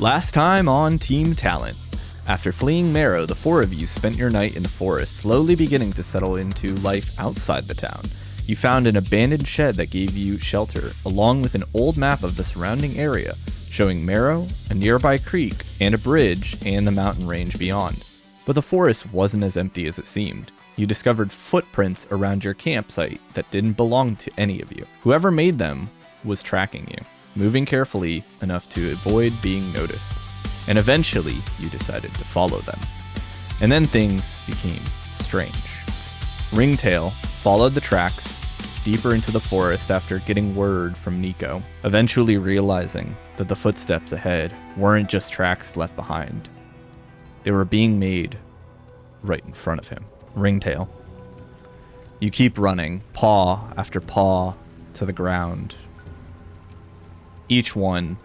Last time on Team Talent. After fleeing Merrow, the four of you spent your night in the forest, slowly beginning to settle into life outside the town. You found an abandoned shed that gave you shelter, along with an old map of the surrounding area, showing Merrow, a nearby creek, and a bridge, and the mountain range beyond. But the forest wasn't as empty as it seemed. You discovered footprints around your campsite that didn't belong to any of you. Whoever made them was tracking you, moving carefully enough to avoid being noticed. And eventually, you decided to follow them. And then things became strange. Ringtail followed the tracks deeper into the forest after getting word from Nico, eventually realizing that the footsteps ahead weren't just tracks left behind. They were being made right in front of him. Ringtail. You keep running, paw after paw to the ground, each one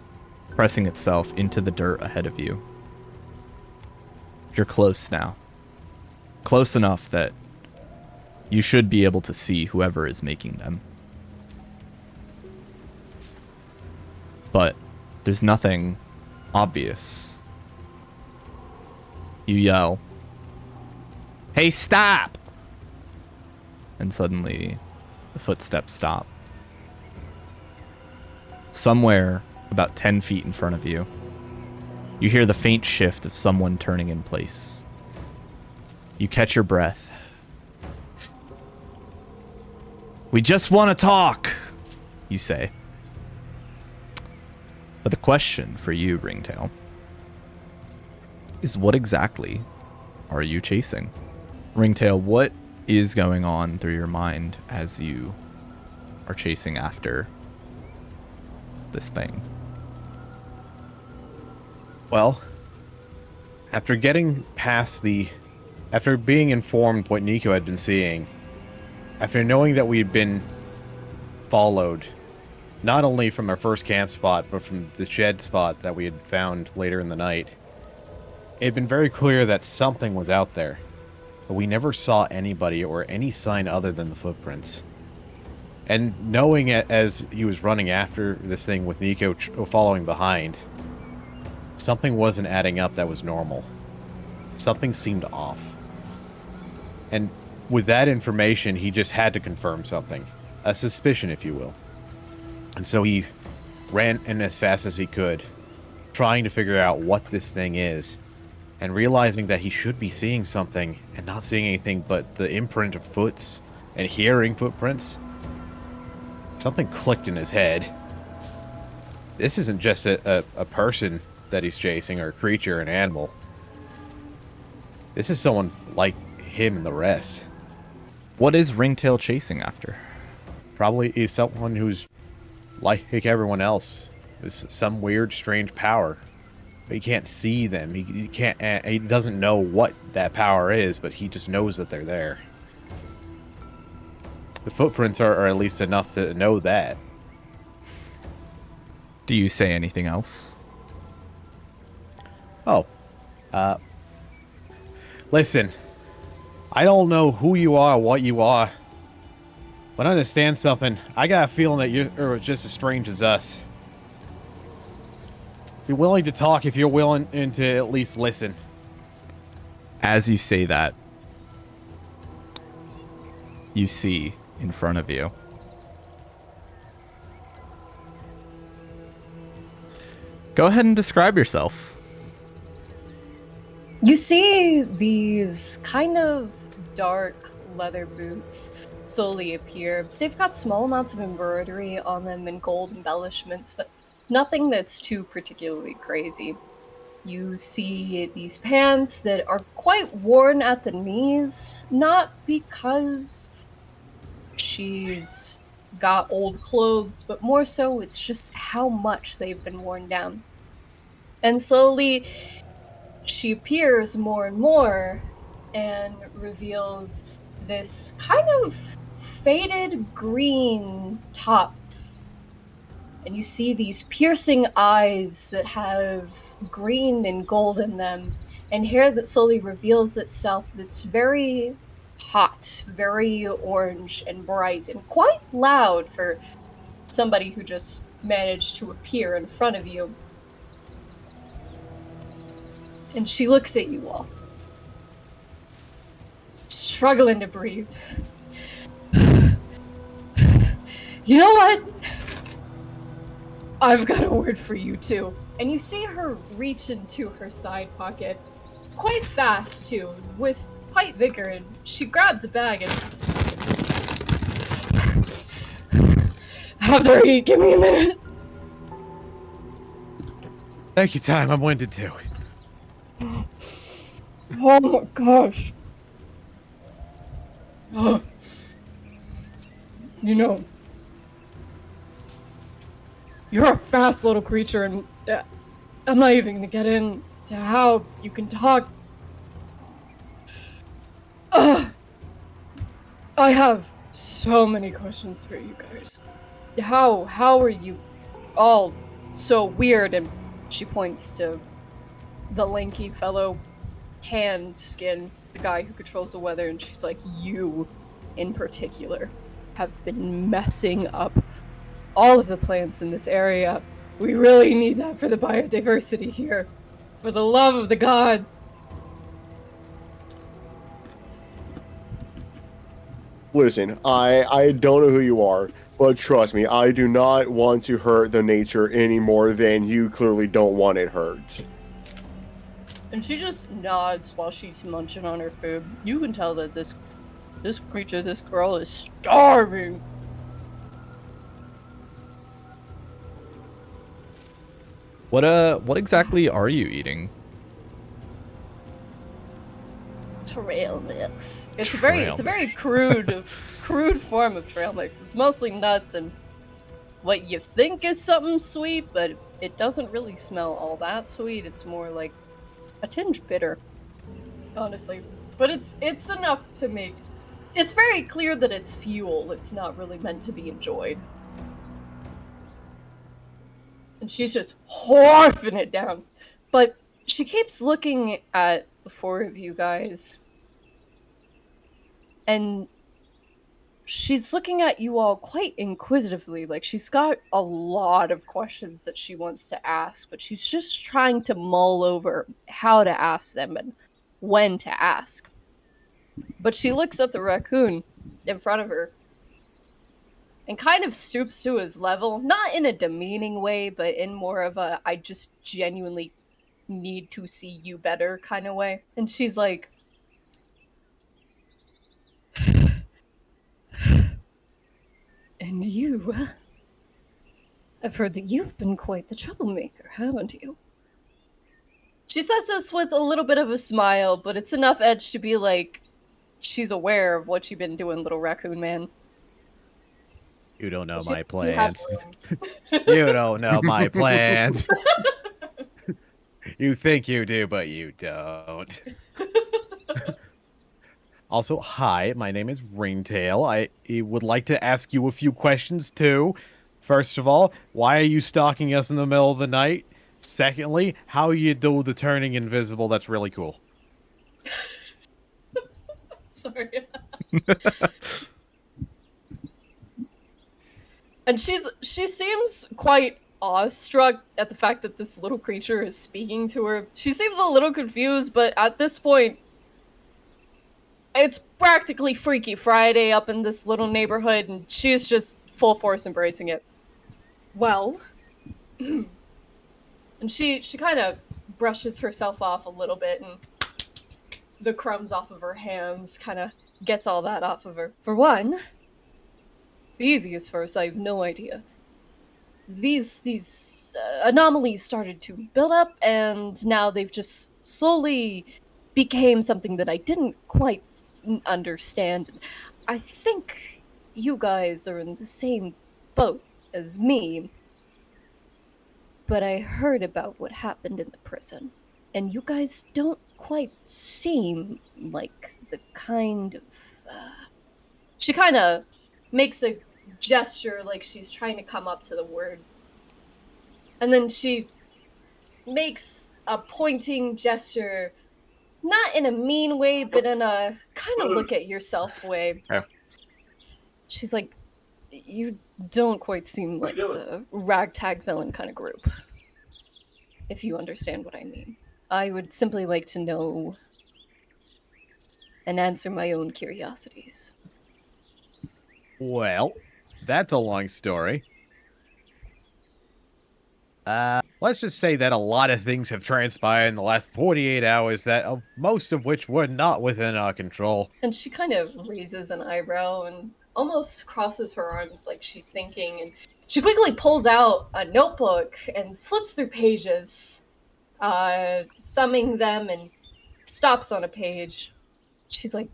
pressing itself into the dirt ahead of you. You're close now. Close enough that you should be able to see whoever is making them. But there's nothing obvious. You yell, "Hey, stop!" And suddenly, the footsteps stop. Somewhere about 10 feet in front of you, you hear the faint shift of someone turning in place. You catch your breath. "We just want to talk," you say. But the question for you, Ringtail, is what exactly are you chasing? Ringtail, what is going on through your mind as you are chasing after this thing? Well, after being informed what Nico had been seeing, after knowing that we had been followed, not only from our first camp spot, but from the shed spot that we had found later in the night, it had been very clear that something was out there, but we never saw anybody or any sign other than the footprints. And knowing it as he was running after this thing with Nico following behind, something wasn't adding up that was normal. Something seemed off. And with that information, he just had to confirm something. A suspicion, if you will. And so he ran in as fast as he could, trying to figure out what this thing is, and realizing that he should be seeing something and not seeing anything but the imprint of foots and hearing footprints. Something clicked in his head. This isn't just a person that he's chasing, or a creature, an animal. This is someone like him and the rest. What is Ringtail chasing after? Probably is someone who's like everyone else. There's some weird, strange power. But he can't see them. He can't. He doesn't know what that power is, but he just knows that they're there. The footprints are at least enough to know that. Do you say anything else? Oh. Listen. I don't know who you are or what you are. But I understand something. I got a feeling that you're just as strange as us. Be willing to talk if you're willing to at least listen. As you say that, you see in front of you go ahead and describe yourself. You see these kind of dark leather boots slowly appear. They've got small amounts of embroidery on them and gold embellishments, but nothing that's too particularly crazy. You see these pants that are quite worn at the knees, not because she's got old clothes, but more so it's just how much they've been worn down. And slowly she appears more and more and reveals this kind of faded green top. And you see these piercing eyes that have green and gold in them, and hair that slowly reveals itself that's very hot, very orange and bright, and quite loud for somebody who just managed to appear in front of you. And she looks at you all, struggling to breathe. You know what? I've got a word for you too. And you see her reach into her side pocket, quite fast too, with quite vigor, and she grabs a bag and... After I eat, give me a minute. Thank you, Time. I'm winded too. Oh my gosh. You know, you're a fast little creature, and I'm not even gonna get into how you can talk. I have so many questions for you guys. How are you all so weird? And she points to the lanky fellow, tanned skin, the guy who controls the weather, and she's like, you in particular have been messing up all of the plants in this area. We really need that for the biodiversity here. For the love of the gods. Listen, I don't know who you are, but trust me, I do not want to hurt the nature any more than you clearly don't want it hurt. And she just nods while she's munching on her food. You can tell that this creature, this girl, is starving. What exactly are you eating? Trail mix. It's a very crude form of trail mix. It's mostly nuts and what you think is something sweet, but it doesn't really smell all that sweet. It's more like a tinge bitter, honestly. But it's enough to make... It's very clear that it's fuel. It's not really meant to be enjoyed. And she's just horfing it down. But she keeps looking at the four of you guys. And she's looking at you all quite inquisitively. Like, she's got a lot of questions that she wants to ask, but she's just trying to mull over how to ask them and when to ask. But she looks at the raccoon in front of her and kind of stoops to his level, not in a demeaning way, but in more of a, I just genuinely need to see you better kind of way. And she's like, and you, I've heard that you've been quite the troublemaker, haven't you? She says this with a little bit of a smile, but it's enough edge to be like, she's aware of what you've been doing, little raccoon man. You don't know my plans. You don't know my plans. You think you do, but you don't. Also, hi, my name is Ringtail. I would like to ask you a few questions, too. First of all, why are you stalking us in the middle of the night? Secondly, how you do the turning invisible? That's really cool. Sorry. And she seems quite awestruck at the fact that this little creature is speaking to her. She seems a little confused, but at this point, it's practically Freaky Friday up in this little neighborhood, and she is just full force embracing it. Well, and she kind of brushes herself off a little bit, and the crumbs off of her hands kind of gets all that off of her. For one, the easiest first, I have no idea. These anomalies started to build up, and now they've just slowly became something that I didn't quite understand. I think you guys are in the same boat as me, but I heard about what happened in the prison, and you guys don't quite seem like the kind of... She kind of makes a gesture like she's trying to come up to the word. And then she makes a pointing gesture, not in a mean way, but in a kind of look at yourself way. Yeah. She's like, you don't quite seem like the ragtag villain kind of group, if you understand what I mean. I would simply like to know and answer my own curiosities. Well, that's a long story. Let's just say that a lot of things have transpired in the last 48 hours that most of which were not within our control. And she kind of raises an eyebrow and almost crosses her arms like she's thinking, and she quickly pulls out a notebook and flips through pages, thumbing them, and stops on a page. She's like,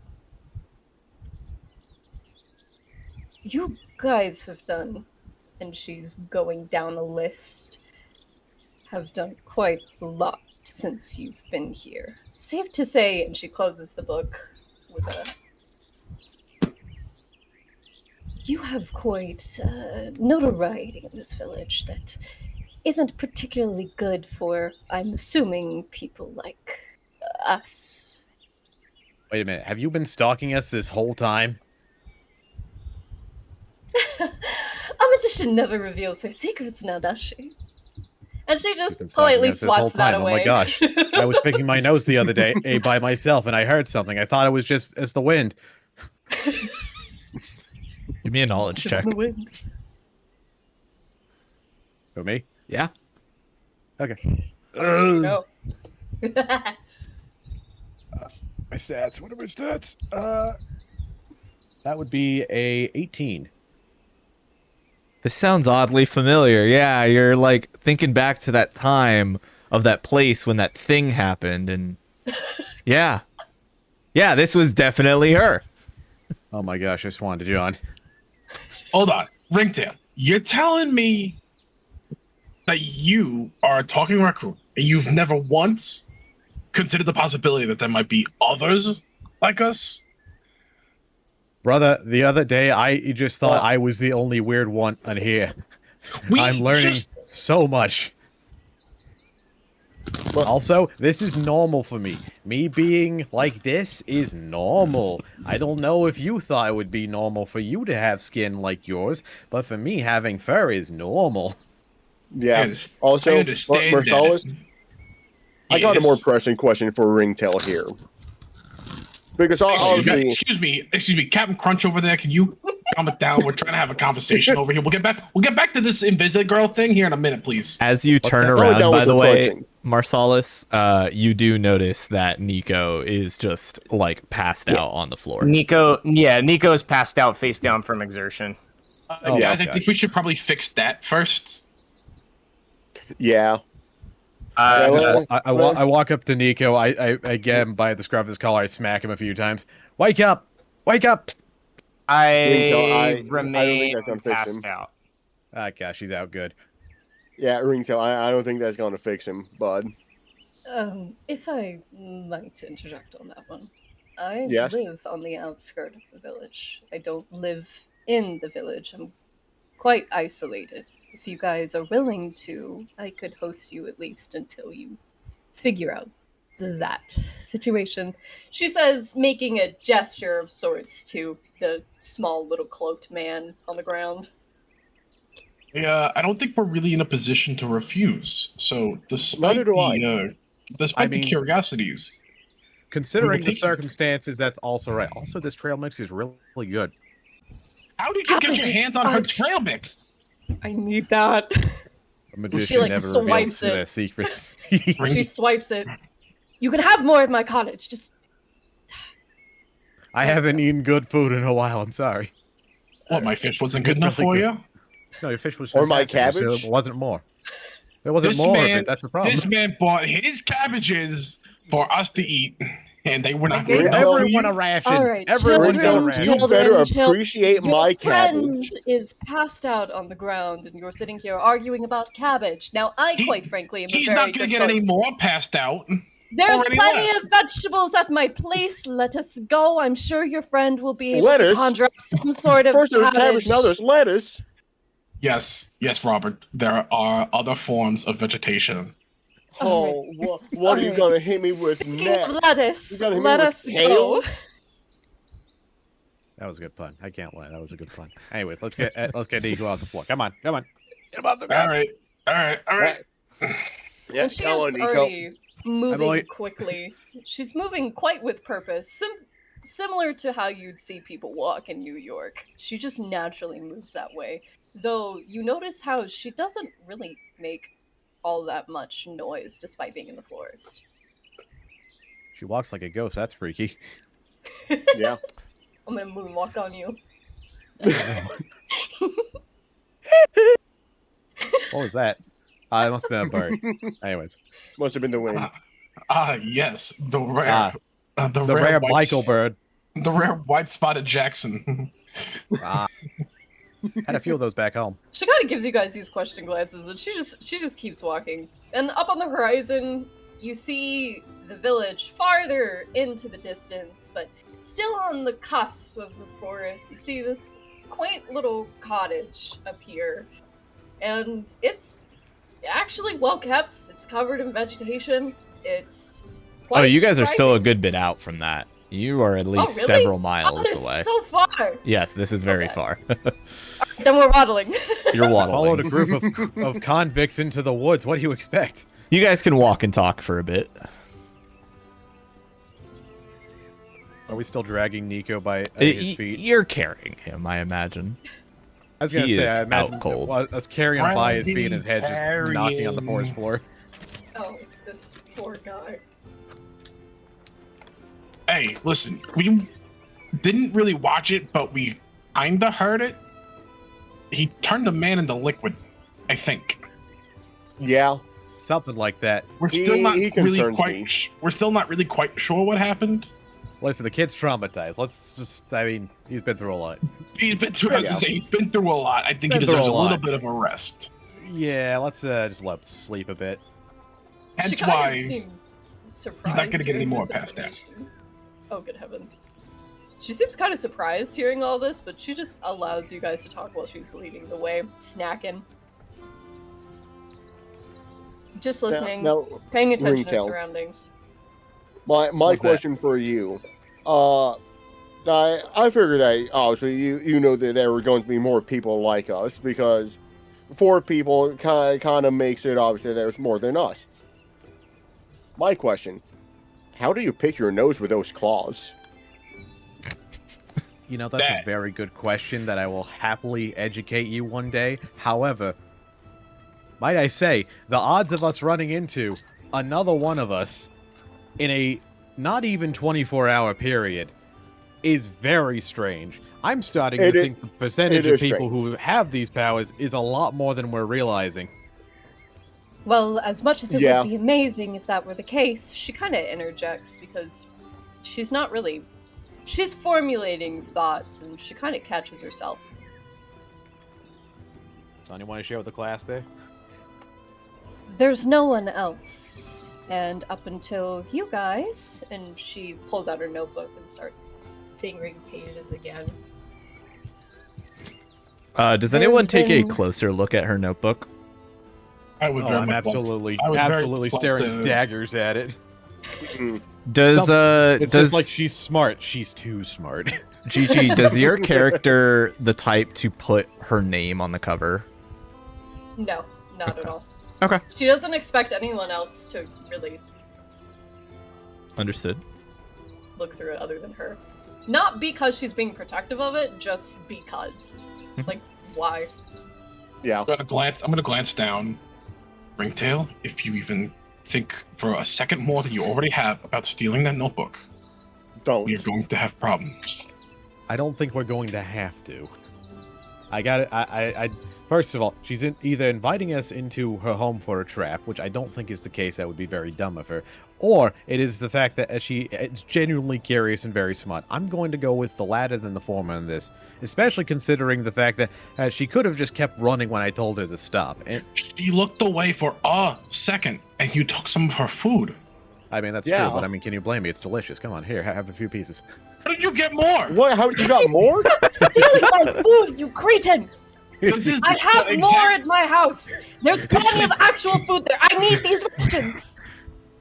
"You guys have done," and she's going down a list, "have done quite a lot since you've been here. Safe to say," and she closes the book with a, "you have quite notoriety in this village that isn't particularly good for, I'm assuming, people like us." Wait a minute, have you been stalking us this whole time? A magician never reveals her secrets now, does she? And she You've been just stalking politely us this whole swats that time. away. Oh my gosh. I was picking my nose the other day by myself, and I heard something. I thought it was just as the wind. Give me a knowledge check. The wind. For me? Yeah. Okay. No. My stats. What are my stats? That would be a 18. This sounds oddly familiar. Yeah, you're like thinking back to that time of that place when that thing happened, and yeah, this was definitely her. Oh my gosh, I swan to John. Hold on, Ringtail. You're telling me that you are a talking raccoon and you've never once considered the possibility that there might be others like us? Brother, the other day I just thought I was the only weird one on here. I'm learning so much. Also, this is normal for me. Me being like this is normal. I don't know if you thought it would be normal for you to have skin like yours, but for me, having fur is normal. Yeah. Also, Marsalis, I got a more pressing question for Ringtail here. Because obviously, excuse me, Captain Crunch over there. Can you calm it down? We're trying to have a conversation over here. We'll get back to this Invisible Girl thing here in a minute, please. As you turn around, by the way, Marsalis, you do notice that Nico is just like passed out on the floor. Nico is passed out face down from exertion. Guys, I think we should probably fix that first. Yeah. I walk up to Nico. I get him by the scruff of his collar. I smack him a few times. Wake up! Wake up! I remain passed out. Ah, gosh, he's out good. Yeah, Ringtail, I don't think that's going to fix him, bud. If I might interject on that one. I Yes? live on the outskirts of the village. I don't live in the village. I'm quite isolated. If you guys are willing to, I could host you at least until you figure out that situation. She says, making a gesture of sorts to the small little cloaked man on the ground. Yeah, I don't think we're really in a position to refuse. So, despite the curiosities, considering the circumstances, that's also right. Also, this trail mix is really good. How did you get your hands on her trail mix? I need that. A magician She, like, never reveals swipes their it. secrets. She swipes it. You can have more at my cottage. Just. I haven't eaten good food in a while. I'm sorry. What, my fish wasn't good enough for you? No, your fish was Or my fantastic, cabbage? So it wasn't more. There wasn't more of it. That's the problem. This man bought his cabbages for us to eat, and they were not Gave good enough for everyone you? a ration. All right, Everyone got a children, ration. You better appreciate Your my friend cabbage. is passed out on the ground, and you're sitting here arguing about cabbage. Now, I quite frankly am a He's very not going to good get cook. any more passed out. There's or any plenty less. of vegetables at my place. Let us go. I'm sure your friend will be able Lettuce? to conjure up some sort of First there was cabbage. cabbage, now there's lettuce. Yes, Robert. There are other forms of vegetation. Oh, what are you Alright. going to hit me with Speaking next? of lettuce, You gotta hit me let with us kale? go. That was a good pun. I can't lie. That was a good pun. Anyways, let's get Nico off the floor. Come on. Get him off the ground. All right. Yeah, And she tell her, is Nico. already moving quickly. She's moving quite with purpose. Similar to how you'd see people walk in New York. She just naturally moves that way. Though you notice how she doesn't really make all that much noise despite being in the forest. She walks like a ghost. That's freaky. Yeah. I'm gonna moonwalk on you. What was that? It must have been a bird. Anyways. Must have been the wind. Yes, the rare white, Michael bird. the rare white-spotted Jackson. Had a few of those back home. She kind of gives you guys these question glances, and she just keeps walking. And up on the horizon, you see the village farther into the distance, but still on the cusp of the forest. You see this quaint little cottage appear, and it's actually well kept. It's covered in vegetation. It's Oh, you guys are still a good bit out from that. You are at least really? several miles away. So far. Yes, this is very far. Then we're waddling. You're waddling. Followed a group of convicts into the woods. What do you expect? You guys can walk and talk for a bit. Are we still dragging Nico by his feet? You're carrying him, I imagine. I was gonna He say, is I imagine out cold. us carrying him by his feet and his head just knocking on the forest floor. Oh, this poor guy. Hey, listen, we didn't really watch it, but we kinda heard it. He turned a man into liquid, I think. Yeah. Something like that. We're still not he really concerns quite. me. We're still not really quite sure what happened. Listen, the kid's traumatized. Let's just, I mean, he's been through a lot. He's been through. I was gonna say he's been through a lot. I think he Been through deserves a a little lot. bit of a rest. Yeah, let's just let him sleep a bit. She Hence kind why of seems surprised. not gonna get any hearing more this past that. information. Oh, good heavens. She seems kind of surprised hearing all this, but she just allows you guys to talk while she's leading the way, snacking. Just listening, Now, paying attention to her Ringtail. surroundings. my What's that? question for you. I figure that obviously you know that there were going to be more people like us because 4 people kind of makes it obvious that there's more than us. My question: how do you pick your nose with those claws? You know, that's a That- very good question that I will happily educate you one day. However, might I say, the odds of us running into another one of us in a not even 24-hour period is very strange. I'm starting to think the percentage of people who have these powers is a lot more than we're realizing. Well, as much as it Yeah. would be amazing if that were the case, she kind of interjects because she's not really. She's formulating thoughts and she kind of catches herself. So anyone want to share with the class there? There's no one else. And up until you guys, and she pulls out her notebook and starts fingering pages again. Does anyone take a been- closer look at her notebook? I would Oh, very I'm much want to. absolutely I would very absolutely much want staring to- daggers at it. Does It's does just like she's smart. She's too smart. Gigi, does your character the type to put her name on the cover? No, not at all. Okay. She doesn't expect anyone else to really Understood. look through it other than her. Not because she's being protective of it, just because. Like, why? Yeah. I'm gonna glance down. Ringtail, if you even think for a second more than you already have about stealing that notebook, Don't. we are going to have problems. I don't think we're going to have to. I got it. I first of all, she's either inviting us into her home for a trap, which I don't think is the case. That would be very dumb of her. Or it is the fact that she is genuinely curious and very smart. I'm going to go with the latter than the former in this, especially considering the fact that she could have just kept running when I told her to stop. And She looked away for a second, and you took some of her food. I mean, that's Yeah. true, but I mean, can you blame me? It's delicious. Come on, here, have a few pieces. How did you get more? What? How you got more? Stealing my food, you cretin! This is I have the more exact- at my house! There's plenty of actual food there! I need these rations!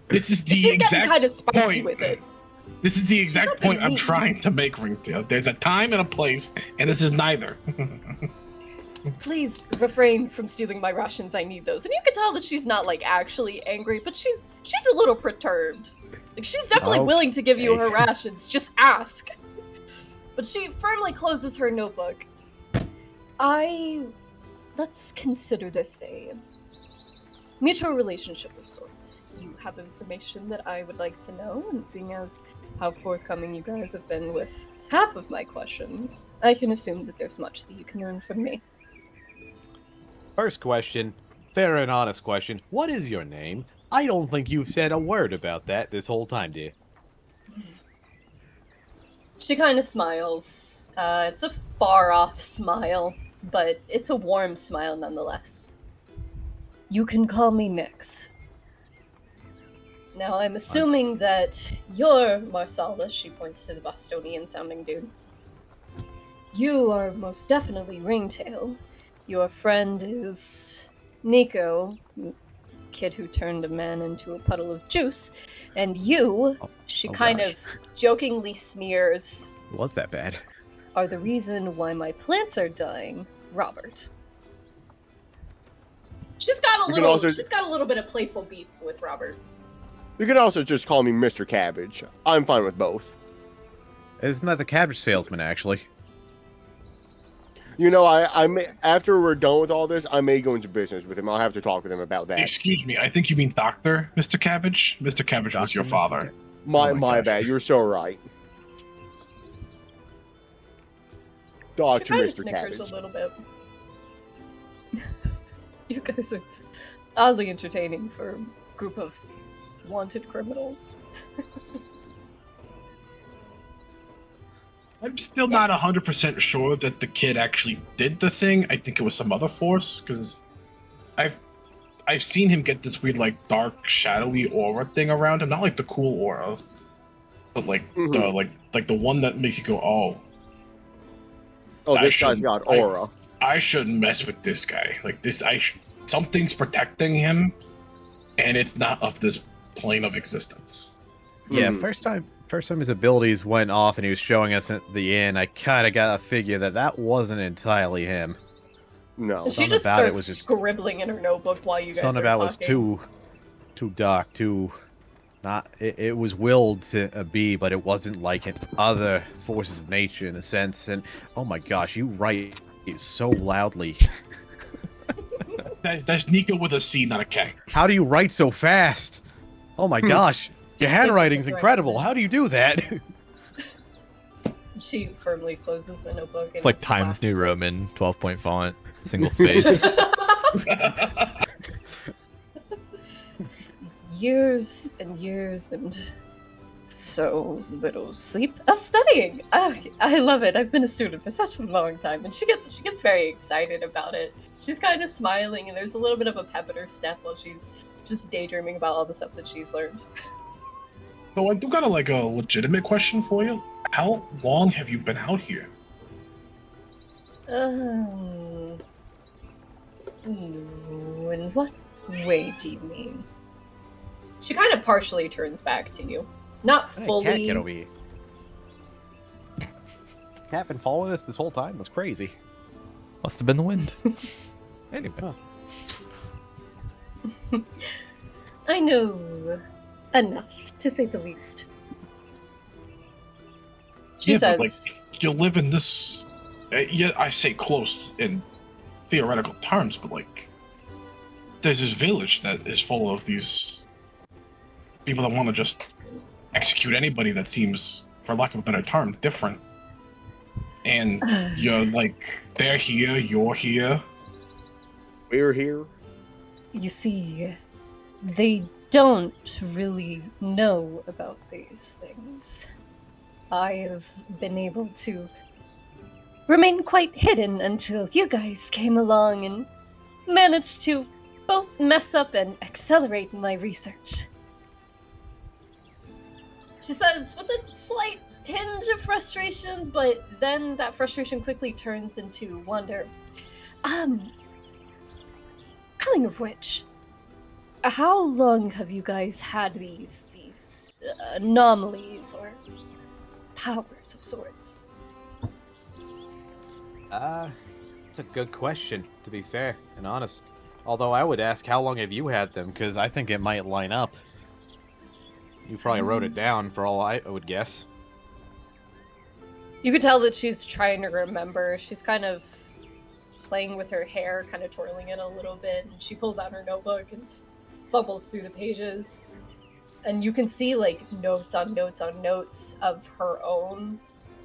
This is the She's getting exact kind of spicy point. with it. This is the exact not point being I'm mean. trying to make, Ringtail. There's a time and a place, and this is neither. Please refrain from stealing my rations. I need those. And you can tell that she's not like actually angry, but she's a little perturbed. Like she's definitely willing to give you her rations. Just ask. But she firmly closes her notebook. Let's consider this a mutual relationship of sorts. You have information that I would like to know, and seeing as how forthcoming you guys have been with half of my questions, I can assume that there's much that you can learn from me. First question, fair and honest question. What is your name? I don't think you've said a word about that this whole time, dear. She kind of smiles. It's a far-off smile, but it's a warm smile nonetheless. You can call me Nyx. Now, I'm assuming that you're Marsalis, she points to the Bostonian-sounding dude. You are most definitely Ringtail. Your friend is Nico, the kid who turned a man into a puddle of juice. And you, she kind of jokingly sneers, Was that bad? are the reason why my plants are dying, Robert. She's got a little bit of playful beef with Robert. You can also just call me Mr. Cabbage. I'm fine with both. Isn't that the cabbage salesman, actually? You know, I may, after we're done with all this, I may go into business with him. I'll have to talk with him about that. Excuse me, I think you mean Dr. Mr. Cabbage? Mr. Cabbage was your father. My bad. You're so right. Dr. She kind of Mr. snickers Cabbage. a little bit. You guys are oddly entertaining for a group of wanted criminals. I'm still not 100% sure that the kid actually did the thing. I think it was some other force, because I've seen him get this weird, like, dark, shadowy aura thing around him. Not like the cool aura, but like the one that makes you go, oh. Oh, this guy's got aura. I shouldn't mess with this guy. Like this, something's protecting him, and it's not of this plane of existence. Yeah, first time his abilities went off and he was showing us at the inn, I kind of got a figure that wasn't entirely him. No. She just starts scribbling in her notebook while you guys are talking. Something about was too dark, it was willed to be, but it wasn't like in other forces of nature in a sense. And oh my gosh, you write so loudly. That's Nico with a C, not a K. How do you write so fast? Oh my gosh, your handwriting's incredible. How do you do that? She firmly closes the notebook. It's like Times New Roman, 12-point font, single spaced. Years and years and so little sleep of studying. I love it. I've been a student for such a long time, and she gets very excited about it. She's kind of smiling, and there's a little bit of a pep in her step while she's just daydreaming about all the stuff that she's learned. So I do got a legitimate question for you. How long have you been out here? In what way do you mean? She kind of partially turns back to you. Not fully. Cat, get over here. Cat been following us this whole time? That's crazy. Must have been the wind. Anyway. I know enough, to say the least. She says, but like, you live in this. Yeah, I say close in theoretical terms, but like, there's this village that is full of these people that want to just execute anybody that seems, for lack of a better term, different. And you're like, they're here, you're here. We're here. You see, they don't really know about these things. I have been able to remain quite hidden until you guys came along and managed to both mess up and accelerate my research. She says, with a slight tinge of frustration, but then that frustration quickly turns into wonder. Coming of which, how long have you guys had these anomalies or powers of sorts? It's a good question, to be fair and honest. Although I would ask, how long have you had them? Because I think it might line up. You probably wrote it down, for all I would guess. You could tell that she's trying to remember. She's kind of playing with her hair, kind of twirling it a little bit, and she pulls out her notebook and fumbles through the pages. And you can see, like, notes on notes on notes of her own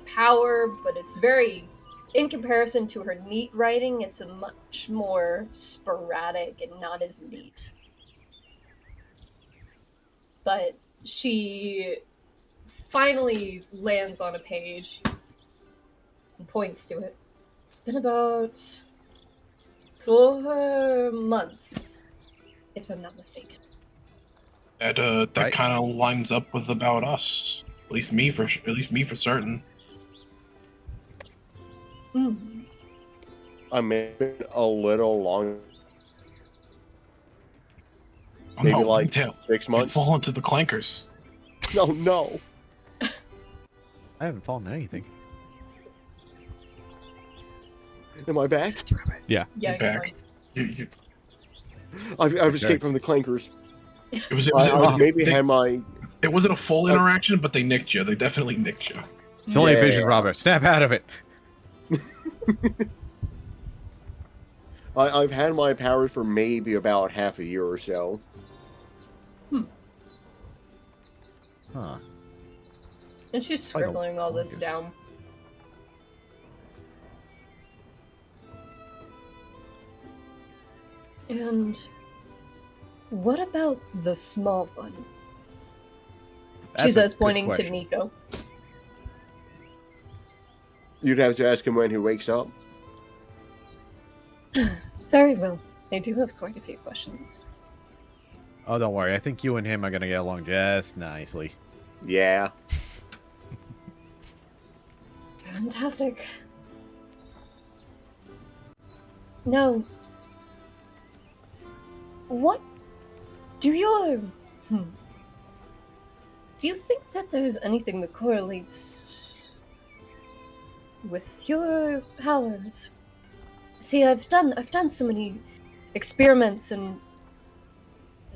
power, but it's very, in comparison to her neat writing, it's a much more sporadic and not as neat. But she finally lands on a page and points to it. It's been about 4 months, if I'm not mistaken. That Right. kind of lines up with about us. At least me for certain. I may have been a little long. Oh, Maybe no, like Ringtail, 6 you months. fall into the clankers. No, no. I haven't fallen into anything. Am I back? Yeah, You're you're back. fine. You, I've escaped from the clankers. it was, I maybe they- had my. it wasn't a full interaction, but they nicked you. They definitely nicked you. It's only a Yeah. vision, Robert. Snap out of it. I've had my powers for maybe about half a year or so. Huh. And she's Quite a scribbling all this longest. down. And what about the small one? That's She a says, good pointing to question. Nico. You'd have to ask him when he wakes up. Very well. I do have quite a few questions. Oh, don't worry. I think you and him are gonna get along just nicely. Yeah. Fantastic. Now, what do your... Do you think that there's anything that correlates with your powers? See, I've done so many experiments and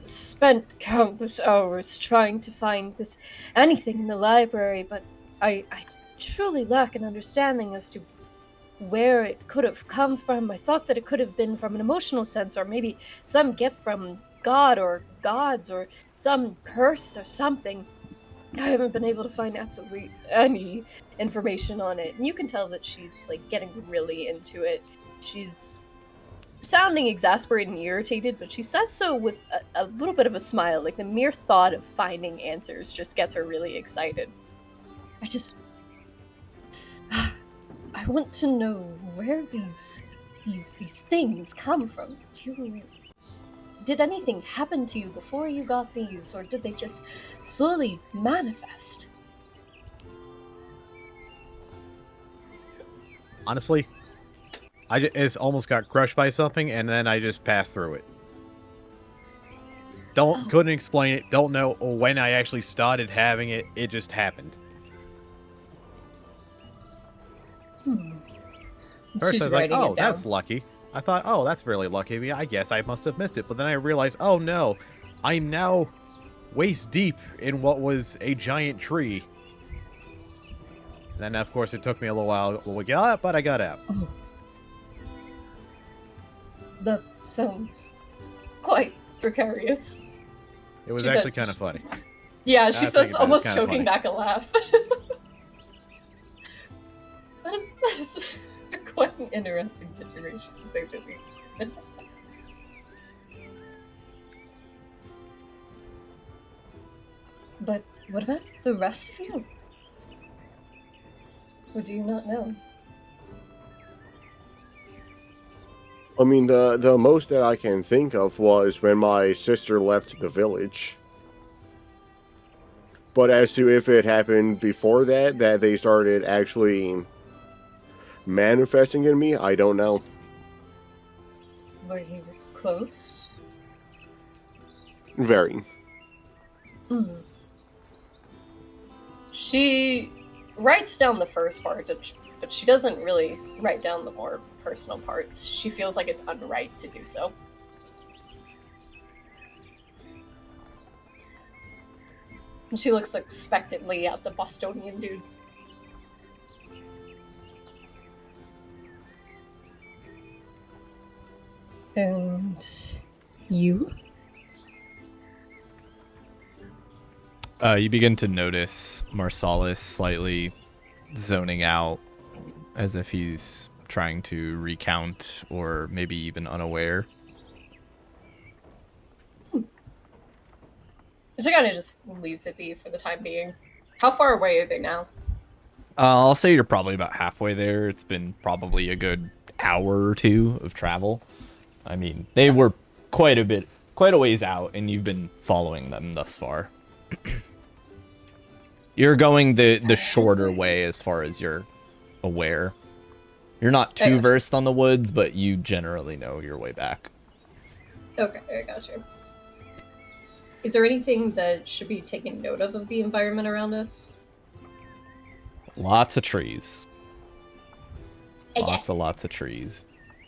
spent countless hours trying to find anything in the library, but I truly lack an understanding as to where it could have come from. I thought that it could have been from an emotional sense, or maybe some gift from God or gods, or some curse or something. I haven't been able to find absolutely any information on it. And you can tell that she's like getting really into it. She's sounding exasperated and irritated, but she says so with a little bit of a smile. Like the mere thought of finding answers just gets her really excited. I want to know where these things come from. Did anything happen to you before you got these, or did they just slowly manifest? Honestly, I just almost got crushed by something, and then I just passed through it. Couldn't explain it. Don't know when I actually started having it. It just happened. First, She's I was like, writing it "Oh, down. that's lucky." I thought, "Oh, that's really lucky of me. I guess I must have missed it." But then I realized, "Oh no, I'm now waist deep in what was a giant tree." Then, of course, it took me a little while to get out, but I got out. That sounds quite precarious. It was She actually says- kind of funny. Yeah, she I says, think about it, almost it's kinda choking funny. back a laugh. that is quite an interesting situation, to say the least. But what about the rest of you? Or do you not know? I mean, the most that I can think of was when my sister left the village. But as to if it happened before that they started actually manifesting in me, I don't know. Were you close? Very. She writes down the first part that but she doesn't really write down the more personal parts. She feels like it's unright to do so. And she looks expectantly at the Bostonian dude. And you? You begin to notice Marsalis slightly zoning out, as if he's trying to recount or maybe even unaware. She kind of just leaves it be for the time being. How far away are they now? I'll say you're probably about halfway there. It's been probably a good hour or two of travel. I mean, they were quite a ways out, and you've been following them thus far. You're going the shorter way as far as you're aware. You're not too versed on the woods, but you generally know your way back. Okay, I got you. Is there anything that should be taken note of the environment around us? Lots of trees. Lots of trees.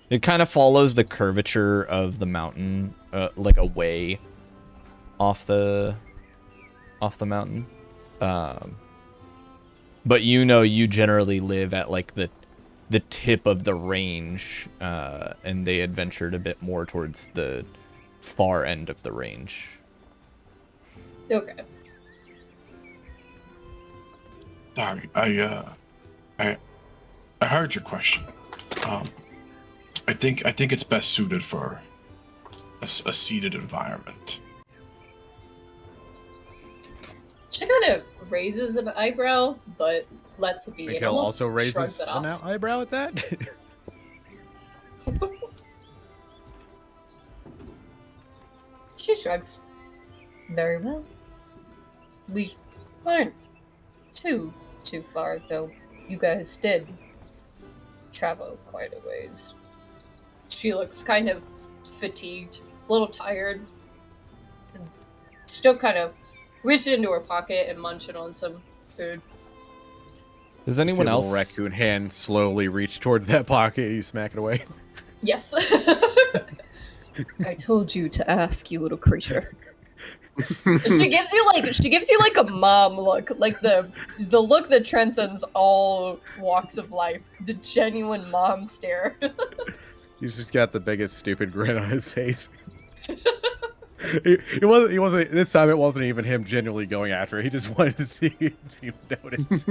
It kind of follows the curvature of the mountain, like away off the mountain. But you generally live at like the tip of the range, and they adventured a bit more towards the far end of the range. Okay. Sorry, I heard your question. I think it's best suited for a seated environment. She kind of raises an eyebrow, but lets it be. Nico and almost also shrugs raises it an off. eyebrow at that. She shrugs. Very well. We aren't too far, though. You guys did travel quite a ways. She looks kind of fatigued, a little tired, and still kind of reaching into her pocket and munching on some food. Does anyone See a else? little raccoon hand slowly reach towards that pocket. You smack it away. Yes. I told you to ask, you little creature. She gives you like a mom look, like the look that transcends all walks of life, the genuine mom stare. He's just got the biggest stupid grin on his face. He wasn't. This time it wasn't even him genuinely going after it. He just wanted to see if he would notice.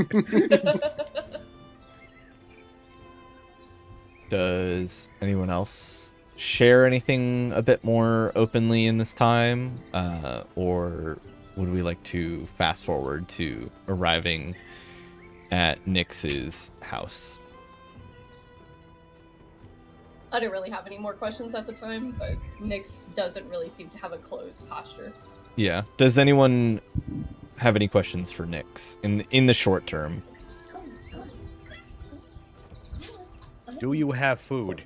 Does anyone else share anything a bit more openly in this time, or would we like to fast forward to arriving at Nyx's house? I didn't really have any more questions at the time, but Nyx doesn't really seem to have a closed posture. Yeah. Does anyone have any questions for Nyx in the short term? Do you have food?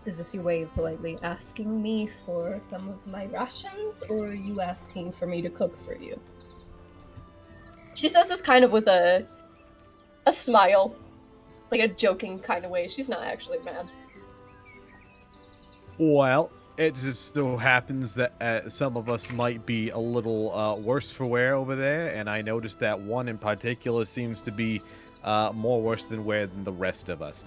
Is this your way of politely asking me for some of my rations, or are you asking for me to cook for you? She says this kind of with a smile, like a joking kind of way. She's not actually mad. Well, it just so happens that some of us might be a little worse for wear over there, and I noticed that one in particular seems to be more worse than wear than the rest of us.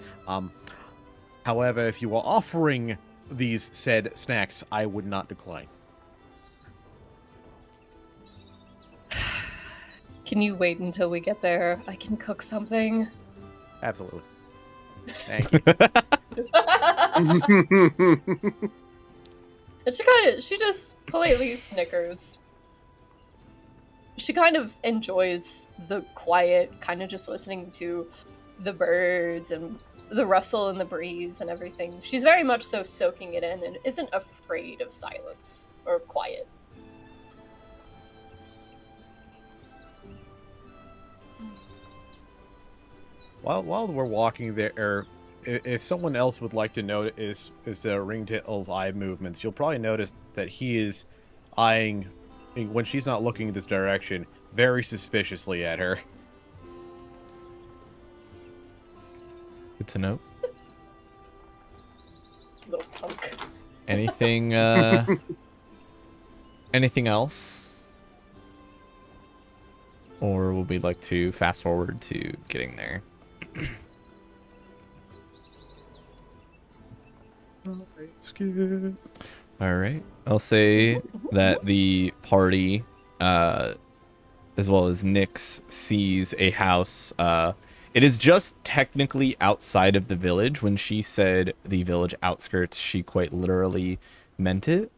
However, if you are offering these said snacks, I would not decline. Can you wait until we get there? I can cook something. Absolutely. Thank you. And she just politely snickers. She kind of enjoys the quiet, kind of just listening to the birds and the rustle in the breeze and everything. She's very much so soaking it in and isn't afraid of silence or quiet. While we're walking there, if someone else would like to notice Ringtail's eye movements, you'll probably notice that he is eyeing, when she's not looking this direction, very suspiciously at her. Good to know. Little punk. Anything, anything else? Or would we like to fast forward to getting there? All right. I'll say that the party, as well as Nyx, sees a house. It is just technically outside of the village. When she said the village outskirts, she quite literally meant it.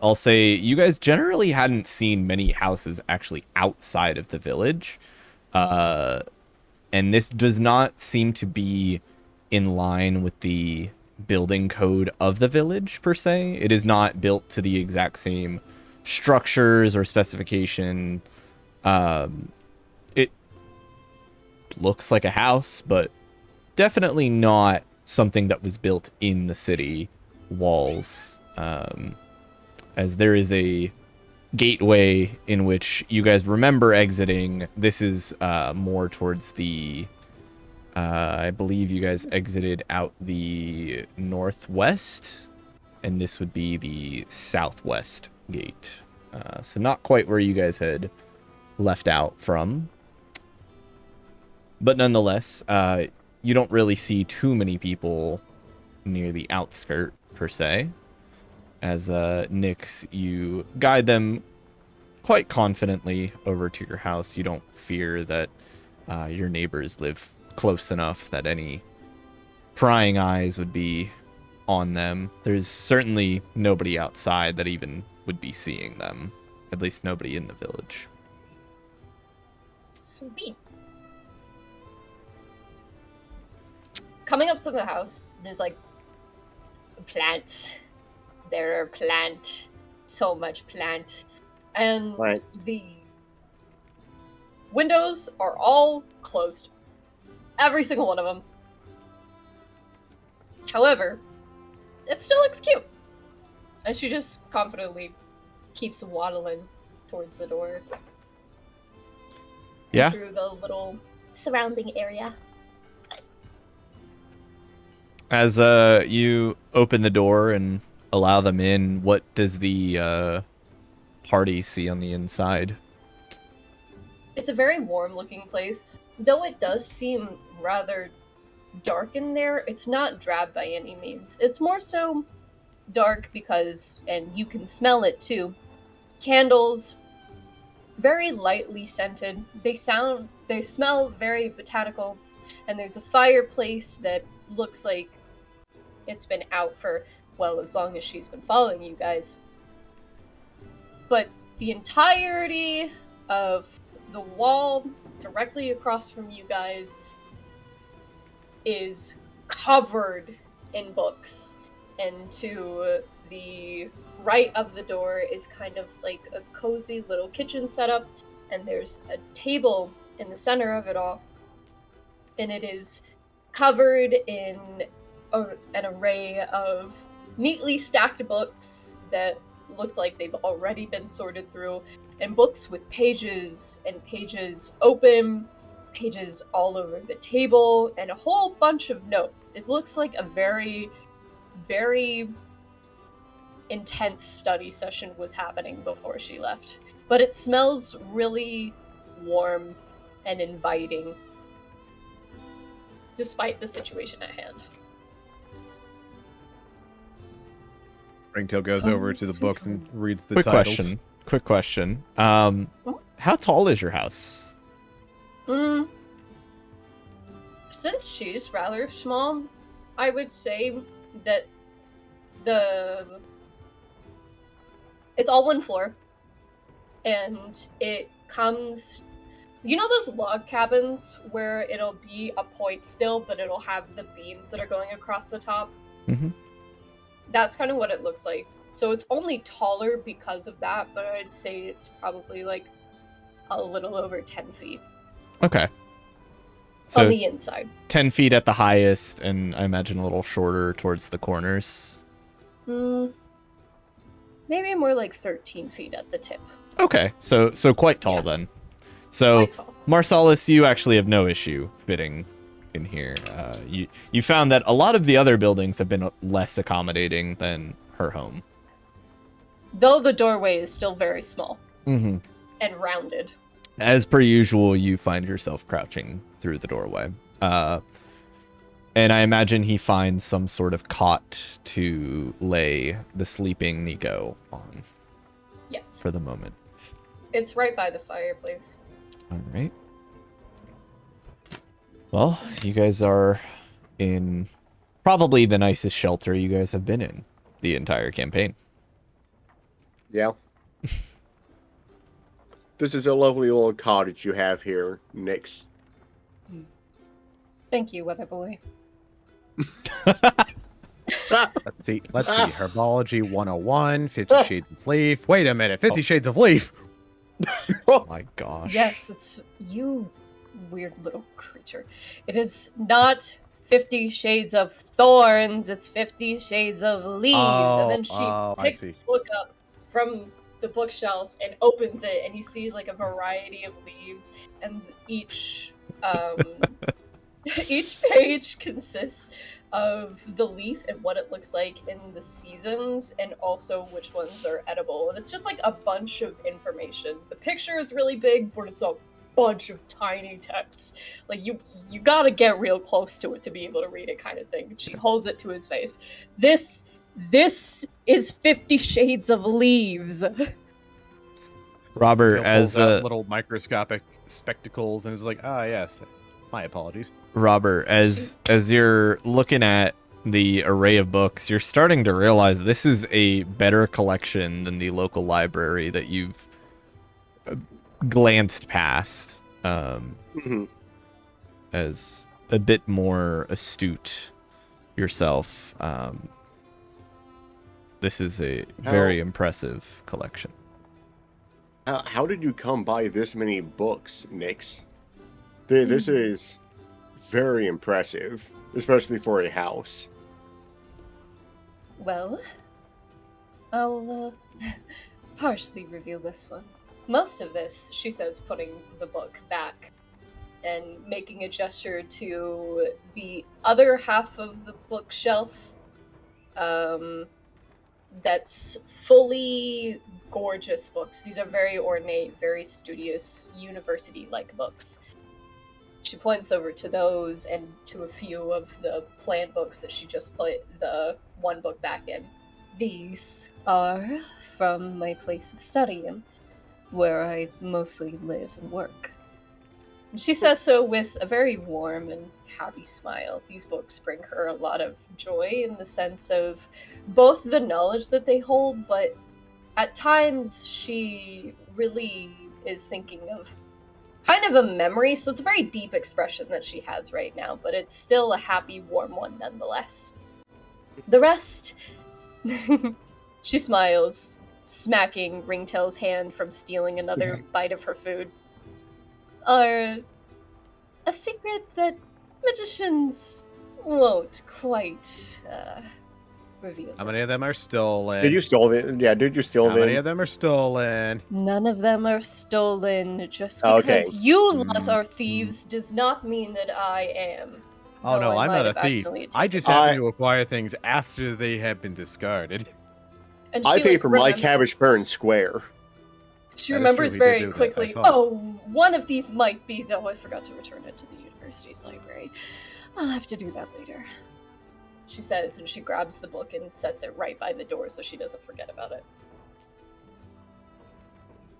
I'll say you guys generally hadn't seen many houses actually outside of the village. And this does not seem to be in line with the building code of the village per se. It is not built to the exact same structures or specification. It looks like a house, but definitely not something that was built in the city walls. As there is a gateway in which you guys remember exiting. This is more towards the I believe you guys exited out the northwest, and this would be the southwest gate. So not quite where you guys had left out from. But nonetheless, you don't really see too many people near the outskirt, per se. As Nyx, you guide them quite confidently over to your house. You don't fear that your neighbors live close enough that any prying eyes would be on them. There's certainly nobody outside that even would be seeing them. At least nobody in the village. Sweet. Coming up to the house, there's like plants. There are plant. So much plant. And Right. the windows are all closed. Every single one of them. However, it still looks cute. And she just confidently keeps waddling towards the door. Yeah. Through the little surrounding area. As you open the door and allow them in, what does the party see on the inside? It's a very warm looking place. Though it does seem rather dark in there, it's not drab by any means. It's more so dark because, and you can smell it too, candles, very lightly scented. They smell very botanical, and there's a fireplace that looks like it's been out for, well, as long as she's been following you guys. But the entirety of the wall directly across from you guys is covered in books. And to the right of the door is kind of like a cozy little kitchen setup, and there's a table in the center of it all. And it is covered in an array of neatly stacked books that looked like they've already been sorted through, and books with pages and pages open, pages all over the table, and a whole bunch of notes. It looks like a very, very intense study session was happening before she left. But it smells really warm and inviting, despite the situation at hand. Ringtail goes over to the sweet books one. and reads the Quick titles. question. How tall is your house? Since she's rather small, I would say that it's all one floor, and it comes, you know those log cabins where it'll be a point still, but it'll have the beams that are going across the top? Mm-hmm. That's kind of what it looks like. So it's only taller because of that, but I'd say it's probably like a little over 10 feet Okay. on So the inside. 10 feet at the highest, and I imagine a little shorter towards the corners. Maybe more like 13 feet at the tip. Okay, so quite tall Yeah. then. So Quite tall. Marsalis, you actually have no issue fitting in here. You found that a lot of the other buildings have been less accommodating than her home. Though the doorway is still very small Mm-hmm. and rounded. As per usual, you find yourself crouching through the doorway. And I imagine he finds some sort of cot to lay the sleeping Nico on Yes. for the moment. It's right by the fireplace. All right. Well, you guys are in probably the nicest shelter you guys have been in the entire campaign. Yeah. This is a lovely little cottage you have here, Nix. Thank you, Weather Boy. Let's see. Herbology 101, 50 Shades of Leaf. Wait a minute, 50 Shades of Leaf. Oh my gosh. Yes, it's you, weird little creature. It is not 50 Shades of Thorns, it's 50 Shades of Leaves. And then she picks the book up from the bookshelf and opens it, and you see like a variety of leaves, and each each page consists of the leaf and what it looks like in the seasons, and also which ones are edible. And it's just like a bunch of information. The picture is really big, but it's a bunch of tiny text. Like you gotta get real close to it to be able to read it, kind of thing. She holds it to his face. This is 50 Shades of Leaves. Robert, as little microscopic spectacles, and is like, yes. My apologies. Robert, as you're looking at the array of books, you're starting to realize this is a better collection than the local library that you've glanced past, as a bit more astute yourself. This is a very impressive collection. How did you come by this many books, Nix? This is very impressive, especially for a house. Well, I'll partially reveal this one. Most of this, she says, putting the book back and making a gesture to the other half of the bookshelf, that's fully gorgeous books. These are very ornate, very studious, university-like books. She points over to those and to a few of the plan books that she just put the one book back in. These are from my place of studying, where I mostly live and work. And she says so with a very warm and happy smile. These books bring her a lot of joy in the sense of both the knowledge that they hold, but at times she really is thinking of kind of a memory, so it's a very deep expression that she has right now, but it's still a happy, warm one nonetheless. The rest, she smiles, smacking Ringtail's hand from stealing another bite of her food, are a secret that magicians won't quite reveal. How many of them are stolen? Did you steal them? Yeah, did you steal them? How many of them are stolen? None of them are stolen. Just because you lot are thieves does not mean that I am. Oh no, I'm not a thief. I just happen to acquire things after they have been discarded. And I she, pay like, for my remembers- cabbage fair square. She That is remembers true, we did very do that. quickly, I saw oh, one of these might be, though I forgot to return it to the university's library. I'll have to do that later. She says, and she grabs the book and sets it right by the door so she doesn't forget about it.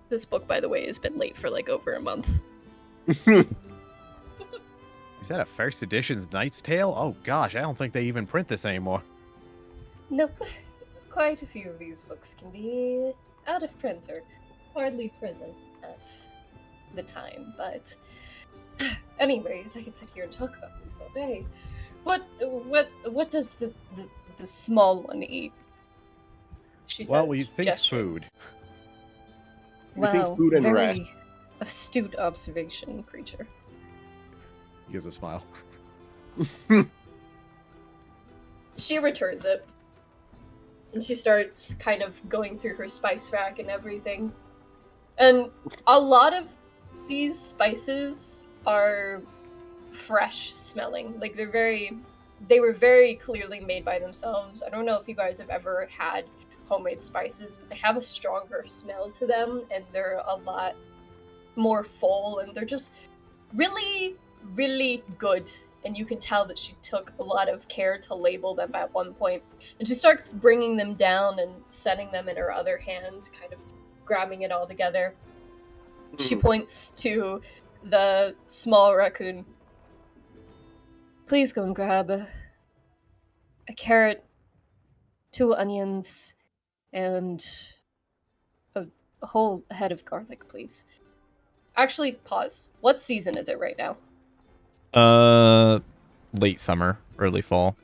This book, by the way, has been late for like over a month. Is that a first edition's Knight's Tale? Oh gosh, I don't think they even print this anymore. Nope. Quite a few of these books can be out of print or hardly present at the time, but anyways, I could sit here and talk about these all day. What does the small one eat? She says, Well, we think gesturing. food. We think Wow, food and very rest. astute observation, creature. He gives a smile. She returns it. And she starts kind of going through her spice rack and everything. And a lot of these spices are fresh smelling. Like they were very clearly made by themselves. I don't know if you guys have ever had homemade spices, but they have a stronger smell to them, and they're a lot more full, and they're just really, really good. And you can tell that she took a lot of care to label them at one point. And she starts bringing them down and setting them in her other hand, kind of grabbing it all together. She points to the small raccoon. Please go and grab a carrot, 2 onions, and a whole head of garlic, please. Actually, pause. What season is it right now? Late summer, early fall,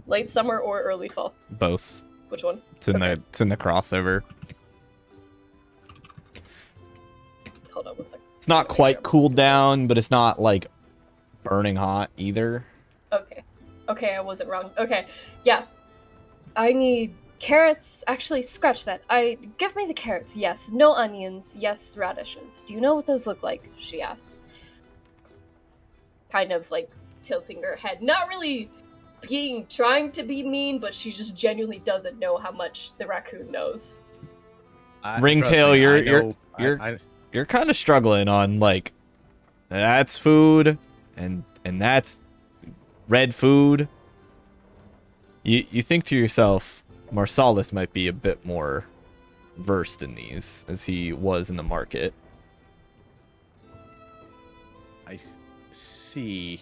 Late summer or early fall? both. Which one? It's in the crossover. Hold on one second. It's not quite cooled down, but it's not like burning hot either. Okay, I wasn't wrong. Okay, yeah. I need carrots. Actually, scratch that. Give me the carrots. Yes. No onions. Yes, radishes. Do you know what those look like? She asks. Kind of like tilting her head. Not really trying to be mean, but she just genuinely doesn't know how much the raccoon knows. Ringtail, you're kind of struggling on like that's food and that's red food. You think to yourself, Marsalis might be a bit more versed in these as he was in the market. I see.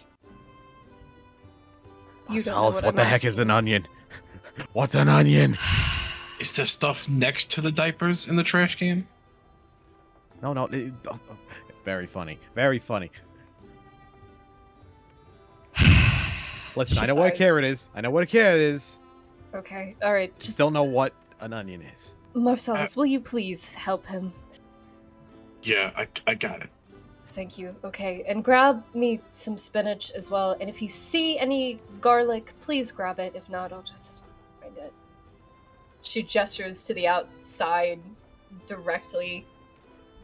You don't know Marsalis, what the heck is an onion? What's an onion? Is there stuff next to the diapers in the trash can? No. Very funny. Very funny. Listen, I know what a carrot is. Okay, alright. Just don't know what an onion is. Marsalis, will you please help him? Yeah, I got it. Thank you. Okay, and grab me some spinach as well. And if you see any garlic, please grab it. If not, I'll just find it. She gestures to the outside, directly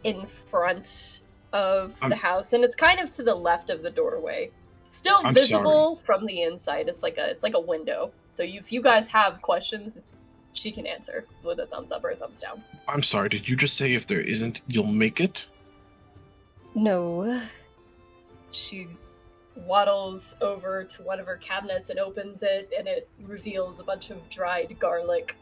in front of the house, and it's kind of to the left of the doorway. Still visible from the inside. It's like a window. So if you guys have questions, she can answer with a thumbs up or a thumbs down. I'm sorry, did you just say if there isn't, you'll make it? No. She waddles over to one of her cabinets and opens it, and it reveals a bunch of dried garlic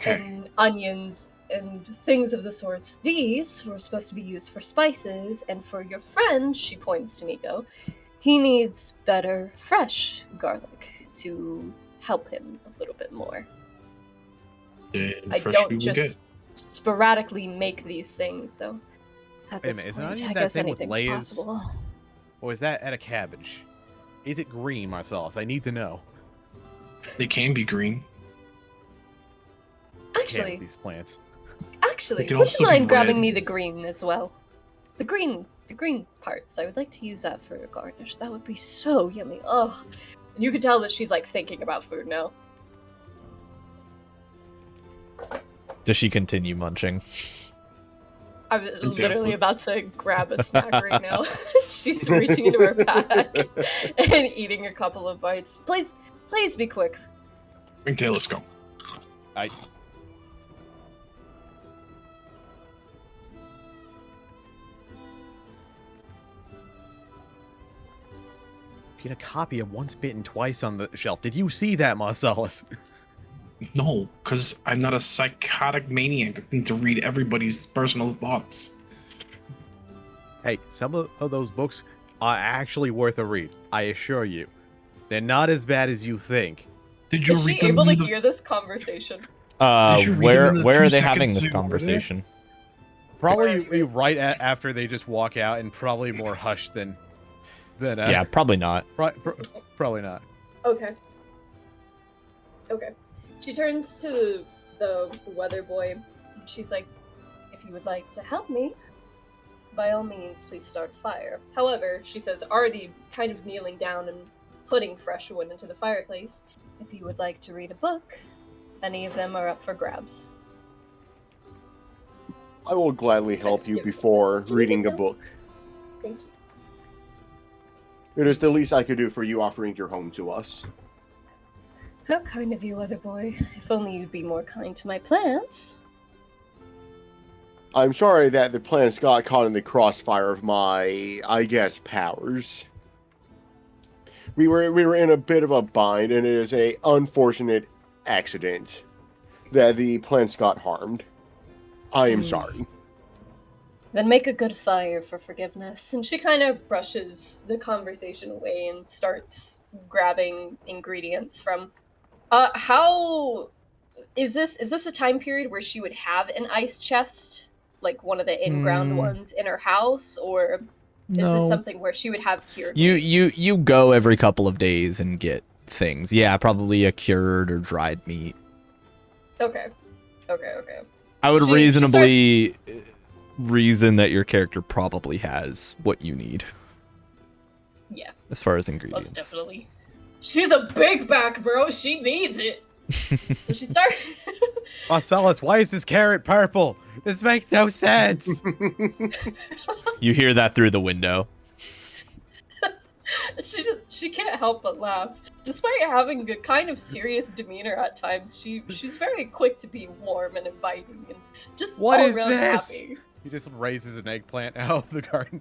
and onions and things of the sorts. These were supposed to be used for spices, and for your friend, she points to Nico, he needs better fresh garlic to help him a little bit more. I don't just sporadically make these things, though. At this point, I guess anything's possible. Or is that at a cabbage? Is it green, Marsalis? I need to know. They can be green. Actually, these plants. Would you mind grabbing me the green as well? The green parts. I would like to use that for a garnish. That would be so yummy. Oh, and you can tell that she's like thinking about food now. Does she continue munching? I'm literally about to grab a snack right now. She's reaching into her bag and eating a couple of bites. Please be quick. Ringtail, let's go. Get a copy of Once Bitten Twice on the shelf. Did you see that, Marsalis? No, because I'm not a psychotic maniac that needs to read everybody's personal thoughts. Hey, some of those books are actually worth a read. I assure you. They're not as bad as you think. Did you Is read she them able to hear this conversation? Where are they having this conversation? Probably right after they just walk out, and probably more hushed than yeah, probably not. Probably not. Okay. She turns to the weather boy. And she's like, if you would like to help me, by all means, please start a fire. However, she says, already kind of kneeling down and putting fresh wood into the fireplace, if you would like to read a book, any of them are up for grabs. I will gladly help you before reading a book. It is the least I could do for you, offering your home to us. How kind of you, other boy. If only you'd be more kind to my plants. I'm sorry that the plants got caught in the crossfire of my, I guess, powers. We were in a bit of a bind, and it is a unfortunate accident that the plants got harmed. I am sorry. Then make a good fire for forgiveness. And she kind of brushes the conversation away and starts grabbing ingredients from. How is this a time period where she would have an ice chest, like one of the in-ground ones in her house, or is this something where she would have cured meats? You go every couple of days and get things. Yeah, probably a cured or dried meat. Okay. I would reasonably reason that your character probably has what you need. Yeah. As far as ingredients. Most definitely. She's a big back, bro. She needs it. So she started. Marsalis, why is this carrot purple? This makes no sense. You hear that through the window. She can't help but laugh. Despite having a kind of serious demeanor at times, she's very quick to be warm and inviting and just What all is around this? happy. He just raises an eggplant out of the garden.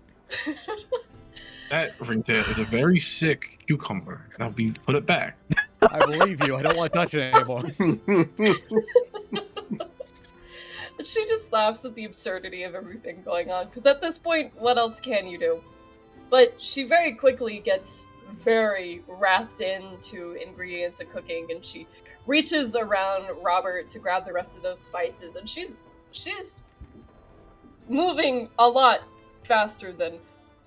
That ringtail is a very sick cucumber. Now we put it back. I believe you. I don't want to touch it anymore. She just laughs at the absurdity of everything going on, because at this point, what else can you do? But she very quickly gets very wrapped into ingredients and cooking, and she reaches around Robert to grab the rest of those spices, and she's moving a lot faster than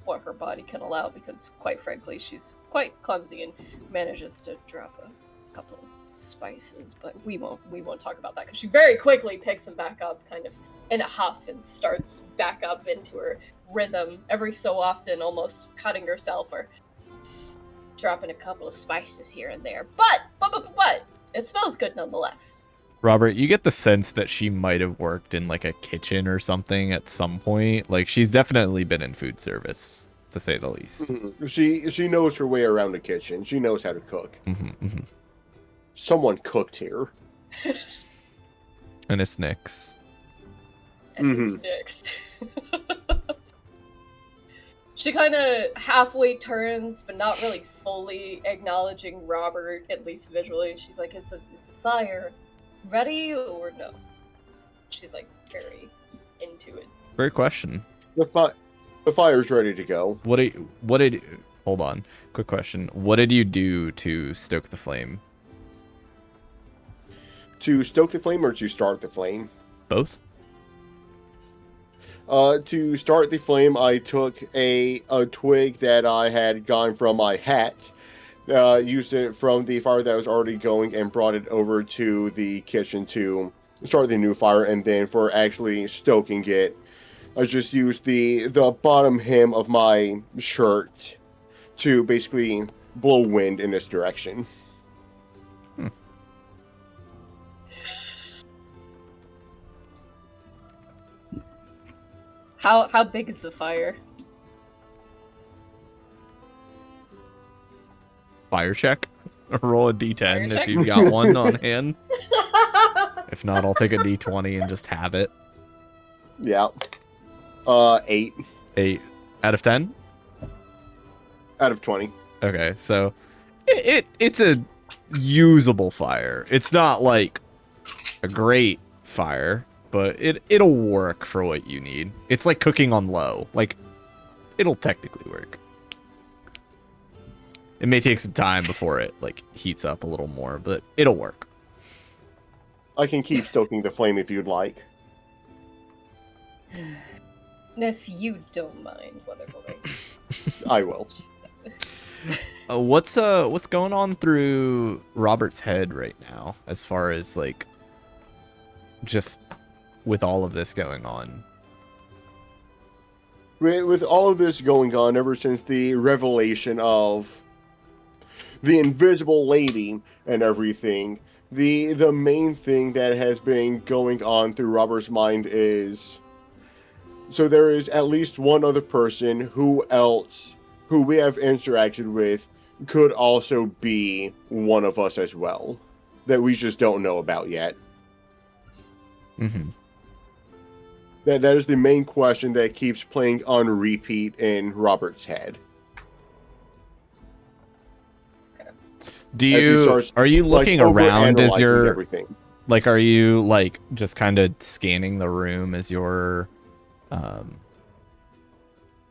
what her body can allow, because quite frankly, she's quite clumsy and manages to drop a couple of spices, but we won't talk about that, because she very quickly picks them back up kind of in a huff and starts back up into her rhythm every so often, almost cutting herself or dropping a couple of spices here and there, but it smells good nonetheless. Robert, you get the sense that she might have worked in like a kitchen or something at some point. Like, she's definitely been in food service, to say the least. She knows her way around a kitchen. She knows how to cook. Someone cooked here. And it's Nick's. And it's Nick's. She kind of halfway turns, but not really fully acknowledging Robert, at least visually. She's like, is the fire ready or no? She's like very into it. Great question. The fire's ready to go. Hold on. Quick question. What did you do to stoke the flame? To stoke the flame or to start the flame? Both? To start the flame, I took a twig that I had gotten from my hat, used it from the fire that was already going, and brought it over to the kitchen to start the new fire. And then for actually stoking it, I just used the bottom hem of my shirt to basically blow wind in this direction. How big is the fire? Fire check? Or roll a d10 Fire if check? you've got one on hand. If not, I'll take a d20 and just have it. Yeah. 8. 8 out of 10? Out of 20. Okay, so it's a usable fire. It's not like a great fire, but it'll work for what you need. It's like cooking on low. Like, it'll technically work. It may take some time before it like heats up a little more, but it'll work. I can keep stoking the flame if you'd like. If you don't mind, whatever. I will. What's going on through Robert's head right now, as far as like just with all of this going on? With all of this going on, ever since the revelation of the invisible lady and everything, the main thing that has been going on through Robert's mind is, so there is at least one other person who else who we have interacted with could also be one of us as well, that we just don't know about yet. Mm-hmm. That is the main question that keeps playing on repeat in Robert's head. Are you looking around as you're everything? like, are you like just kind of scanning the room as you're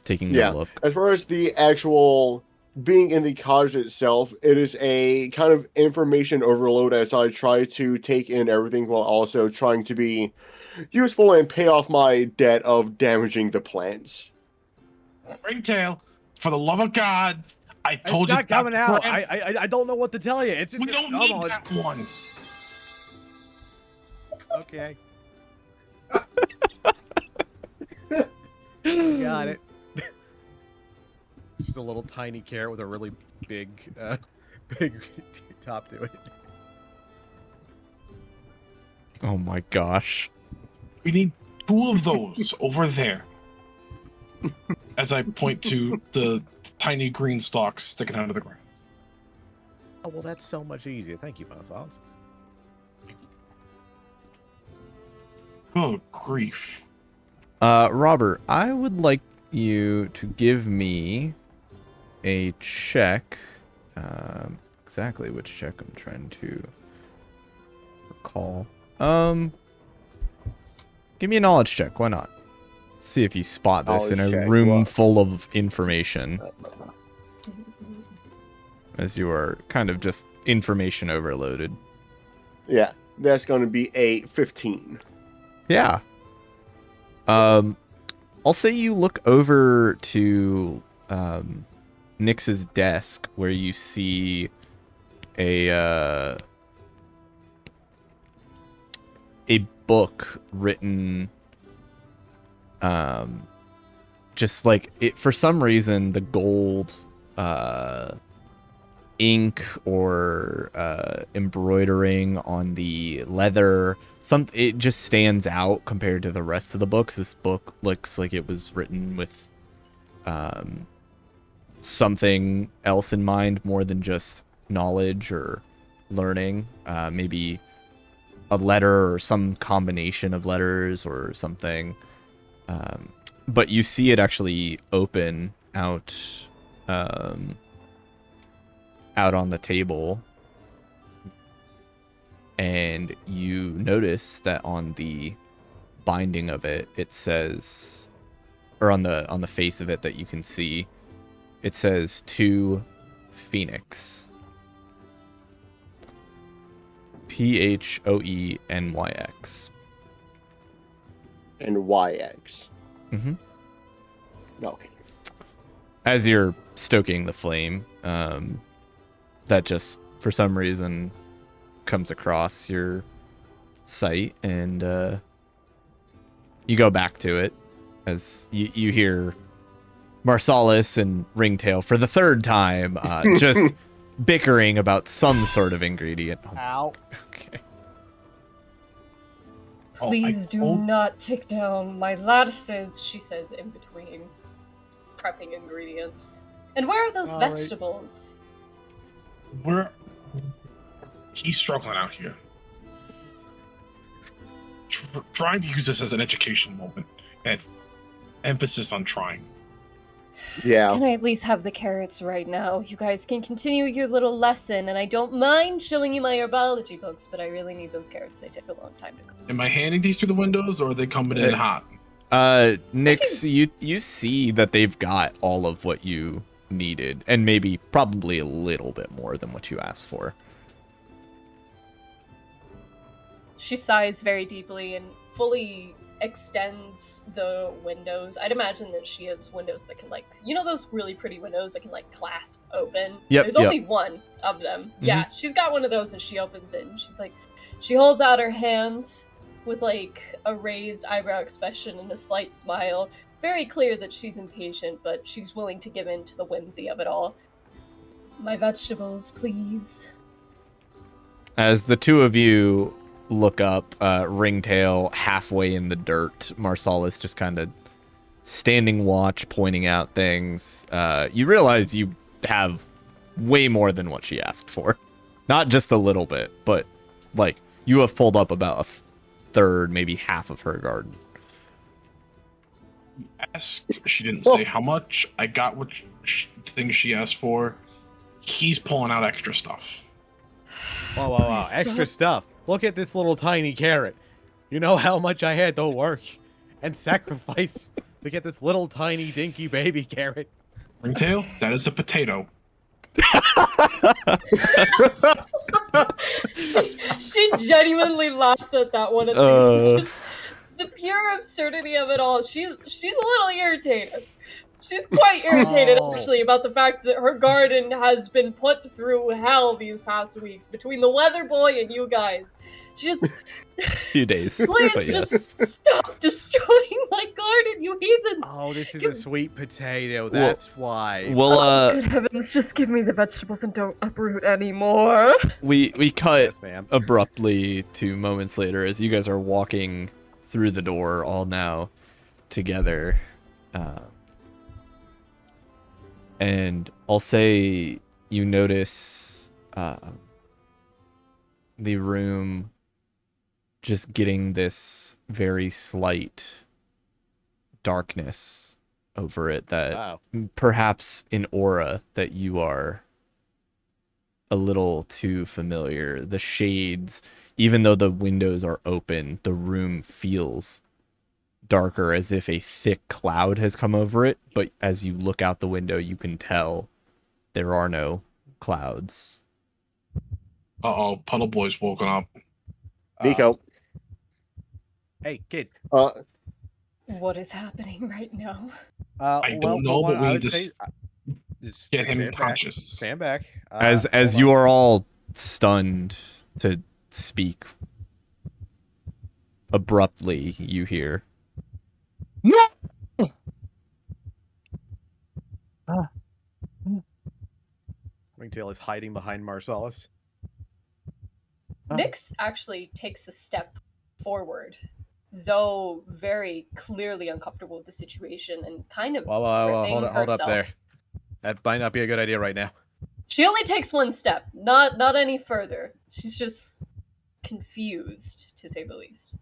taking a look? As far as the actual being in the cottage itself, it is a kind of information overload as I try to take in everything while also trying to be useful and pay off my debt of damaging the plants. Ringtail, for the love of God, I told it's you not coming out. Graham, I don't know what to tell you. It's we don't need that one. Okay. Got it. Just a little tiny carrot with a really big, big top to it. Oh my gosh. We need 2 of those over there. As I point to the tiny green stalks sticking out of the ground. Oh, well, that's so much easier. Thank you, Marsalis. Good grief. Robert, I would like you to give me a check. Exactly which check I'm trying to recall. Give me a knowledge check. Why not? See if you spot this in a room full of information. As you are kind of just information overloaded. Yeah, that's going to be a 15. Yeah. I'll say you look over to Nyx's desk where you see a book written just like it, for some reason the gold ink or embroidering on the leather, it just stands out compared to the rest of the books. This book looks like it was written with something else in mind more than just knowledge or learning. Maybe a letter or some combination of letters or something. But you see it actually open out on the table, and you notice that on the binding of it, it says, or on the face of it that you can see, it says to Phoenix. Phoenyx. And YX. Mm-hmm. Okay. As you're stoking the flame, that just for some reason comes across your sight, and you go back to it as you hear Marsalis and Ringtail for the 3rd time just bickering about some sort of ingredient. Ow. Okay. Please do not take down my lattices, she says in between prepping ingredients. And where are those vegetables? He's struggling out here. Trying to use this as an education moment, and it's emphasis on trying. Yeah. Can I at least have the carrots right now? You guys can continue your little lesson, and I don't mind showing you my herbology books, but I really need those carrots. They take a long time to cook. Am I handing these through the windows, or are they coming in hot? Nyx, you see that they've got all of what you needed, and maybe probably a little bit more than what you asked for. She sighs very deeply and fully extends the windows. I'd imagine that she has windows that can, like, you know, those really pretty windows that can, like, clasp open? Yep. There's only one of them. Mm-hmm. Yeah, she's got one of those, and she opens it, and she's like, she holds out her hand with, like, a raised eyebrow expression and a slight smile. Very clear that she's impatient, but she's willing to give in to the whimsy of it all. My vegetables, please. As the two of you look up, Ringtail halfway in the dirt, Marsalis just kind of standing watch, pointing out things. You realize you have way more than what she asked for. Not just a little bit, but like you have pulled up about a third, maybe half of her garden. Asked, she didn't say how much. I got what things she asked for. He's pulling out extra stuff. Wow. Please Extra stop. stuff. Look at this little tiny carrot. You know how much I had to work and sacrifice to get this little tiny dinky baby carrot. Ringtail, that is a potato. she genuinely laughs at that one. Just the pure absurdity of it all. She's a little irritated. She's quite irritated, actually, about the fact that her garden has been put through hell these past weeks between the weather boy and you guys. She just... Few days. Please just stop destroying my garden, you heathens! Oh, this is a sweet potato. That's why. Well, Good heavens, just give me the vegetables and don't uproot anymore. we cut Yes, ma'am. abruptly to moments later as you guys are walking through the door all now together. And I'll say you notice the room just getting this very slight darkness over it that Wow. perhaps an aura that you are a little too familiar. The shades, even though the windows are open, the room feels darker, as if a thick cloud has come over it, but as you look out the window you can tell there are no clouds. Uh-oh, Puddle Boy's woken up. Nico. Hey, kid. What is happening right now? I don't know, but we need to just get him stand back. conscious. Stand back. As hold you on. are all stunned to speak, abruptly you hear, Ringtail is hiding behind Marsalis. Nyx actually takes a step forward, though very clearly uncomfortable with the situation and kind of gripping Hold up herself. there. That might not be a good idea right now. She only takes one step, not any further. She's just confused, to say the least.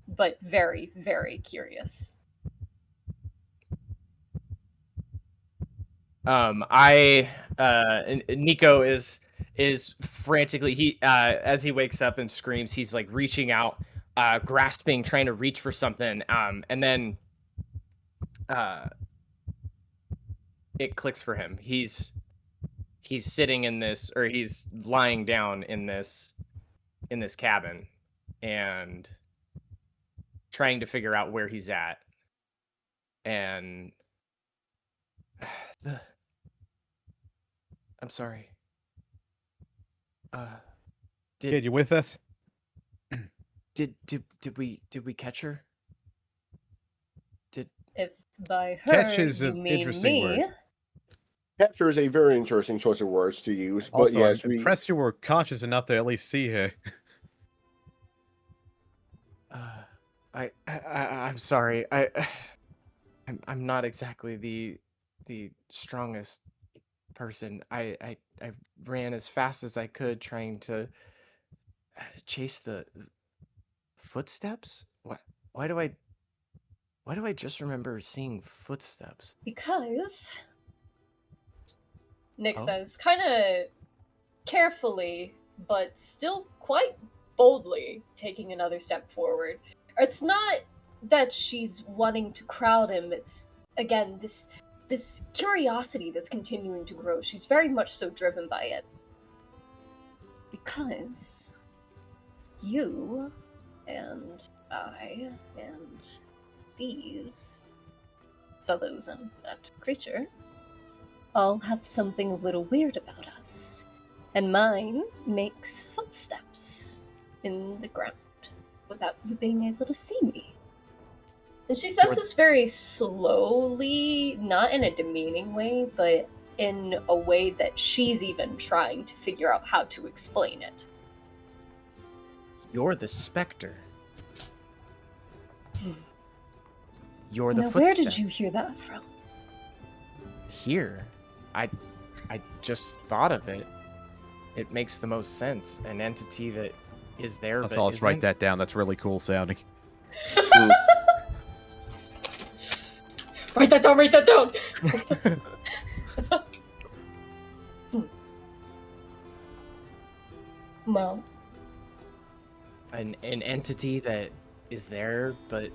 But very, very curious. Nico is frantically, as he wakes up and screams, he's like reaching out, grasping, trying to reach for something, and then it clicks for him. He's sitting in this, or he's lying down in this cabin and trying to figure out where he's at. And I'm sorry. Kid, you with us? Did we catch her? If by her Catch is you an mean interesting me, word. Capture is a very interesting choice of words to use, but Also, yes, I'm impressed you were conscious enough to at least see her. I'm sorry. I'm not exactly the strongest person. I ran as fast as I could trying to chase the footsteps. Why do I just remember seeing footsteps? because Nick Oh? says, kind of carefully, but still quite boldly, taking another step forward. It's not that she's wanting to crowd him. It's, again, this curiosity that's continuing to grow. She's very much so driven by it. Because you and I and these fellows and that creature all have something a little weird about us. And mine makes footsteps in the ground without you being able to see me. And she says this very slowly, not in a demeaning way, but in a way that she's even trying to figure out how to explain it. You're the specter. You're the Now, where footstep. did you hear that from? Here. I just thought of it. It makes the most sense. An entity that is there, but Let's write isn't. that down. That's really cool sounding. Write that down, write that down! Well, An entity that is there, but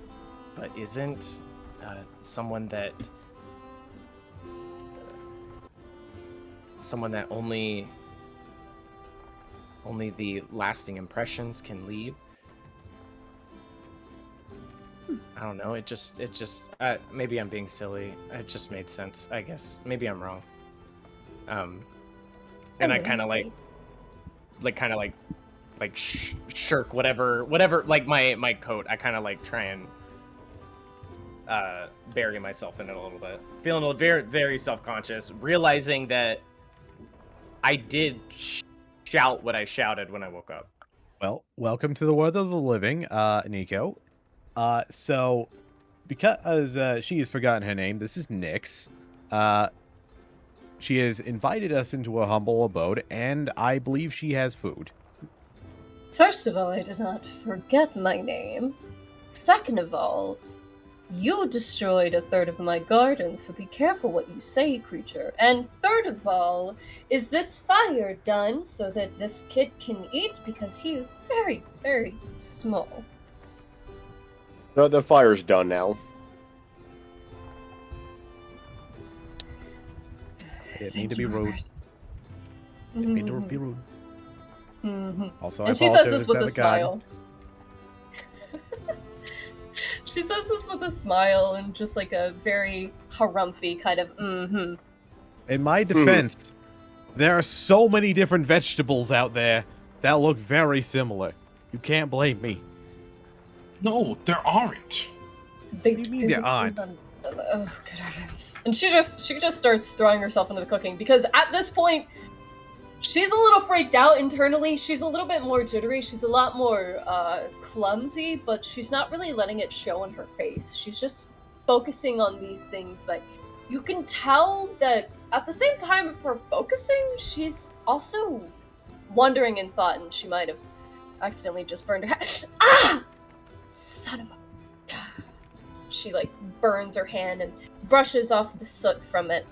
isn't. Someone that only the lasting impressions can leave. I don't know. It just maybe I'm being silly. It just made sense, I guess. Maybe I'm wrong. And I kind of shirk whatever like my coat. I kind of like try and bury myself in it a little bit, feeling very, very self-conscious, realizing that I did shout what I shouted when I woke up. Well, welcome to the world of the living, Nico. So, because she has forgotten her name, this is Nyx. She has invited us into her humble abode, and I believe she has food. first of all, I did not forget my name. Second of all, you destroyed a third of my garden, so be careful what you say, creature. And third of all, is this fire done so that this kid can eat? Because he is very, very small. The fire's done now. Didn't mean to be rude. Didn't mean to be rude. Also, And I she says apologize this with to a the smile. She says this with a smile and just like a very harumphy kind of In my defense, there are so many different vegetables out there that look very similar. You can't blame me. No, there aren't. What do you mean there aren't? Oh, good heavens. And she just starts throwing herself into the cooking because at this point, she's a little freaked out internally. She's a little bit more jittery. She's a lot more clumsy, but she's not really letting it show in her face. She's just focusing on these things, but you can tell that at the same time of her focusing, she's also wondering in thought, and she might have accidentally just burned her hand. Ah! Son of a... She, like, burns her hand and brushes off the soot from it.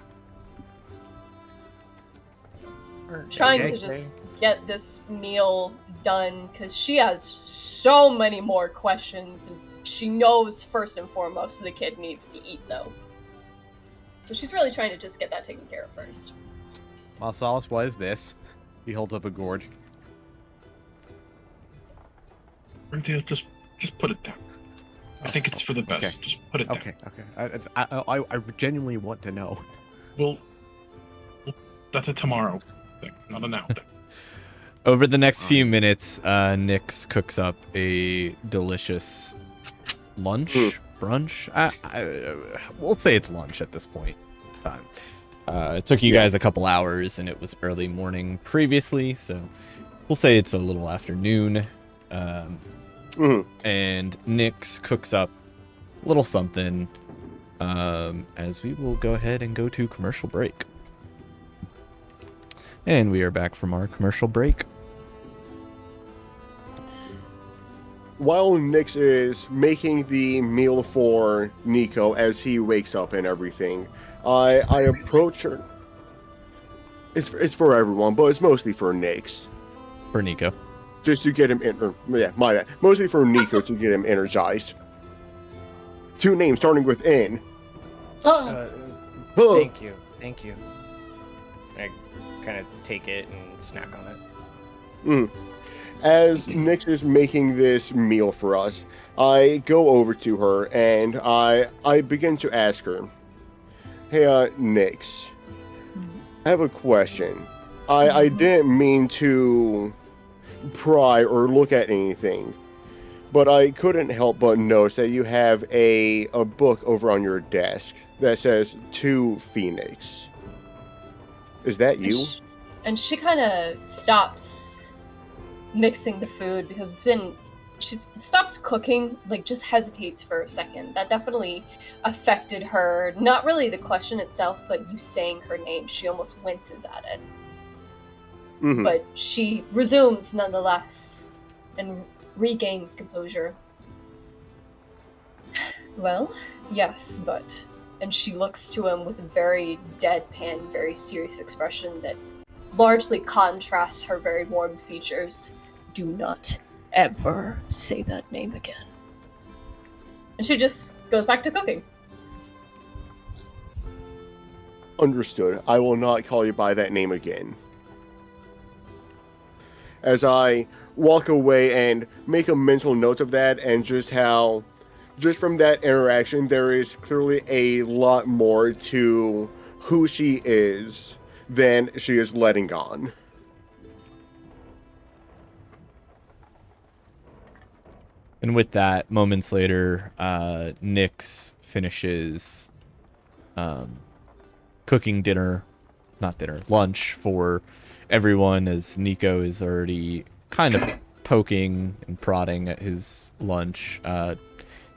Trying to just get this meal done, because she has so many more questions, and she knows first and foremost the kid needs to eat, though. So she's really trying to just get that taken care of first. Marsalis, what is this? He holds up a gourd. Ringtail, just put it down. I think it's for the best. Okay. Just put it down. Okay. I genuinely want to know. Well, that's a tomorrow thing, not a now thing. Over the next few minutes, Nyx cooks up a delicious lunch, brunch. We'll say it's lunch at this point in time. It took you guys a couple hours, and it was early morning previously, so we'll say it's a little afternoon. And Nyx cooks up a little something as we will go ahead and go to commercial break. And we are back from our commercial break. While Nyx is making the meal for Nico as he wakes up and everything, I approach her. It's for everyone, but it's mostly for Nyx. For Nico. Just to get him my bad. Mostly for Nico to get him energized. Two names starting with N. Thank you. I kind of take it and snack on it. As Nyx is making this meal for us, I go over to her and I begin to ask her, "Hey, Nyx, I have a question. I didn't mean to pry or look at anything, but I couldn't help but notice that you have a book over on your desk that says To Phoenix. Is that you?" And she kind of stops mixing the food because she stops cooking, like just hesitates for a second. That definitely affected her. Not really the question itself, but you saying her name. She almost winces at it. Mhm. But she resumes nonetheless and regains composure. Well, yes, but... And she looks to him with a very deadpan, very serious expression that largely contrasts her very warm features. Do not ever say that name again. And she just goes back to cooking. Understood. I will not call you by that name again. As I walk away and make a mental note of that, and just how, just from that interaction, there is clearly a lot more to who she is than she is letting on. And with that, moments later, Nyx finishes cooking lunch for everyone, as Nico is already kind of poking and prodding at his lunch.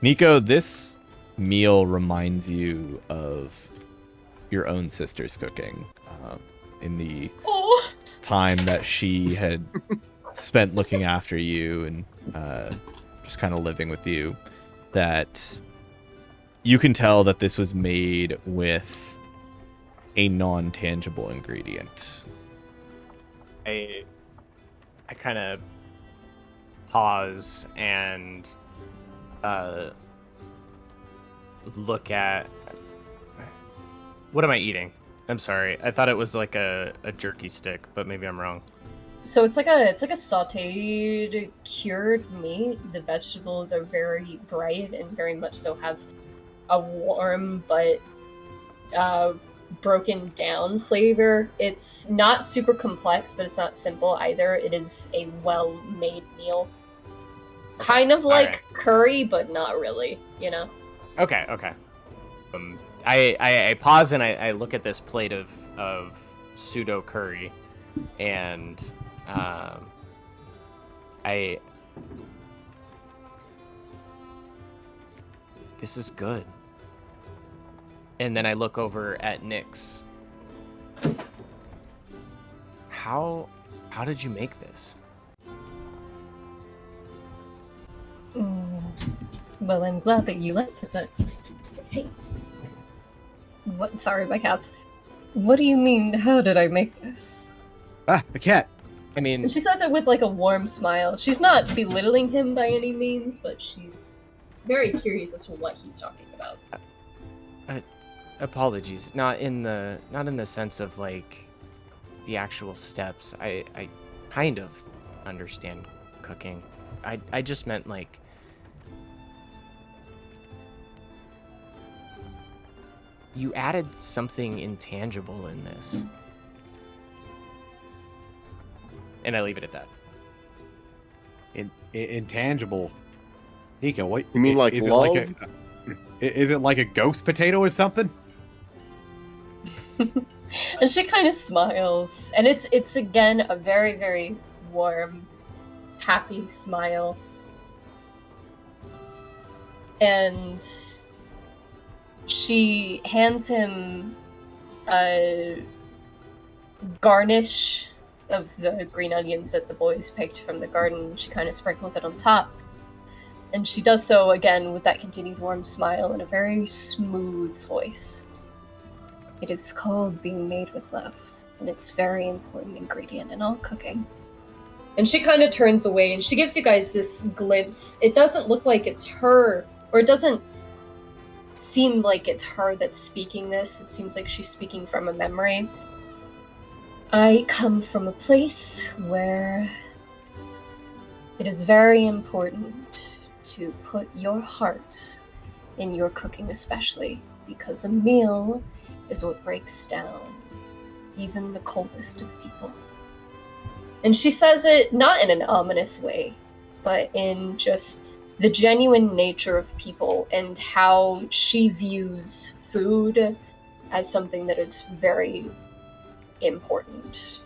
Nico, this meal reminds you of your own sister's cooking. In the time that she had spent looking after you and just kind of living with you, that you can tell that this was made with a non-tangible ingredient. I kind of pause and look at... What am I eating? I'm sorry. I thought it was like a jerky stick, but maybe I'm wrong. So it's like a sautéed, cured meat. The vegetables are very bright and very much so have a warm but broken down flavor. It's not super complex, but it's not simple either. It is a well-made meal. Kind of like curry, but not really, you know? Okay. I pause and I look at this plate of pseudo curry, and this is good. And then I look over at Nyx. How did you make this? Well, I'm glad that you like it, but hey, what? Sorry, my cats. What do you mean? How did I make this? Ah, the cat. I mean, And she says it with like a warm smile. She's not belittling him by any means, but she's very curious as to what he's talking about. apologies. Not in the sense of like the actual steps. I kind of understand cooking. I just meant like you added something intangible in this. And I leave it at that. Intangible. Nico, what? You mean like is love? Is it like a ghost potato or something? And she kind of smiles, and it's again a very, very warm, happy smile. And she hands him a garnish of the green onions that the boys picked from the garden. She kind of sprinkles it on top. And she does so again with that continued warm smile and a very smooth voice. It is called being made with love, and it's a very important ingredient in all cooking. And she kind of turns away, and she gives you guys this glimpse. It doesn't look like it's her, or it doesn't seem like it's her that's speaking this. It seems like she's speaking from a memory. I come from a place where it is very important to put your heart in your cooking, especially because a meal is what breaks down even the coldest of people. And she says it not in an ominous way, but in just the genuine nature of people and how she views food as something that is very important.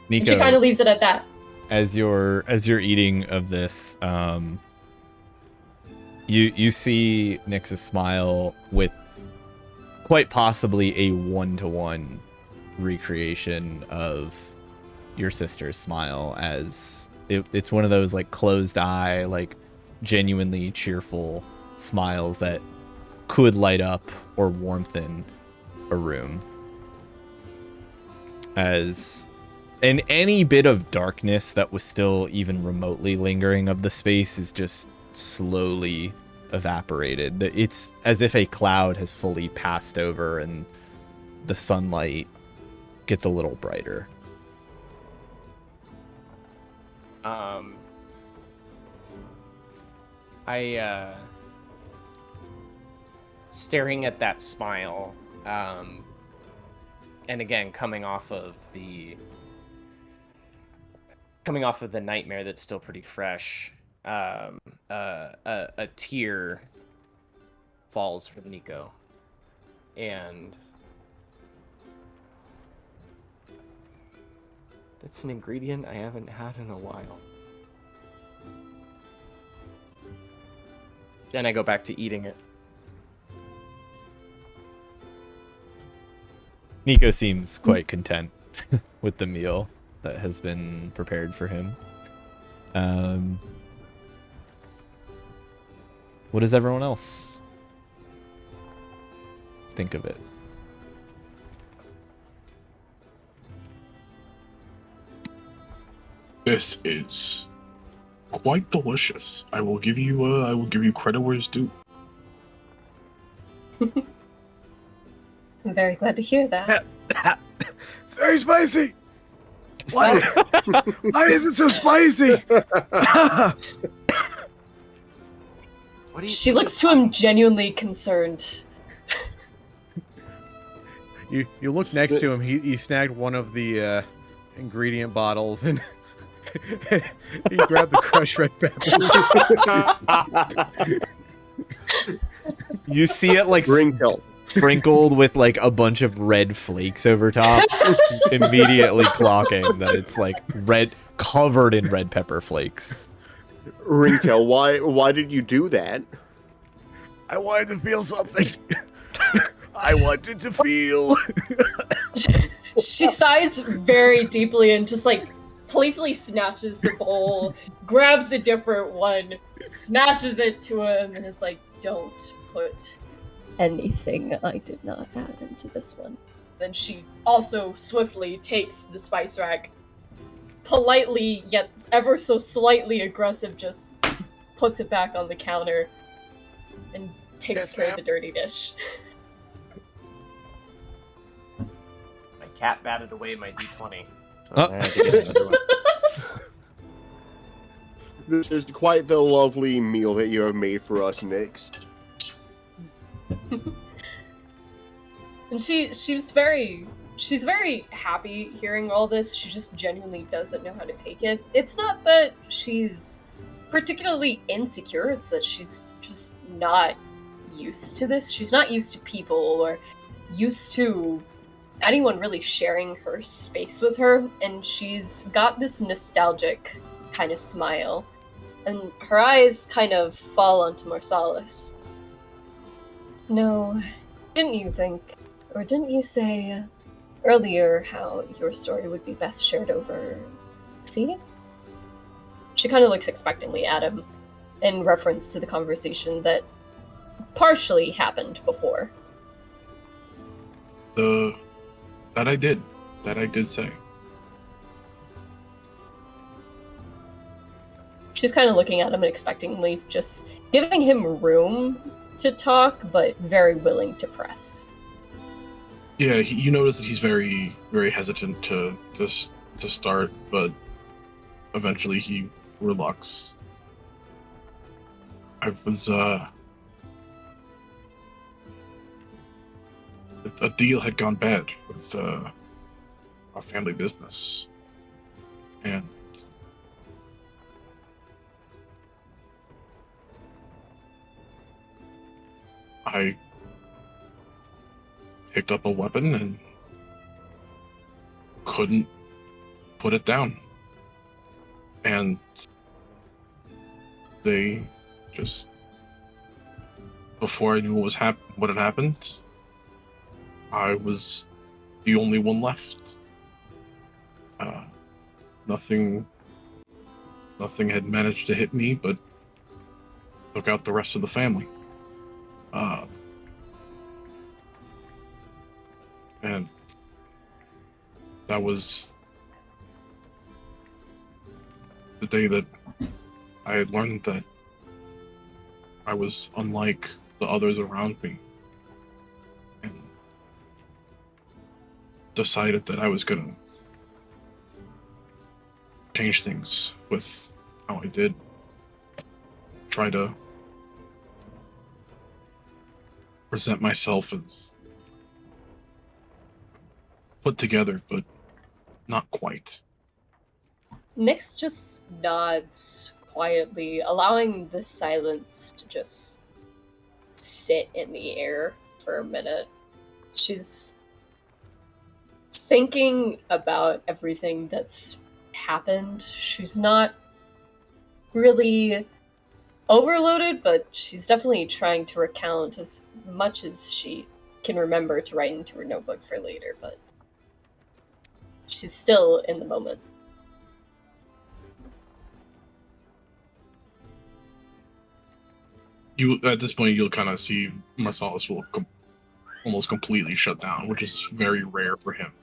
Nico, And she kind of leaves it at that. as you're eating of this, you see Nyx's smile with quite possibly a 1-to-1 recreation of your sister's smile, as it's one of those like closed eye, like genuinely cheerful smiles that could light up or warmthen a room. As and any bit of darkness that was still even remotely lingering of the space is just slowly evaporated. It's as if a cloud has fully passed over and the sunlight gets a little brighter. Staring at that smile, and again coming off of the nightmare that's still pretty fresh, a tear falls from Nico, and that's an ingredient I haven't had in a while. Then I go back to eating it. Nico seems quite content with the meal that has been prepared for him. What does everyone else think of it? This is quite delicious. I will give you credit where it's due. I'm very glad to hear that. It's very spicy. Why? Why is it so spicy? She looks to him genuinely concerned. You look next to him. He snagged one of the ingredient bottles and he grabbed the crushed red pepper. You see it like Ringtail. sprinkled with like a bunch of red flakes over top, immediately clocking that it's like red, covered in red pepper flakes. Ringtail, why did you do that? I wanted to feel something. I wanted to feel. She sighs very deeply and just like playfully snatches the bowl, grabs a different one, smashes it to him, and is like, "Don't put anything I did not add into this one." Then she also swiftly takes the spice rack, politely yet ever so slightly aggressive, just puts it back on the counter and takes care of the dirty dish. My cat batted away my D20. So Oh. I had to get another one. This is quite the lovely meal that you have made for us, Nyx. And she's very happy hearing all this. She just genuinely doesn't know how to take it. It's not that she's particularly insecure, it's that she's just not used to this. She's not used to people or used to anyone really sharing her space with her, and she's got this nostalgic kind of smile. And her eyes kind of fall onto Marsalis. No, didn't you think, or didn't you say earlier how your story would be best shared over seating? She kind of looks expectantly at him in reference to the conversation that partially happened before. That I did say. She's kind of looking at him expectantly, just giving him room to talk, but very willing to press. Yeah, you notice that he's very, very hesitant to start, but eventually he relucts. I was a deal had gone bad with our family business, and I picked up a weapon and couldn't put it down. And they just, before I knew what had happened, I was the only one left. Nothing had managed to hit me, but took out the rest of the family. And that was the day that I had learned that I was unlike the others around me, and decided that I was gonna change things with how I did. Try to present myself as put together, but not quite. Nyx just nods quietly, allowing the silence to just sit in the air for a minute. She's thinking about everything that's happened. She's not really overloaded, but she's definitely trying to recount as much as she can remember to write into her notebook for later, but she's still in the moment. At this point, you'll kind of see Marsalis will almost completely shut down, which is very rare for him.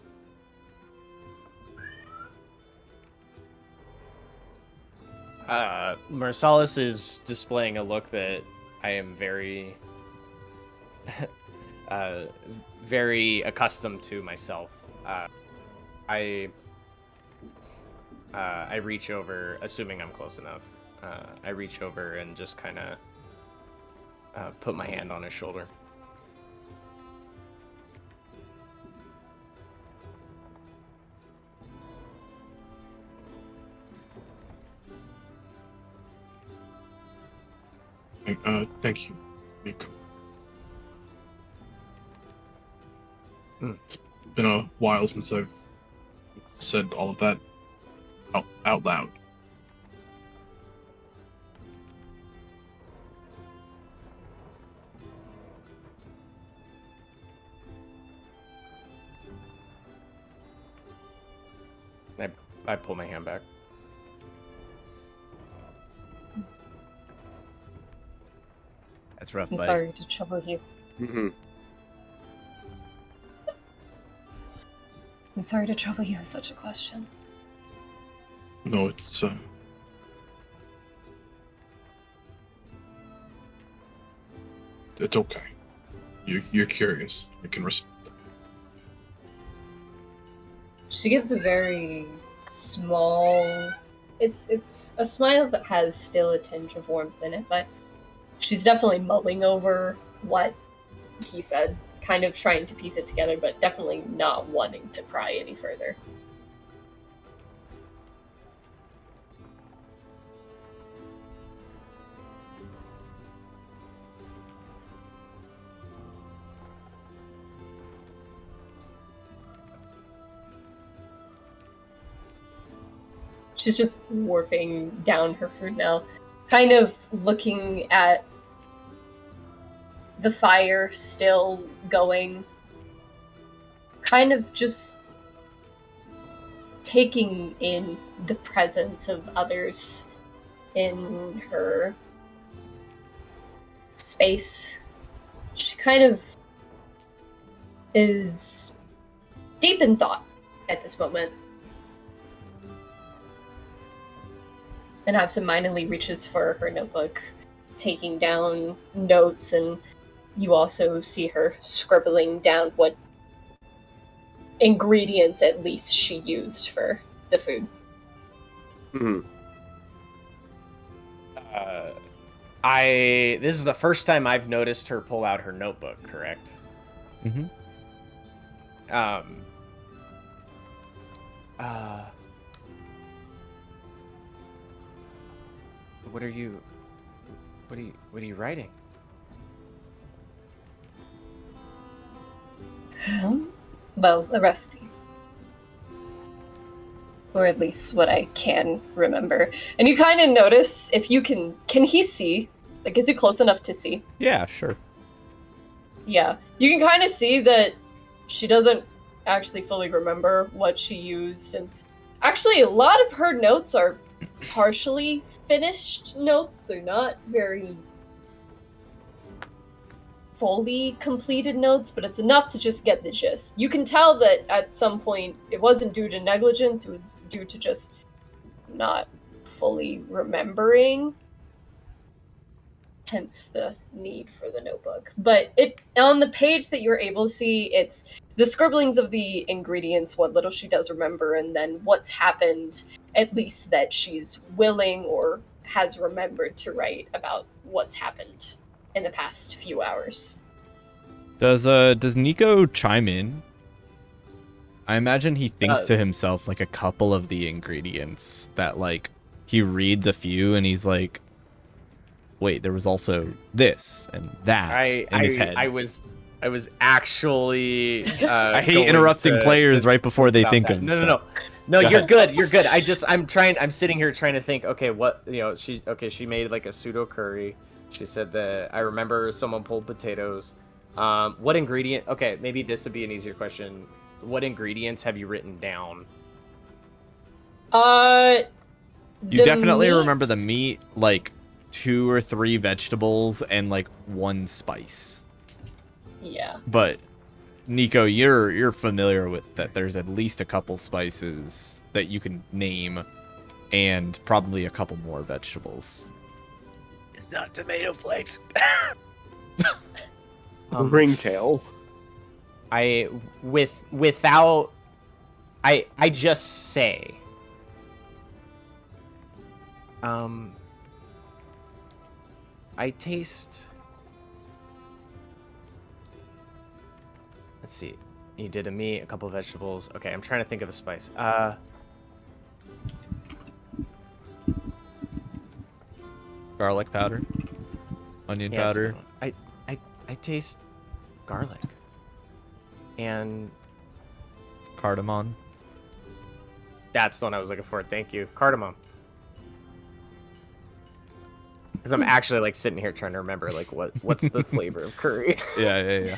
Marsalis is displaying a look that I am very, very accustomed to myself. I reach over, assuming I'm close enough. I reach over and just kind of put my hand on his shoulder. Thank you, Nico. It's been a while since I've said all of that out loud. I pull my hand back. That's rough, I'm buddy. sorry to trouble you. Mm-hmm. I'm sorry to trouble you with such a question. No, it's okay. You're curious. I can respect that. She gives a very small... It's a smile that has still a tinge of warmth in it, but she's definitely mulling over what he said, kind of trying to piece it together, but definitely not wanting to pry any further. She's just warfing down her food now, kind of looking at the fire still going, kind of just taking in the presence of others in her space. She kind of is deep in thought at this moment. And absentmindedly reaches for her notebook, taking down notes, and you also see her scribbling down what ingredients at least she used for the food. Mm-hmm. This is the first time I've noticed her pull out her notebook, correct? Mm-hmm. What are you writing? Well, a recipe. or at least what I can remember. And you kind of notice if you can he see? Like, is he close enough to see? Yeah, sure. Yeah, you can kind of see that she doesn't actually fully remember what she used, and actually a lot of her notes are partially finished notes. They're not very fully completed notes, but it's enough to just get the gist. You can tell that at some point it wasn't due to negligence, it was due to just not fully remembering. Hence the need for the notebook. But it on the page that you're able to see, it's the scribblings of the ingredients, what little she does remember, and then what's happened, at least that she's willing or has remembered to write about what's happened in the past few hours. Does Nico chime in? I imagine he thinks to himself like a couple of the ingredients that like he reads a few and he's like, wait, there was also this and that in his head. I was actually. I hate interrupting players right before they think of stuff. No, you're good. You're good. I'm sitting here trying to think. Okay, what she made like a pseudo curry. She said that I remember someone pulled potatoes. What ingredient? Okay, maybe this would be an easier question. What ingredients have you written down? You definitely remember the meat, like 2 or 3 vegetables and like 1 spice. Yeah. But Nico, you're familiar with that there's at least a couple spices that you can name and probably a couple more vegetables. It's not tomato flakes. Ringtail. I just say I taste. Let's see. You did a meat, a couple of vegetables. Okay, I'm trying to think of a spice. Garlic powder, onion powder. I taste garlic and Cardamom. That's the one I was looking for. Thank you. Cardamom. Because I'm actually like sitting here trying to remember like what's the flavor of curry. Yeah.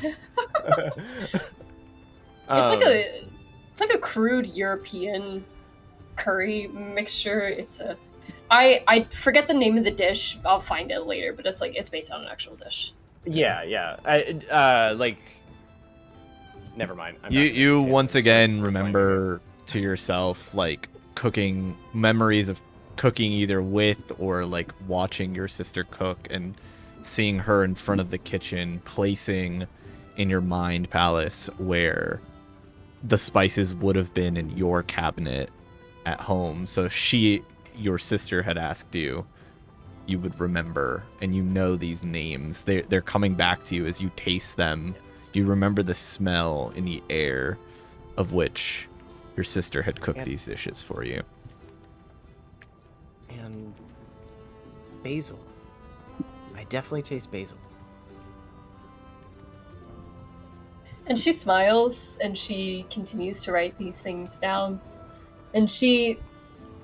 It's like a crude European curry mixture. It's a I forget the name of the dish. I'll find it later, but it's based on an actual dish. Yeah. Never mind. You once again remember to yourself like cooking, memories of cooking either with or like watching your sister cook and seeing her in front of the kitchen, placing in your mind palace where the spices would have been in your cabinet at home. So if your sister had asked you, you would remember, and you know these names. They're coming back to you as you taste them. You remember the smell in the air of which your sister had cooked these dishes for you. And basil. I definitely taste basil. And she smiles and she continues to write these things down. And she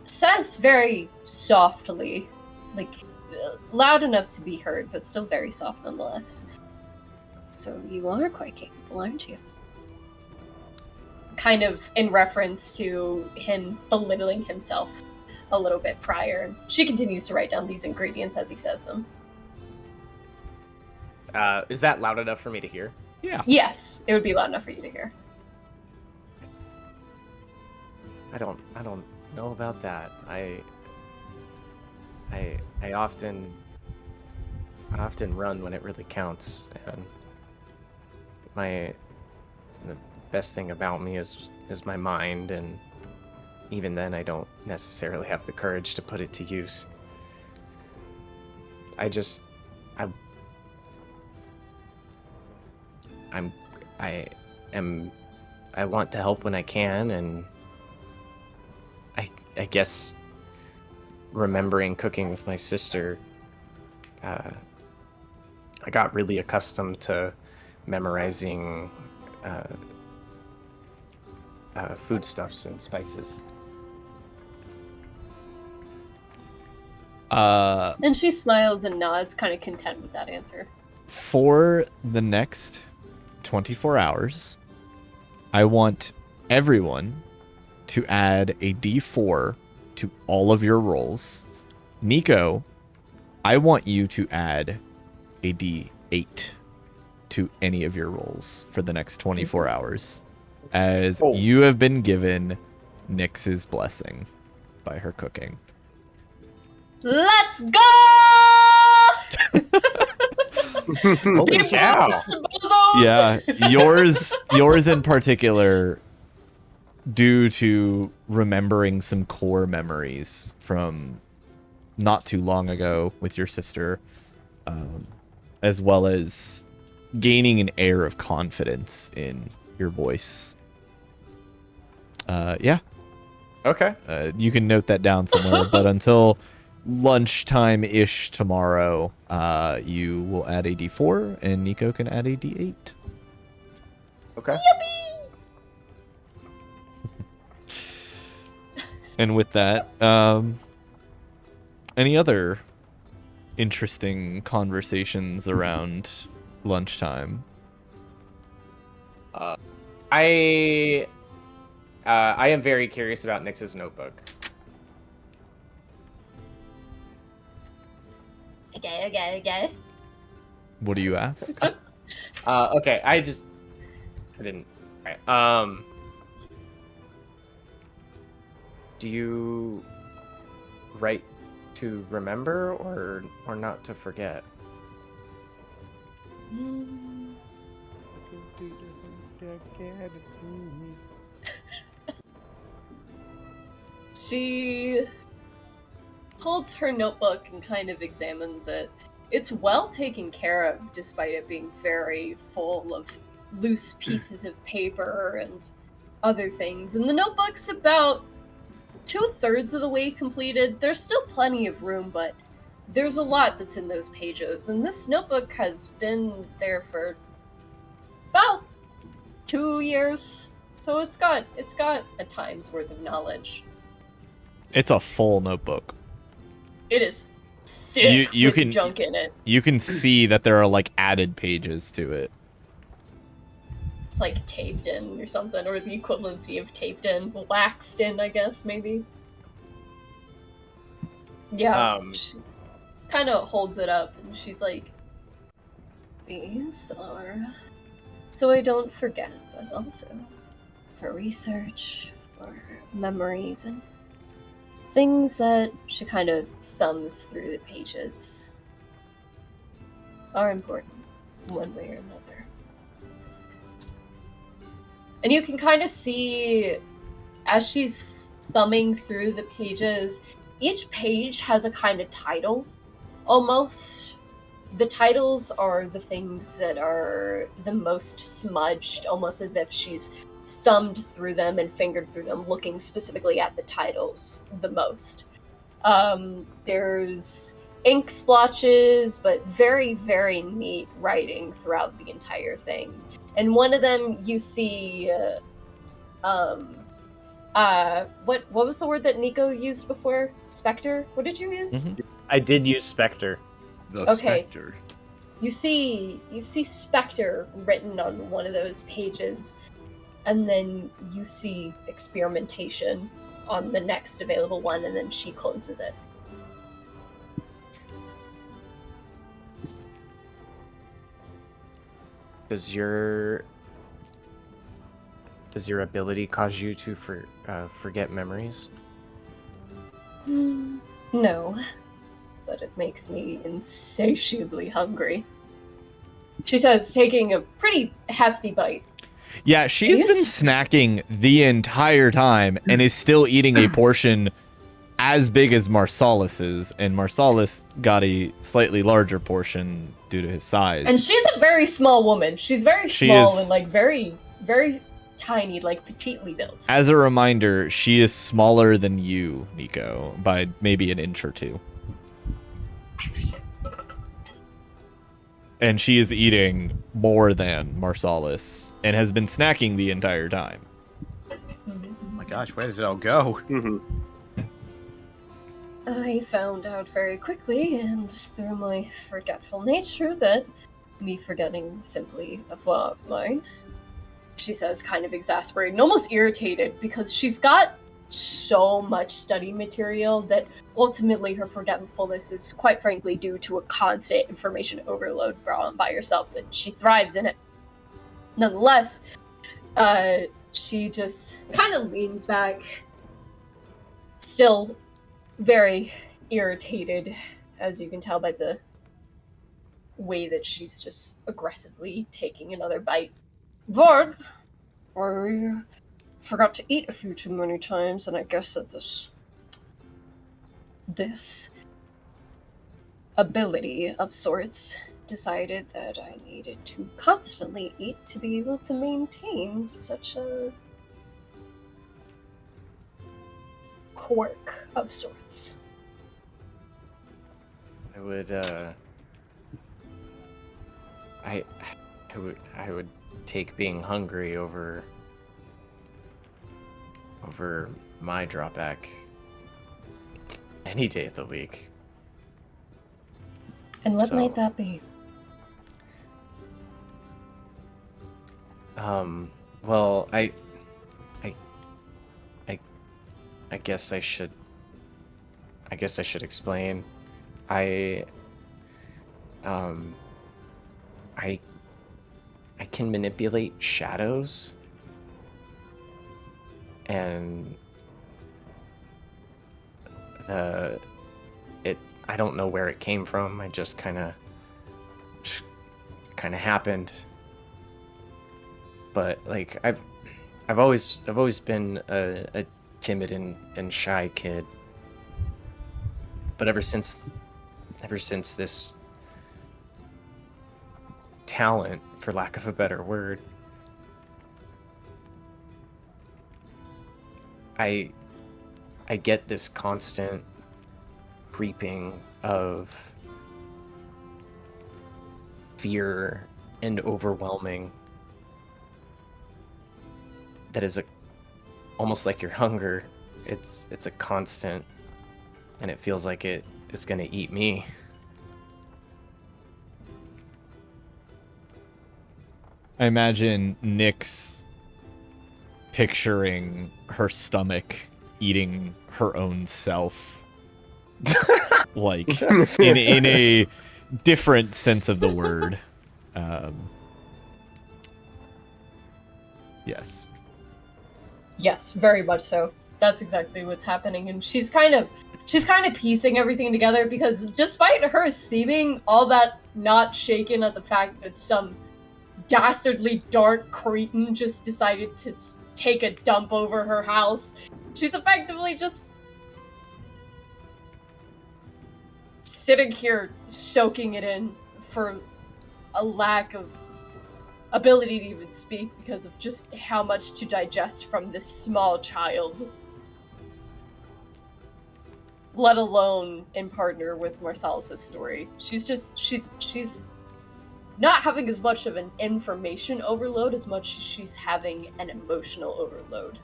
says very softly, like loud enough to be heard, but still very soft nonetheless. So you are quite capable, aren't you? Kind of in reference to him belittling himself a little bit prior. She continues to write down these ingredients as he says them. Is that loud enough for me to hear? Yeah. Yes, it would be loud enough for you to hear. I don't know about that. I often run when it really counts, and the best thing about me is my mind, and even then I don't necessarily have the courage to put it to use. I want to help when I can, and I guess remembering cooking with my sister, I got really accustomed to memorizing foodstuffs and spices. And she smiles and nods, kind of content with that answer. For the next 24 hours, I want everyone to add a D4 to all of your rolls. Nico, I want you to add a D8 to any of your rolls for the next 24 hours, as you have been given Nyx's blessing by her cooking. Let's go! Holy cow! Bozos! Yeah, yours in particular, due to remembering some core memories from not too long ago with your sister, as well as gaining an air of confidence in your voice. Yeah. Okay. You can note that down somewhere, but until lunchtime-ish tomorrow, you will add a D4, and Nico can add a D8. Okay. Yippee! And with that, any other interesting conversations around lunchtime? I am very curious about Nyx's notebook. Okay. What do you ask? Okay, I didn't. Right. Do you write to remember or not to forget? She holds her notebook and kind of examines it. It's well taken care of, despite it being very full of loose pieces of paper and other things. And the notebook's about 2/3 of the way completed. There's still plenty of room, but there's a lot that's in those pages. And this notebook has been there for about 2 years. So it's got a time's worth of knowledge. It's a full notebook. It is thick You with can- junk in it. You can see that there are like added pages to it. It's like taped in or something, or the equivalency of taped in, waxed in, I guess, maybe. Yeah, she kind of holds it up, and she's like, "These are so I don't forget, but also for research, for memories, and things that," she kind of thumbs through the pages, "are important one way or another." And you can kind of see, as she's thumbing through the pages, each page has a kind of title, almost. The titles are the things that are the most smudged, almost as if she's thumbed through them and fingered through them, looking specifically at the titles the most. There's ink splotches, but very, very neat writing throughout the entire thing. And one of them you see, what was the word that Nico used before? Spectre? What did you use? I did use Spectre. The Okay. Spectre. You see Spectre written on one of those pages, and then you see experimentation on the next available one, and then she closes it. Does your ability cause you to forget memories? No, but it makes me insatiably hungry. She says, taking a pretty hefty bite. Yeah, she's been snacking the entire time and is still eating a portion as big as Marsalis's, and Marsalis got a slightly larger portion due to his size. And she's a very small woman. She's very She small is- and like very, very tiny, like petitely built. As a reminder, she is smaller than you, Nico, by maybe an inch or two. And she is eating more than Marsalis and has been snacking the entire time. Oh my gosh, where does it all go? I found out very quickly, and through my forgetful nature, that me forgetting simply a flaw of mine. She says, kind of exasperated and almost irritated, because she's got so much study material that ultimately her forgetfulness is quite frankly due to a constant information overload brought on by herself, that she thrives in it. Nonetheless, she just kind of leans back, still very irritated, as you can tell by the way that she's just aggressively taking another bite. But I forgot to eat a few too many times, and I guess that this ability of sorts decided that I needed to constantly eat to be able to maintain such a quirk of sorts. I would I would take being hungry over my drawback any day of the week. And what might that be? Well, I guess I should explain. I can manipulate shadows, and I don't know where it came from. I just kind of happened. But like I've always been a timid and shy kid. But ever since this talent, for lack of a better word, I get this constant creeping of fear and overwhelming that is almost like your hunger. It's a constant, and it feels like it is going to eat me. I imagine Nyx picturing her stomach eating her own self. Like, in a different sense of the word. Yes. Yes, very much so. That's exactly what's happening, and she's kind of piecing everything together, because despite her seeming all that not shaken at the fact that some dastardly dark cretin just decided to take a dump over her house, she's effectively just sitting here soaking it in for a lack of ability to even speak, because of just how much to digest from this small child, let alone in partner with Marsalis' story. She's not having as much of an information overload as much as she's having an emotional overload.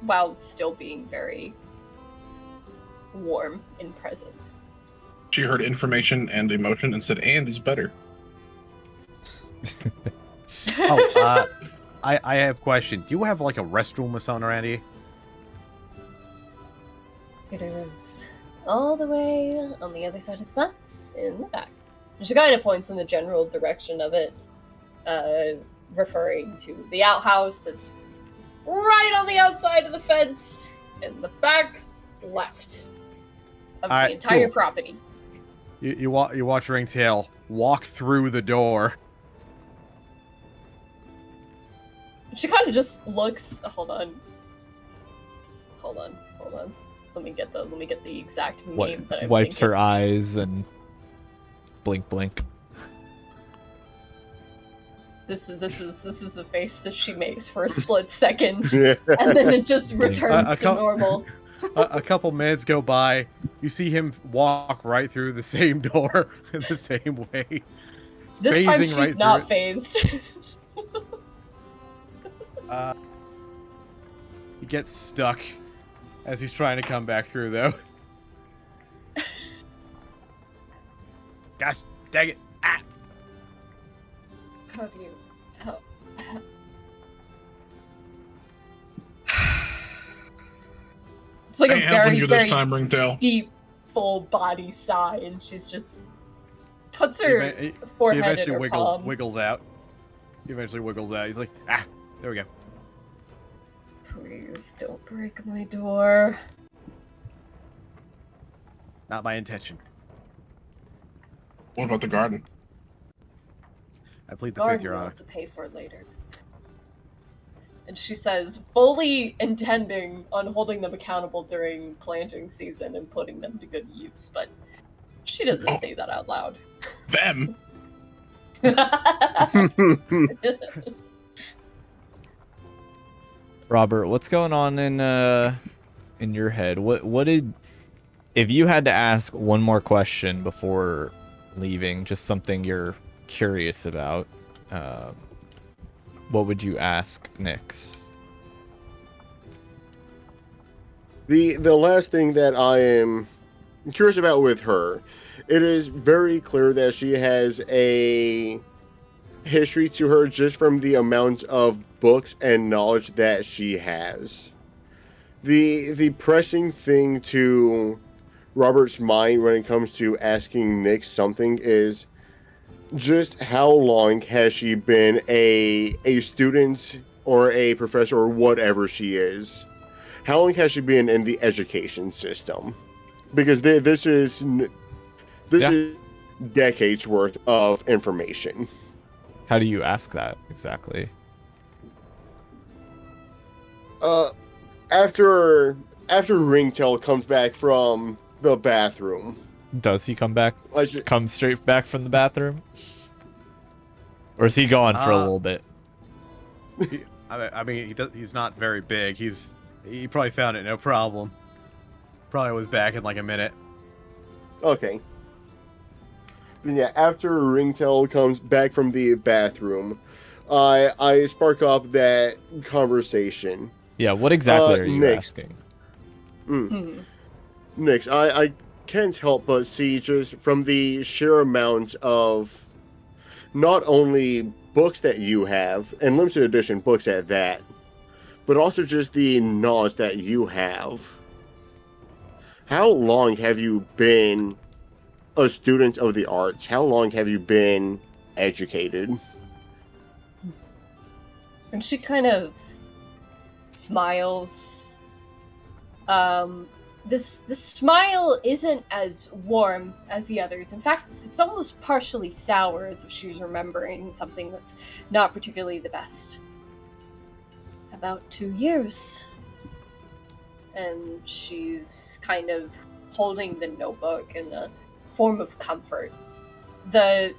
While still being very warm in presence. She heard information and emotion and said, "And is better." I have a question. Do you have like a restroom or something, Randy? It is all the way on the other side of the fence, in the back. And she kind of points in the general direction of it, referring to the outhouse that's right on the outside of the fence, in the back left of the entire property. You watch Ringtail walk through the door. She kind of just looks. Hold on. Let me get the exact name that I'm wipes thinking. her eyes and blink. This is the face that she makes for a split second, and then it just returns to normal. A couple minutes go by. You see him walk right through the same door in the same way. This time she's right not through phased. He gets stuck as he's trying to come back through, though. Gosh, dang it. Ah! How do you... How... It's like I a ain't helping very, you this very time, Ringtail. deep, full body sigh, and she's just puts her He forehead in eventually her palm. wiggles out. He eventually wiggles out. He's like, ah, there we go. Please don't break my door. Not my intention. What about the garden? I plead the fifth, Garden Your will Honor. have to pay for later. And she says, fully intending on holding them accountable during planting season and putting them to good use, but she doesn't say that out loud. Them? Robert, what's going on in your head? What did, if you had to ask one more question before leaving, just something you're curious about, what would you ask Nyx? The last thing that I am curious about with her, it is very clear that she has a history to her just from the amount of books and knowledge that she has. The pressing thing to Robert's mind when it comes to asking Nyx something is just how long has she been a student or a professor or whatever she is? How long has she been in the education system? Because this is decades worth of information. How do you ask that exactly? After Ringtail comes back from the bathroom. Does he come back? Come straight back from the bathroom, or is he gone for a little bit? I mean, he's not very big. He probably found it no problem. Probably was back in like a minute. Okay. Then yeah, after Ringtail comes back from the bathroom, I spark up that conversation. Yeah, what exactly are you Nyx. asking? Nyx, I can't help but see just from the sheer amount of not only books that you have, and limited edition books at that, but also just the knowledge that you have. How long have you been a student of the arts? How long have you been educated? And she kind of smiles. This smile isn't as warm as the others. In fact, it's almost partially sour, as if she's remembering something that's not particularly the best. About 2 years. And she's kind of holding the notebook in a form of comfort. The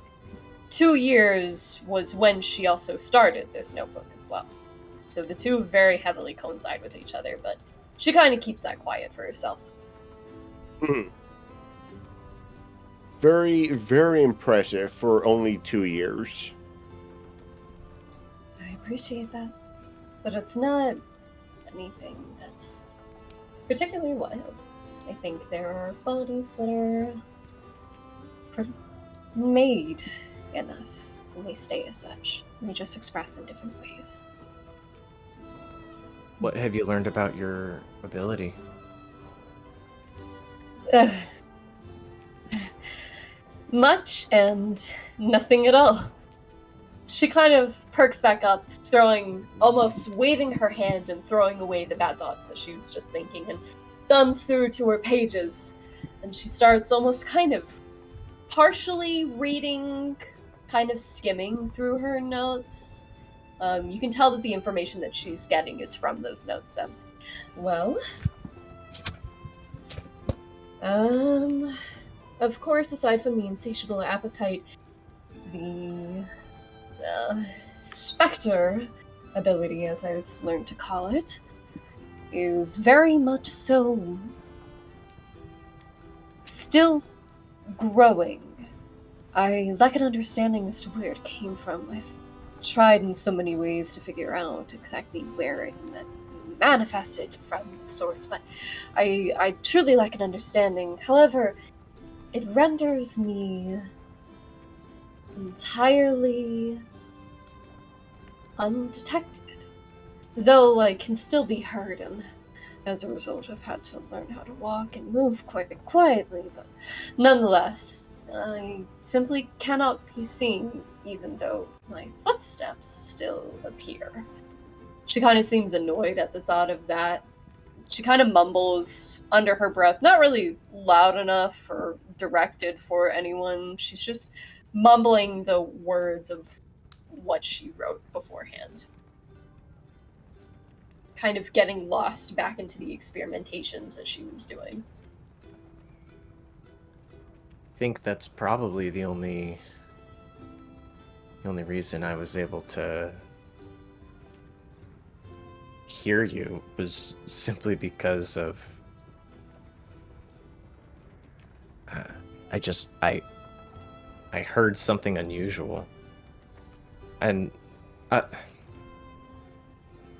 2 years was when she also started this notebook as well. So the two very heavily coincide with each other, but she kind of keeps that quiet for herself. Very, very impressive for only 2 years. I appreciate that. But it's not anything that's particularly wild. I think there are qualities that are made in us, and they stay as such. And they just express in different ways. What have you learned about your ability? Much and nothing at all. She kind of perks back up, almost waving her hand and throwing away the bad thoughts that she was just thinking, and thumbs through to her pages. And she starts almost kind of partially reading, kind of skimming through her notes. You can tell that the information that she's getting is from those notes. So, well, of course, aside from the insatiable appetite, the Spectre ability, as I've learned to call it, is very much so still growing. I lack an understanding as to where it came from. I've tried in so many ways to figure out exactly where it manifested from of sorts, but I truly lack an understanding. However, it renders me entirely undetected, though I can still be heard, and as a result I've had to learn how to walk and move quite quietly, but nonetheless, I simply cannot be seen, even though my footsteps still appear. She kind of seems annoyed at the thought of that. She kind of mumbles under her breath, not really loud enough or directed for anyone. She's just mumbling the words of what she wrote beforehand. Kind of getting lost back into the experimentations that she was doing. I think that's probably the only reason I was able to hear you was simply because of I heard something unusual, and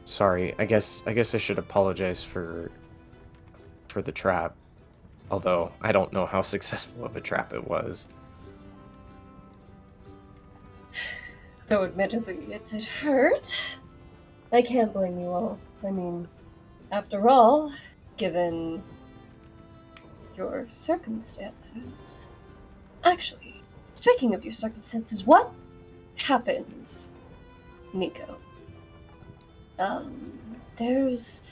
sorry, I guess I should apologize for the trap, although I don't know how successful of a trap it was. Though admittedly it did hurt, I can't blame you all. I mean, after all, given your circumstances... Actually, speaking of your circumstances, what happened, Nico? There's...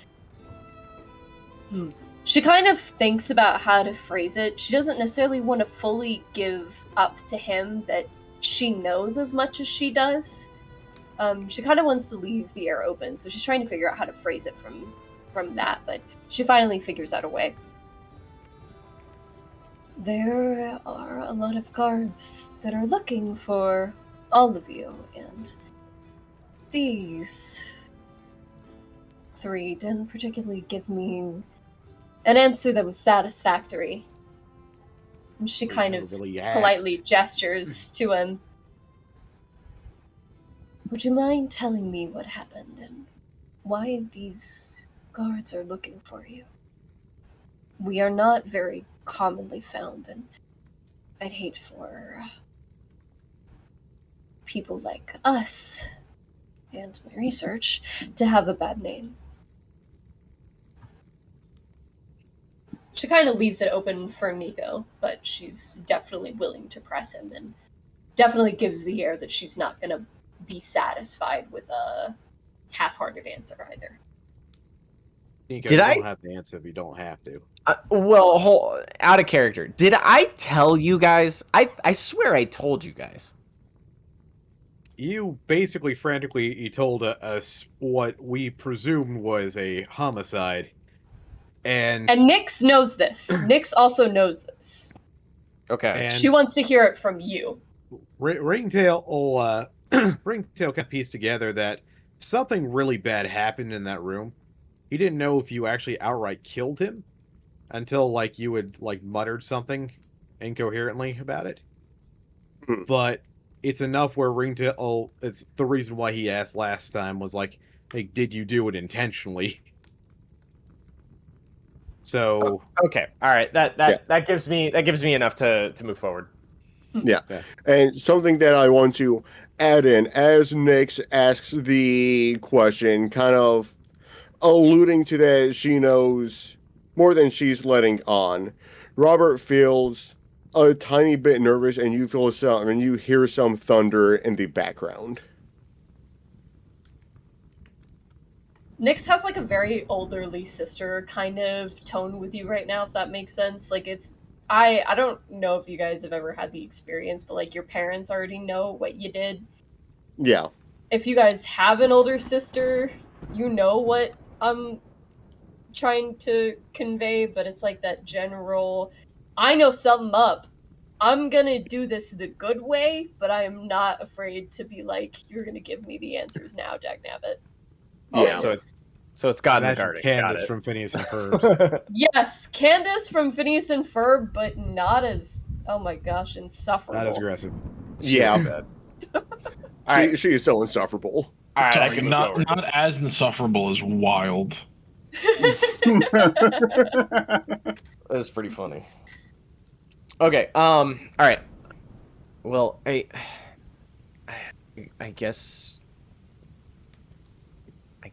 She kind of thinks about how to phrase it. She doesn't necessarily want to fully give up to him that she knows as much as she does. She kind of wants to leave the air open, so she's trying to figure out how to phrase it from that, but she finally figures out a way. There are a lot of guards that are looking for all of you, and these three didn't particularly give me an answer that was satisfactory. And she kind of politely gestures to him. Would you mind telling me what happened and why these guards are looking for you? We are not very commonly found, and I'd hate for people like us and my research to have a bad name. She kind of leaves it open for Nico, but she's definitely willing to press him and definitely gives the air that she's not going to be satisfied with a half-hearted answer either. Nico, you don't have to answer if you don't have to. Out of character. Did I tell you guys? I swear I told you guys. You basically frantically told us what we presumed was a homicide. And Nyx knows this. Nyx also knows this. Okay. And she wants to hear it from you. Ringtail can piece together that something really bad happened in that room. He didn't know if you actually outright killed him until you had muttered something incoherently about it. But it's enough where Ringtail, it's the reason why he asked last time was hey, did you do it intentionally? So okay, all right, that gives me enough to move forward. Yeah. And something that I want to add in, as Nyx asks the question, kind of alluding to that she knows more than she's letting on, Robert feels a tiny bit nervous, and you feel and you hear some thunder in the background. Nyx has a very olderly sister kind of tone with you right now, if that makes sense. I don't know if you guys have ever had the experience, but your parents already know what you did. Yeah. If you guys have an older sister, you know what I'm trying to convey, but it's that general, I know something up. I'm gonna do this the good way, but I am not afraid to be you're gonna give me the answers now, Dagnabbit. Yeah. So it's God and the Garden. Candace from Phineas and Ferb. Yes, Candace from Phineas and Ferb, but not as, oh my gosh, insufferable. Not as aggressive. Yeah. She is so insufferable. All right, not as insufferable as Wild. That's pretty funny. Okay. All right. Well, I guess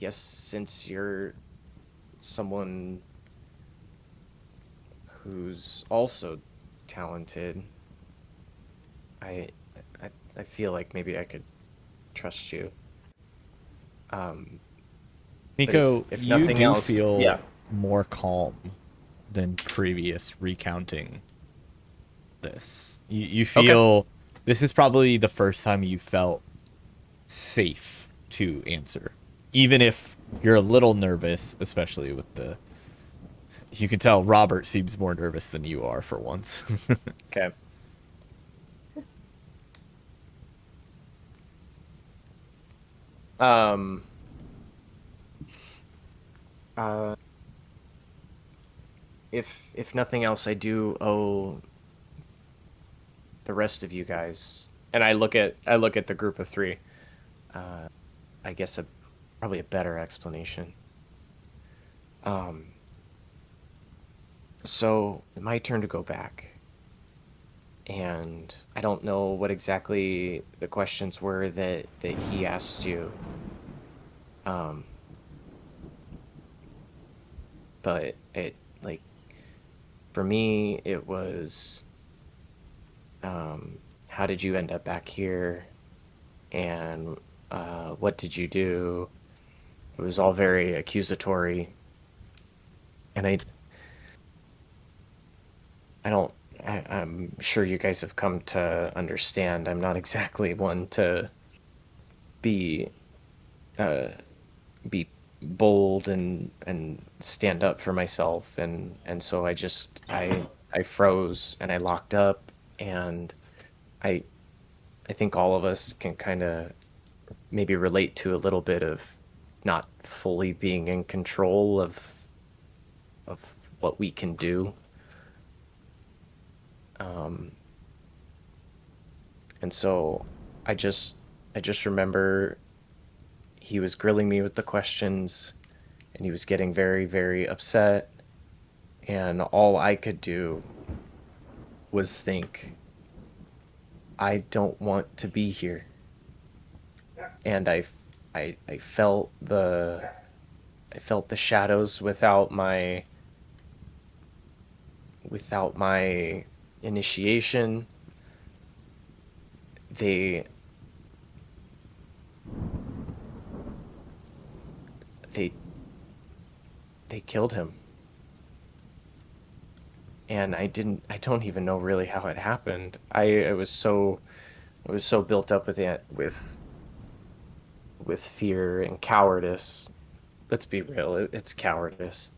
since you're someone who's also talented, I I feel like maybe I could trust you. Nico, if you nothing do else, feel yeah. more calm than previous recounting this. You feel this is probably the first time you felt safe to answer. Even if you're a little nervous, especially with the... You can tell Robert seems more nervous than you are for once. Okay. Uh, if nothing else, I do owe the rest of you guys, and I look at the group of three. I guess probably a better explanation. So my turn to go back, and I don't know what exactly the questions were that he asked you. But it, like, for me, it was, how did you end up back here, and what did you do? It was all very accusatory, and I'm sure you guys have come to understand I'm not exactly one to be be bold and stand up for myself, and so I froze and I locked up, and I think all of us can kind of maybe relate to a little bit of not fully being in control of what we can do. And so I just remember he was grilling me with the questions, and he was getting very, very upset, and all I could do was think, I don't want to be here. And I felt the shadows without my initiation. They killed him. And I don't even know really how it happened. I was so built up with it, with fear and cowardice. Let's be real, it's cowardice,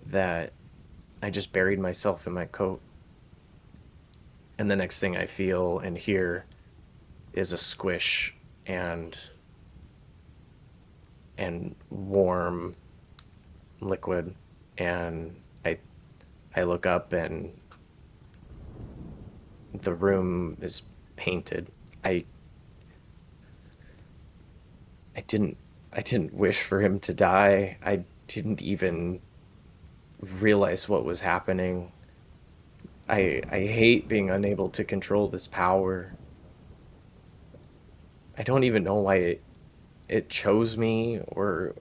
that I just buried myself in my coat. And the next thing I feel and hear is a squish and warm liquid, and I look up, and the room is painted. I didn't wish for him to die. I didn't even realize what was happening. I hate being unable to control this power. I don't even know why it chose me, or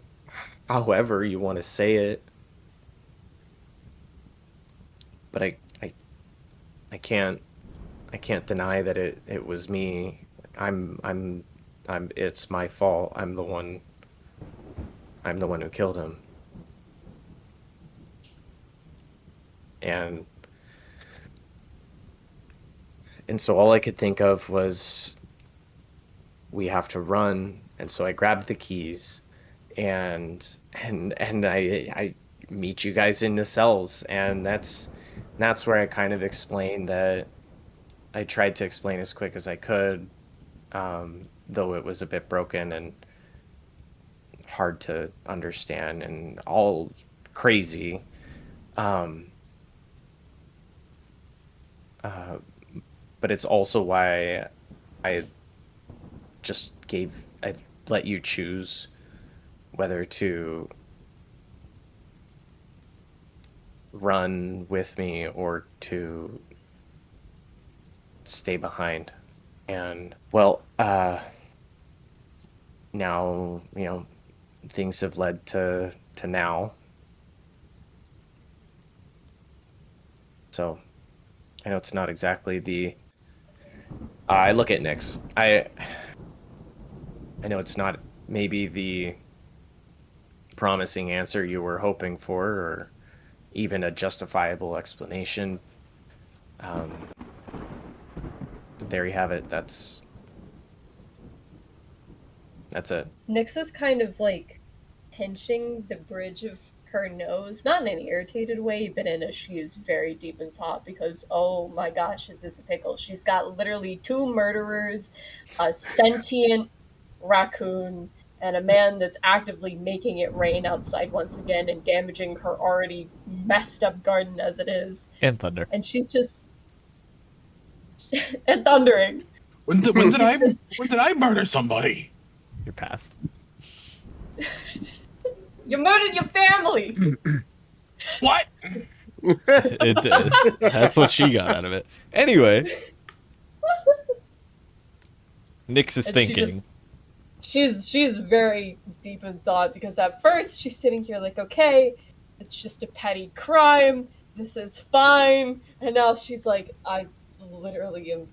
however you want to say it. But I can't deny that it was me. It's my fault. I'm the one who killed him. And so all I could think of was, we have to run. And so I grabbed the keys, and I meet you guys in the cells, and that's where I kind of explained that. I tried to explain as quick as I could, though it was a bit broken and hard to understand and all crazy. But it's also why I let you choose whether to run with me or to stay behind. And well, now, things have led to now. So I know it's not exactly the I look at Nyx. I know it's not maybe the promising answer you were hoping for, or even a justifiable explanation. But there you have it. That's it. Nyx is kind of like pinching the bridge of her nose, not in an irritated way, but in a she is very deep in thought because, oh my gosh, is this a pickle? She's got literally 2 murderers, a sentient raccoon, and a man that's actively making it rain outside once again and damaging her already messed up garden as it is. And thunder. And she's just... and thundering. When did I murder somebody? You're past. You murdered your family! What? It did. That's what she got out of it. Anyway. Nyx is And thinking. She's very deep in thought because at first she's sitting here like, okay, it's just a petty crime, this is fine, and now she's like, I literally am...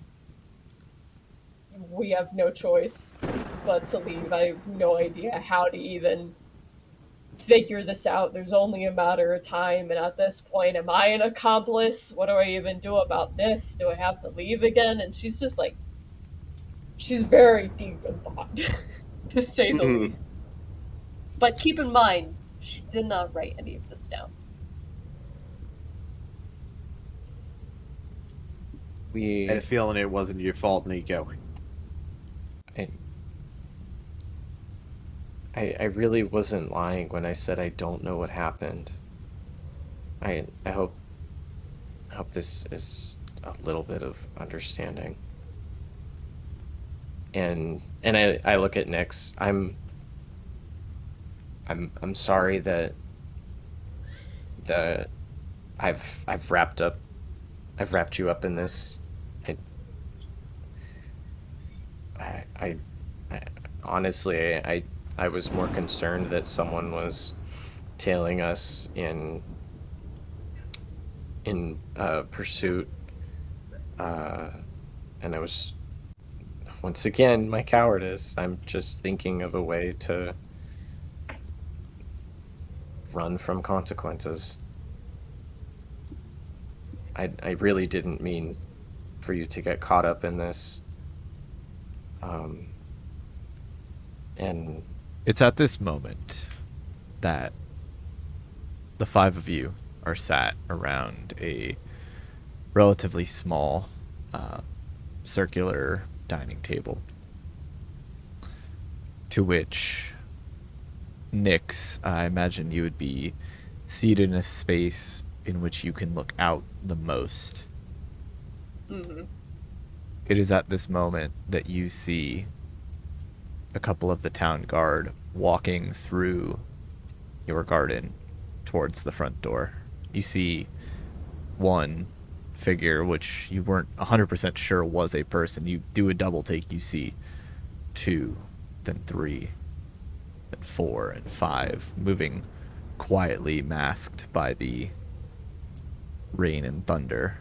We have no choice but to leave. I have no idea how to even figure this out. There's only a matter of time, and at this point, am I an accomplice? What do I even do about this? Do I have to leave again? And she's just like, she's very deep in thought, to say the least. But keep in mind, she did not write any of this down. I had a feeling it wasn't your fault, Nico. I really wasn't lying when I said I don't know what happened. I hope this is a little bit of understanding. And I look at Nyx. I'm sorry that I've wrapped you up in this. I honestly, I was more concerned that someone was tailing us in pursuit, and I was, once again, my cowardice. I'm just thinking of a way to run from consequences. I really didn't mean for you to get caught up in this. And It's at this moment that the 5 of you are sat around a relatively small circular dining table, to which Nyx, I imagine you would be seated in a space in which you can look out the most. Mm-hmm. It is at this moment that you see a couple of the town guard walking through your garden towards the front door. You see one figure, which you weren't 100% sure was a person. You do a double take, you see 2, then 3, then 4, and 5, moving quietly, masked by the rain and thunder,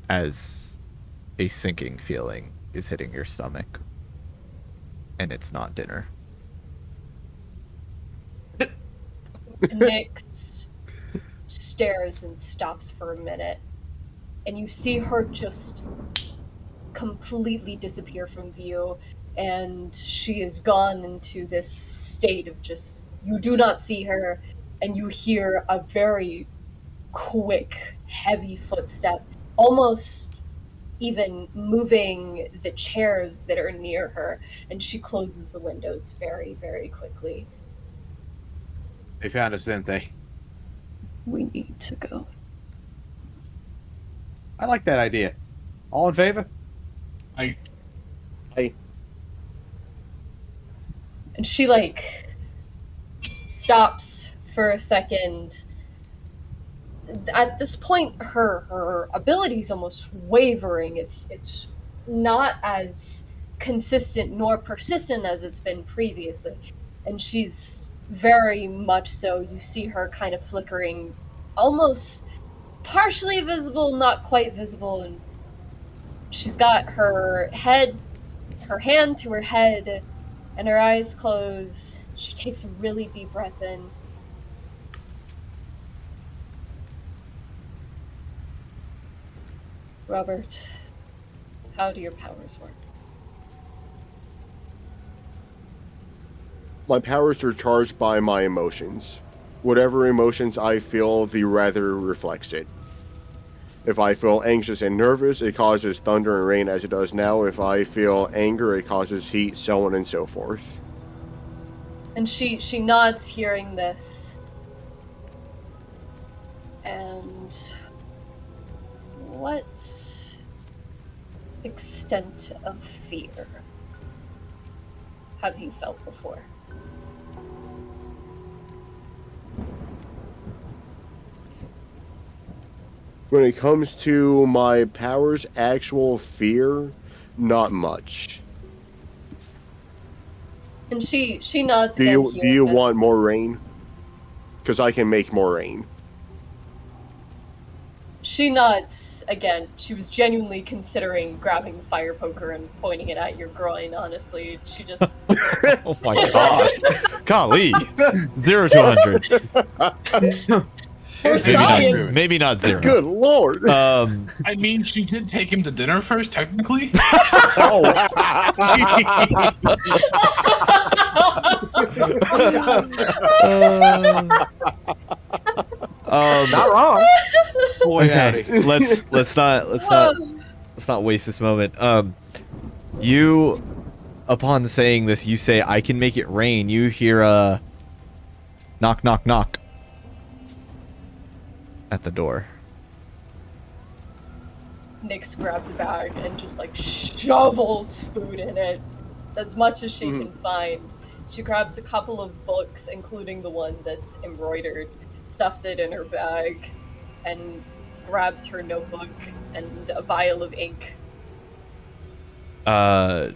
as a sinking feeling is hitting your stomach, and it's not dinner. Nyx stares and stops for a minute, and you see her just completely disappear from view, and she is gone into this state of just, you do not see her, and you hear a very quick, heavy footstep, almost even moving the chairs that are near her, and she closes the windows very, very quickly. They found us, didn't they? We need to go. I like that idea. All in favor? I And she, like, stops for a second. At this point, her ability's almost wavering. It's not as consistent nor persistent as it's been previously, and she's very much so. You see her kind of flickering, almost partially visible, not quite visible, and she's got her hand to her head, and her eyes close. She takes a really deep breath in. Robert, how do your powers work? My powers are charged by my emotions. Whatever emotions I feel, the weather reflects it. If I feel anxious and nervous, it causes thunder and rain as it does now. If I feel anger, it causes heat, so on and so forth. And she nods hearing this. And what extent of fear have you felt before? When it comes to my powers, actual fear, not much. And she nods Do again. you want more rain? Because I can make more rain. She nods again. She was genuinely considering grabbing the fire poker and pointing it at your groin, honestly. She just... Oh my god. Golly. 0 to 100. For science! Maybe not 0. Good lord! I mean, she did take him to dinner first, technically. Not wrong. Boy, Okay, howdy. let's not waste this moment. You, upon saying this, you say, "I can make it rain." You hear a knock, knock, knock at the door. Nyx grabs a bag and just like shovels food in it, as much as she can find. She grabs a couple of books, including the one that's embroidered, stuffs it in her bag, and grabs her notebook and a vial of ink. Robert,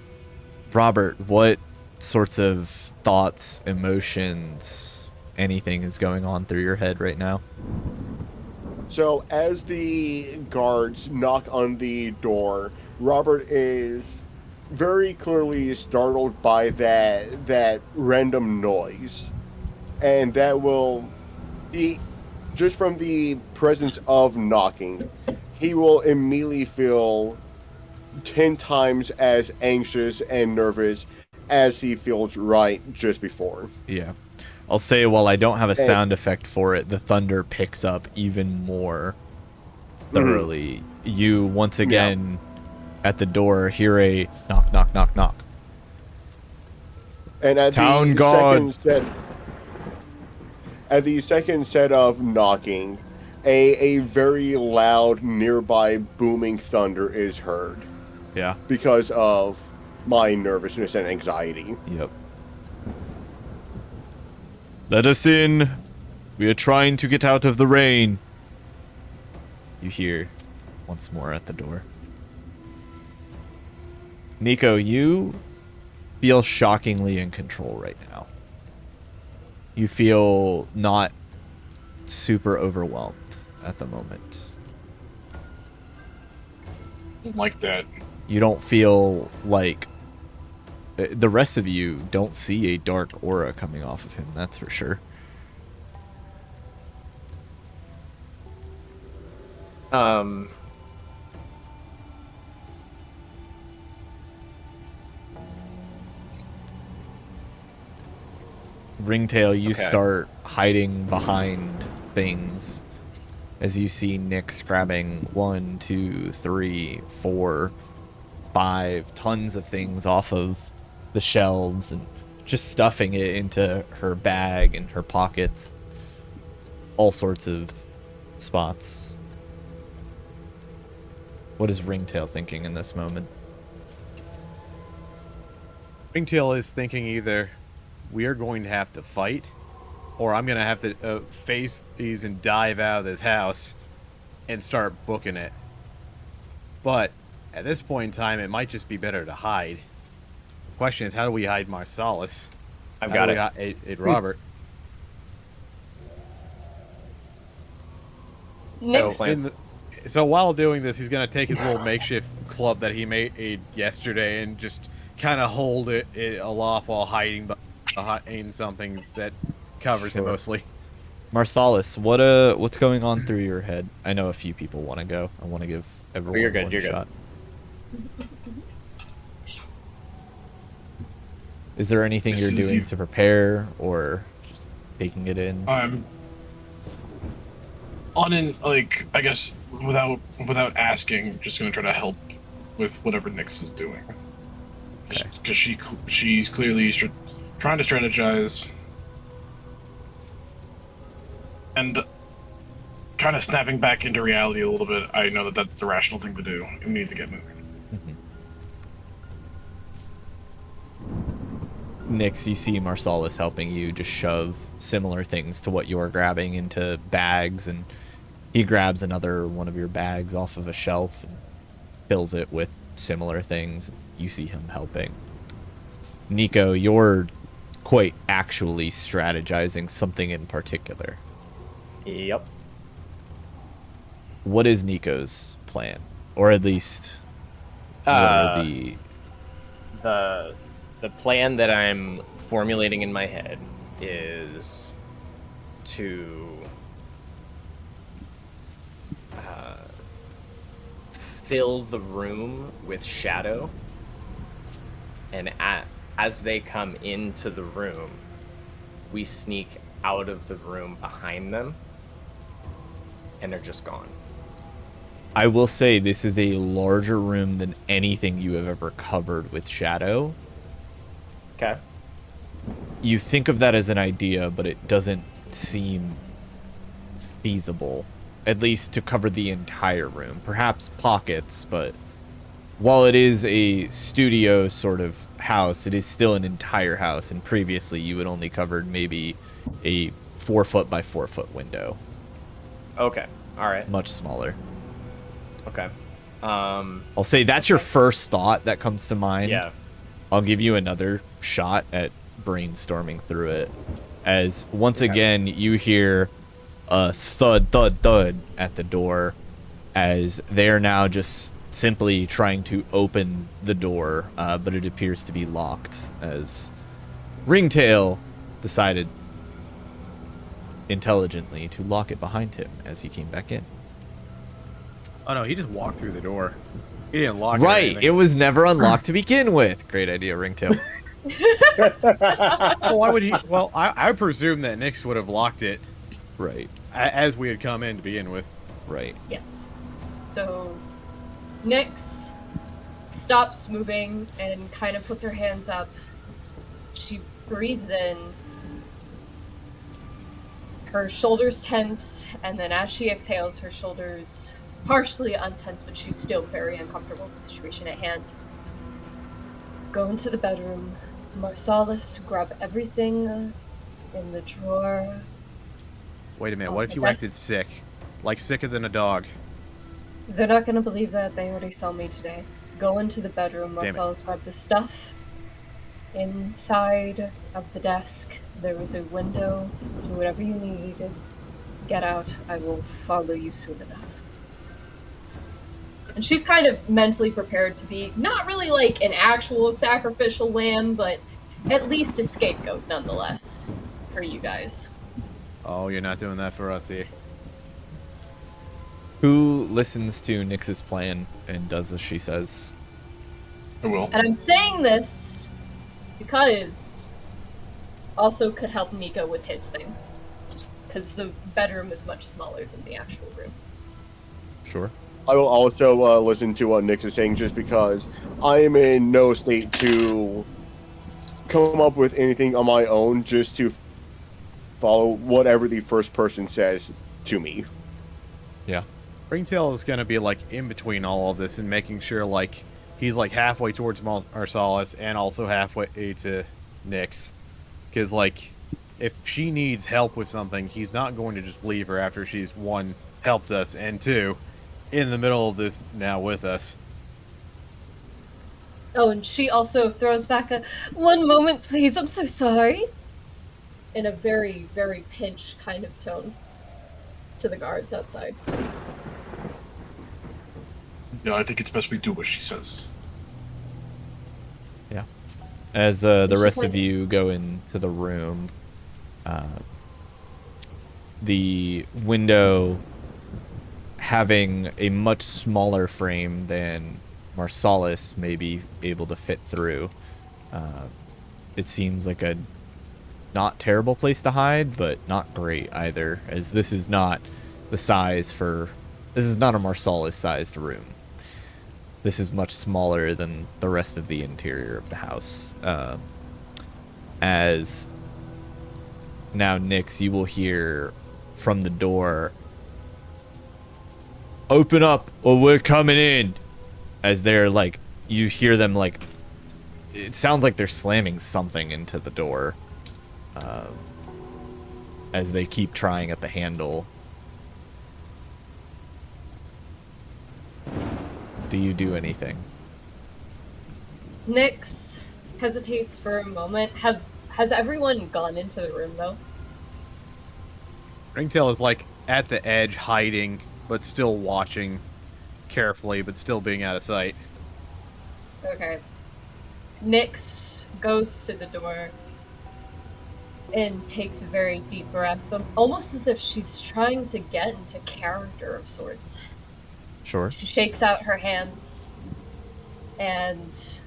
what sorts of thoughts, emotions, anything is going on through your head right now? So as the guards knock on the door, Robert is very clearly startled by that random noise. And that will be just from the presence of knocking, he will immediately feel 10 times as anxious and nervous as he feels right just before. Yeah. I'll say, while I don't have a sound effect for it, the thunder picks up even more thoroughly. You, once again, at the door, hear a knock, knock, knock, knock. And at Town the guard. second set of knocking, a very loud, nearby booming thunder is heard Yeah. because of my nervousness and anxiety. Yep. Let us in. We are trying to get out of the rain. You hear once more at the door. Nico, you feel shockingly in control right now. You feel not super overwhelmed at the moment. Like that. You don't feel like... The rest of you don't see a dark aura coming off of him, that's for sure. Ringtail, you start hiding behind things as you see Nyx grabbing 1, 2, 3, 4, 5 tons of things off of the shelves and just stuffing it into her bag and her pockets. All sorts of spots. What is Ringtail thinking in this moment? Ringtail is thinking either we are going to have to fight, or I'm gonna have to face these and dive out of this house and start booking it. But at this point in time, it might just be better to hide. The question is, how do we hide Marsalis? I've got it. It Robert. Next, So while doing this, he's gonna take his little makeshift club that he made yesterday and just kind of hold it aloft while hiding behind something that covers him mostly. Marsalis, what's going on through your head? I know a few people want to go. I want to give everyone you're good, one you're good. shot. Is there anything you're doing to prepare, or just taking it in? I guess without asking, just gonna try to help with whatever Nyx is doing. Because she's clearly trying to strategize and kind of snapping back into reality a little bit. I know that that's the rational thing to do. We need to get moving. Nyx, you see Marsalis helping you just shove similar things to what you're grabbing into bags, and he grabs another one of your bags off of a shelf and fills it with similar things. You see him helping. Nico, you're quite actually strategizing something in particular. Yep. What is Nico's plan? Or at least, what are the plan that I'm formulating in my head is to fill the room with shadow, and as they come into the room, we sneak out of the room behind them, and they're just gone. I will say this is a larger room than anything you have ever covered with shadow. Okay. You think of that as an idea, but it doesn't seem feasible, at least to cover the entire room. Perhaps pockets, but while it is a studio sort of house, it is still an entire house, and previously you had only covered maybe a 4-foot by 4-foot window. Okay. All right. Much smaller. Okay. I'll say that's your first thought that comes to mind. Yeah. I'll give you another shot at brainstorming through it, as once again you hear a thud, thud, thud at the door, as they are now just simply trying to open the door, but it appears to be locked, as Ringtail decided intelligently to lock it behind him as he came back in. Oh no, he just walked through the door. He didn't lock it. Right, it was never unlocked to begin with. Great idea, Ringtail. Well, why would he? Well, I presume that Nyx would have locked it. Right. As we had come in to begin with. Right. yes. So, Nyx stops moving and kind of puts her hands up. She breathes in. Her shoulders tense, and then as she exhales, her shoulders partially untense, but she's still very uncomfortable with the situation at hand. Go into the bedroom. Marsalis, grab everything in the drawer. Wait a minute, what if you acted sick? Like sicker than a dog? They're not gonna believe that. They already saw me today. Go into the bedroom. Damn it. Marsalis, grab the stuff. Inside of the desk, there is a window. Do whatever you need. Get out. I will follow you soon enough. And she's kind of mentally prepared to be not really like an actual sacrificial lamb, but at least a scapegoat nonetheless for you guys. Oh, you're not doing that for us here. Who listens to Nyx's plan and does as she says? I will. And I'm saying this because also could help Nico with his thing. Because the bedroom is much smaller than the actual room. Sure. I will also listen to what Nyx is saying, just because I am in no state to come up with anything on my own, just to follow whatever the first person says to me. Yeah. Ringtail is going to be like in between all of this and making sure like he's like halfway towards Marsalis and also halfway to Nyx. Because like if she needs help with something, he's not going to just leave her after she's, one, helped us, and two, in the middle of this now with us. Oh, and she also throws back a, "One moment, please, I'm so sorry," in a very, very pinched kind of tone to the guards outside. Yeah, I think it's best we do what she says. Yeah. As the she rest of pointed? you go into the room, the window having a much smaller frame than Marsalis may be able to fit through. It seems like a not terrible place to hide, but not great either, as this is not the size for... This is not a Marsalis-sized room. This is much smaller than the rest of the interior of the house. As now, Nyx, you will hear from the door, "Open up or we're coming in." As they're like, you hear them like, it sounds like they're slamming something into the door. As they keep trying at the handle. Do you do anything? Nyx hesitates for a moment. Has everyone gone into the room, though? Ringtail is like at the edge, hiding, but still watching carefully, but still being out of sight. Okay. Nyx goes to the door and takes a very deep breath, almost as if she's trying to get into character of sorts. Sure. She shakes out her hands and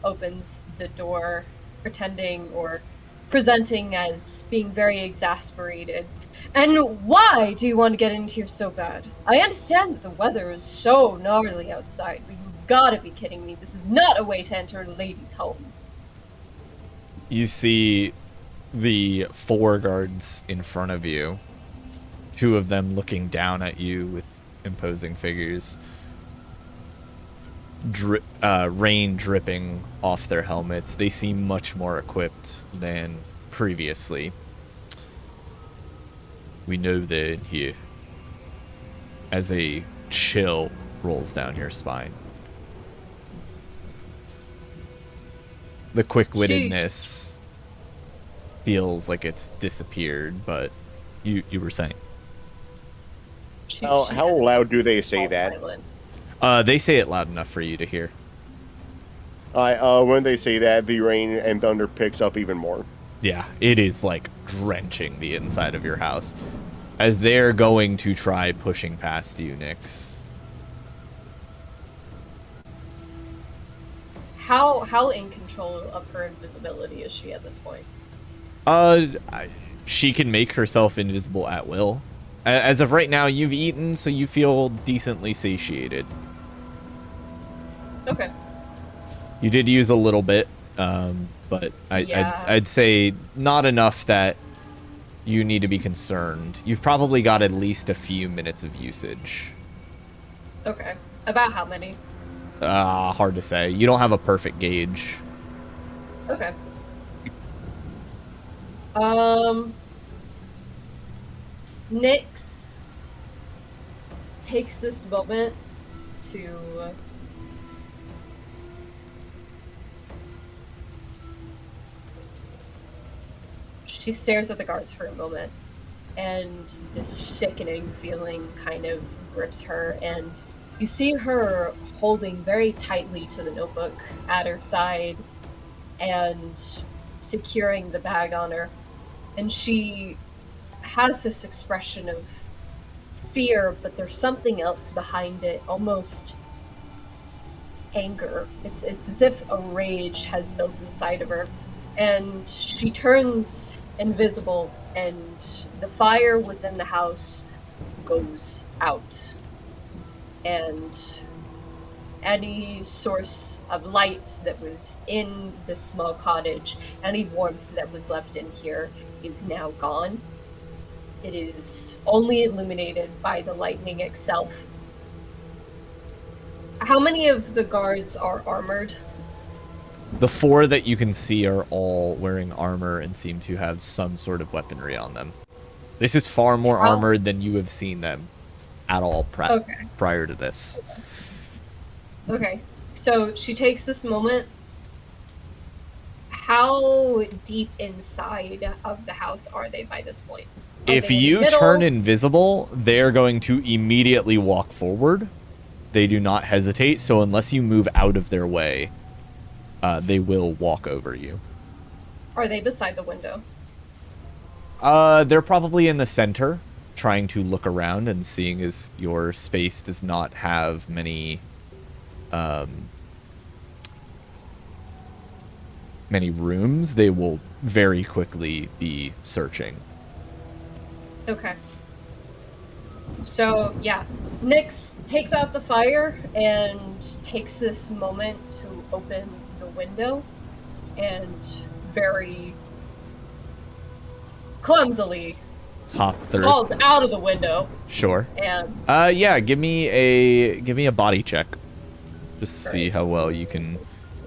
opens the door, pretending or presenting as being very exasperated. "And why do you want to get into here so bad? I understand that the weather is so gnarly outside, but you've gotta be kidding me. This is not a way to enter a lady's home." You see the 4 guards in front of you, 2 of them looking down at you with imposing figures, rain dripping off their helmets. They seem much more equipped than previously. "We know they're in here." As a chill rolls down your spine. The quick-wittedness feels like it's disappeared, but you were saying. How loud do they say that? Silent. They say it loud enough for you to hear. When they say that, the rain and thunder picks up even more. Yeah, it is like drenching the inside of your house. As they're going to try pushing past you, Nyx. How in control of her invisibility is she at this point? She can make herself invisible at will. As of right now, you've eaten, so you feel decently satiated. Okay. You did use a little bit, but Yeah. I'd say not enough that you need to be concerned. You've probably got at least a few minutes of usage. Okay. About how many? Hard to say. You don't have a perfect gauge. Okay. Nyx takes this moment to she stares at the guards for a moment, and this sickening feeling kind of grips her, and you see her holding very tightly to the notebook at her side and securing the bag on her. And she has this expression of fear, but there's something else behind it, almost anger. It's as if a rage has built inside of her. And she turns invisible, and the fire within the house goes out. And any source of light that was in this small cottage, any warmth that was left in here, is now gone. It is only illuminated by the lightning itself. How many of the guards are armored? The 4 that you can see are all wearing armor and seem to have some sort of weaponry on them. This is far more armored than you have seen them at all prior to this. Okay, so she takes this moment. How deep inside of the house are they by this point? If you turn invisible, they're going to immediately walk forward. They do not hesitate, so unless you move out of their way, they will walk over you. Are they beside the window? They're probably in the center, trying to look around, and seeing as your space does not have many rooms, they will very quickly be searching. Okay. So, yeah. Nyx takes out the fire and takes this moment to open the window and very clumsily Hop through. falls out of the window. Sure. And yeah, give me a body check. Just to see how well you can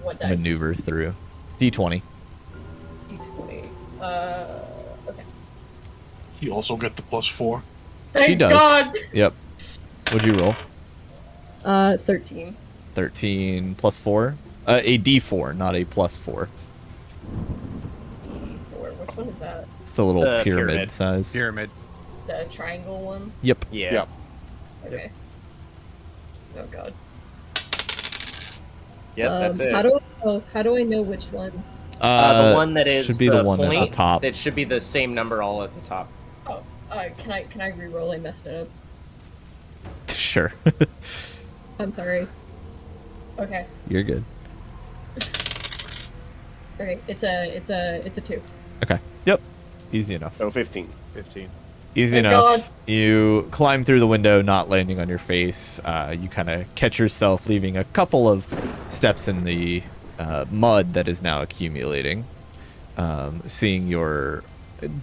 what dice? maneuver through. D20. D20. Okay. You also get the +4. Thank She does. God. Yep. What'd you roll? 13. 13 plus 4? A D4, not a +4. D4. Which one is that? It's the little The pyramid pyramid. size. Pyramid. The triangle one? Yep. Yeah. Yep. Okay. Oh God. Yep, that's it. How do I know which one? The one that is should be the one at the point, top. It should be the same number all at the top. Oh, can I re-roll? I messed it up. Sure. I'm sorry. Okay. You're good. Okay. It's a 2. Okay. Yep. Easy enough. So 15. 15. Easy Thank enough. God. You climb through the window, not landing on your face. You kind of catch yourself leaving a couple of steps in the mud that is now accumulating. Seeing your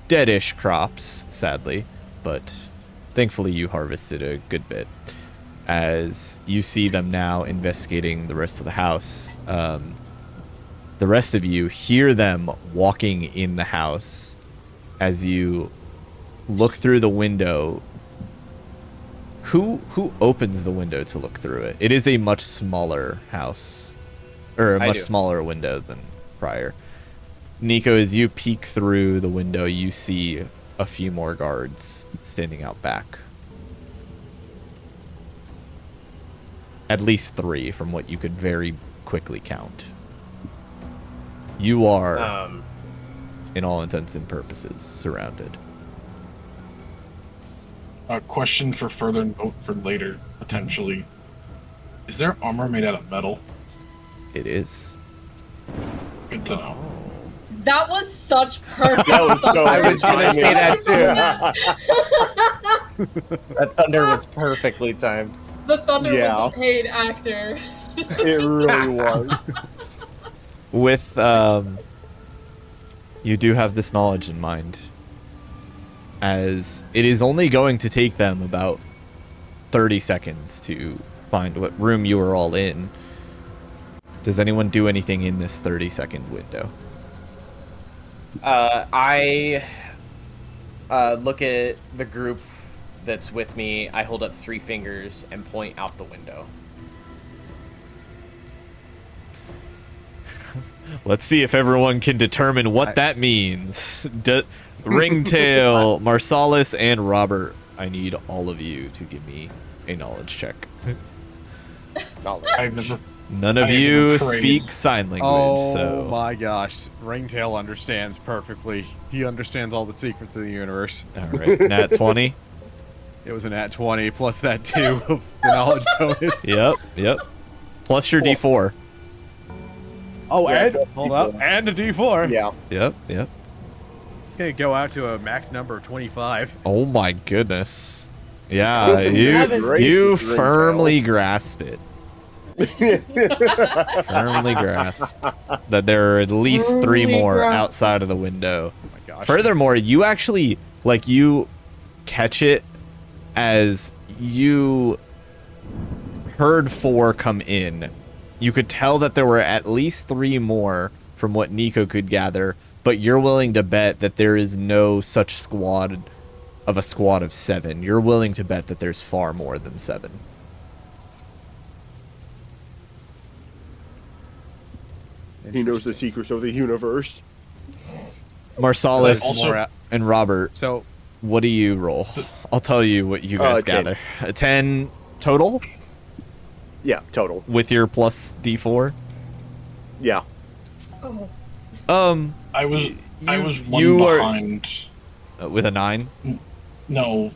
deadish crops, sadly, but thankfully you harvested a good bit. As you see them now investigating the rest of the house, the rest of you hear them walking in the house. As you look through the window, who opens the window to look through it? It is a much smaller house, or a I much do. smaller window than prior. Nico, as you peek through the window, you see a few more guards standing out back. At least 3 from what you could very quickly count. You are, in all intents and purposes, surrounded. A question for further note for later, potentially. Is there armor made out of metal? It is. Good to know. That was such perfect. That was so I was gonna say that too. That thunder was perfectly timed. The thunder Yeah. was a paid actor. It really was. With, you do have this knowledge in mind, as it is only going to take them about 30 seconds to find what room you are all in. Does anyone do anything in this 30-second window? I look at the group that's with me. I hold up 3 fingers and point out the window. Let's see if everyone can determine what that means. Ringtail, Marsalis, and Robert, I need all of you to give me a knowledge check. I've never. None of I have you been trained. speak sign language, Oh so... my gosh. Ringtail understands perfectly. He understands all the secrets of the universe. Alright, nat 20. It was an at 20 plus that 2 of the knowledge bonus. Yep. Plus your D4. Oh, Yeah, and that's hold D4. up, and a D4. Yeah. Yep. It's gonna go out to a max number of 25. Oh my goodness. Yeah, you Gracious, firmly grasp it. Firmly grasp that there are at least 3 Firmly more grasp. outside of the window. Oh my gosh. Furthermore, you actually, like, you catch it as you heard 4 come in, You could tell that there were at least 3 more from what Nico could gather, but you're willing to bet that there is no such squad of 7. You're willing to bet that there's far more than 7. He knows the secrets of the universe. Marsalis Also- and Robert, So what do you roll? I'll tell you what you guys 10. gather. A 10 total Yeah, total. with your plus D4? Yeah. Oh, I was one you are- behind. With a 9? No,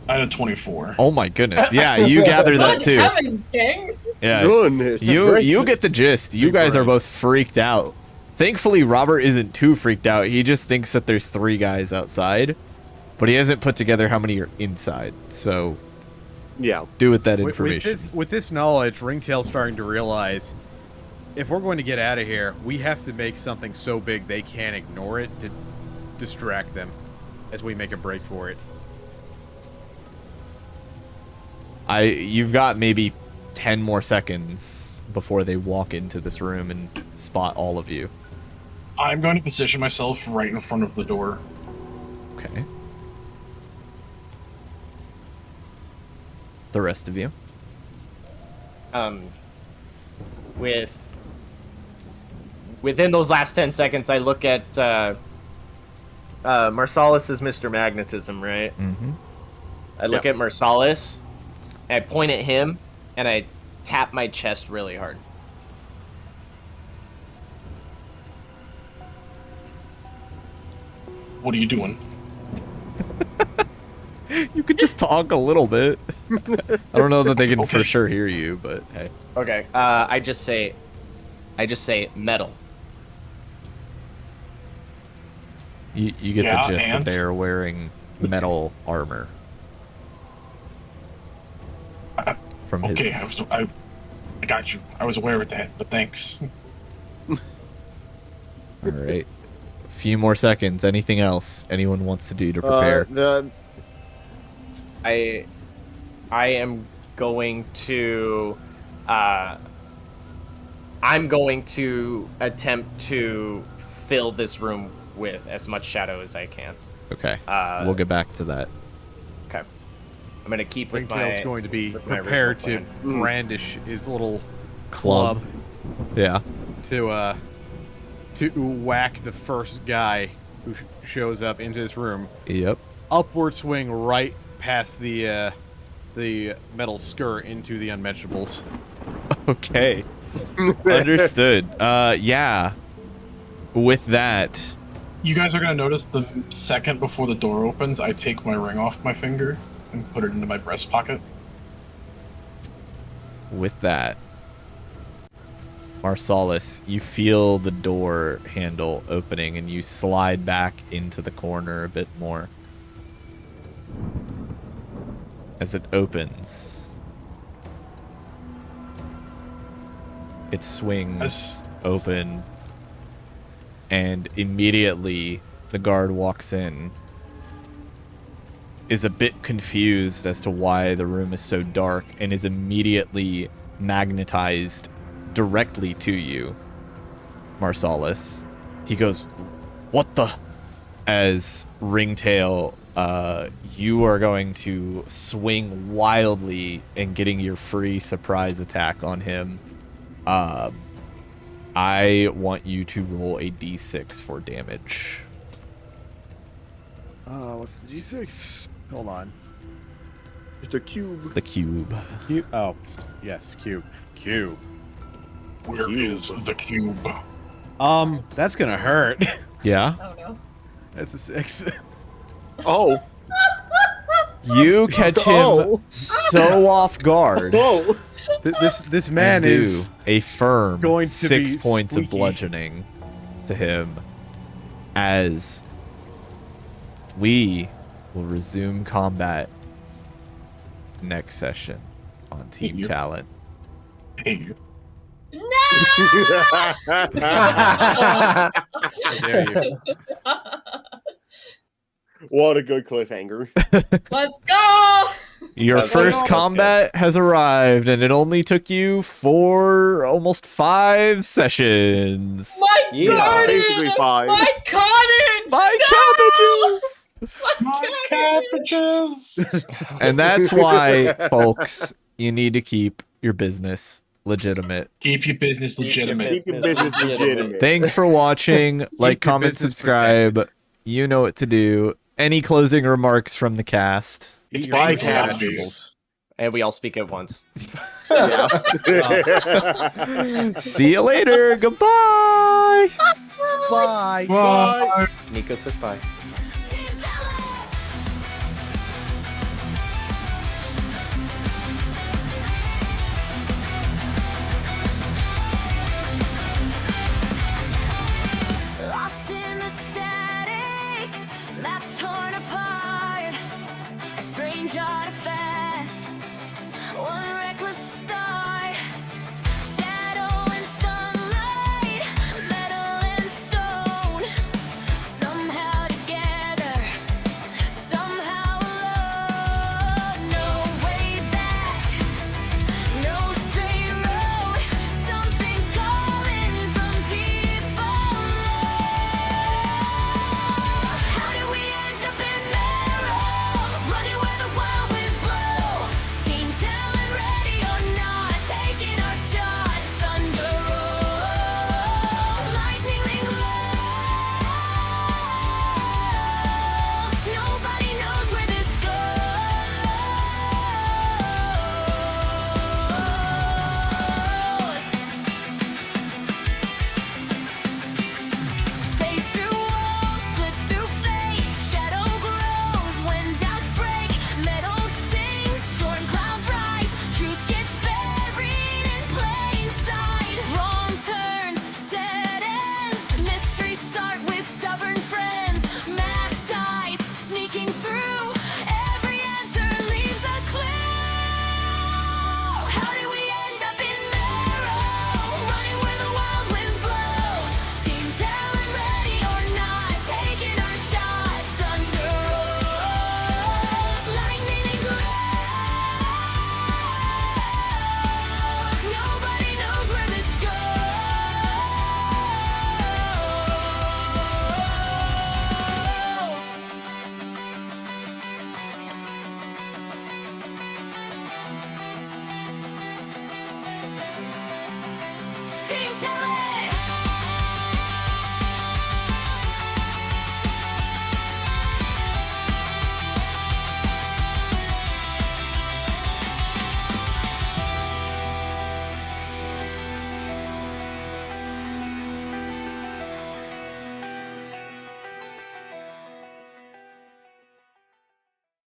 I had a 24. Oh my goodness. Yeah, you gather that good too. heavens, gang! Yeah. Goodness You get the gist. You Big guys are brain. both freaked out. Thankfully, Robert isn't too freaked out. He just thinks that there's 3 guys outside, but he hasn't put together how many are inside. So Yeah. do with that with information. with this knowledge, Ringtail's starting to realize if we're going to get out of here, we have to make something so big they can't ignore it to distract them as we make a break for it. You've got maybe 10 more seconds before they walk into this room and spot all of you. I'm going to position myself right in front of the door. Okay. The rest of you. Within those last 10 seconds, I look at Marsalis is Mr. Magnetism, right? Mm-hmm. I look at Marsalis, and I point at him, and I tap my chest really hard. What are you doing? You could just talk a little bit. I don't know that they can Okay. for sure hear you, but hey. Okay. I just say metal. You get Yeah, the gist that and? they are wearing metal armor. From Okay, his... I got you. I was aware of that, but thanks. All right. A few more seconds. Anything else anyone wants to do to prepare? I am going to I'm going to attempt to fill this room with as much shadow as I can. Okay. Uh, we'll get back to that. Okay. I'm gonna keep with Ringtail's my going to be with my prepared to original plan. brandish his little Club. club Yeah. to whack the first guy who shows up into this room. Yep. Upward swing right past the metal skirt into the unmentionables. Okay. Understood. Yeah. With that, You guys are gonna notice the second before the door opens, I take my ring off my finger and put it into my breast pocket. Marsalis, you feel the door handle opening and you slide back into the corner a bit more. As it opens, it swings open, and immediately the guard walks in, is a bit confused as to why the room is so dark, and is immediately magnetized directly to you, Marsalis. He goes, "What the?" As Ringtail, you are going to swing wildly and getting your free surprise attack on him. I want you to roll a d6 for damage. What's the G6? Hold on. Just a cube. The cube. Cube. Oh, yes, cube. Cube. Where is the cube? That's gonna hurt. Yeah? Oh no. That's a 6. Oh. You catch him Oh. so off guard. Whoa. This man and do is a firm going to 6 be points of squeaky. bludgeoning to him, as we will resume combat next session on Team You- Talent. Hey, How dare you. What a good cliffhanger. Let's go! Your That's first good. combat has arrived, and it only took you 4, almost 5 sessions. My Yeah. garden! Basically 5. My cottage! My No! cabbages! My cabbages. And that's why, folks, you need to keep your business legitimate. Keep your business legitimate. Keep your business legitimate. Thanks for watching. Like, your comment, business subscribe. You know what to do. Any closing remarks from the cast? It's My my cabbages. cabbages. And we all speak at once. Yeah. See you later. Goodbye. Bye. Bye. Nico says bye.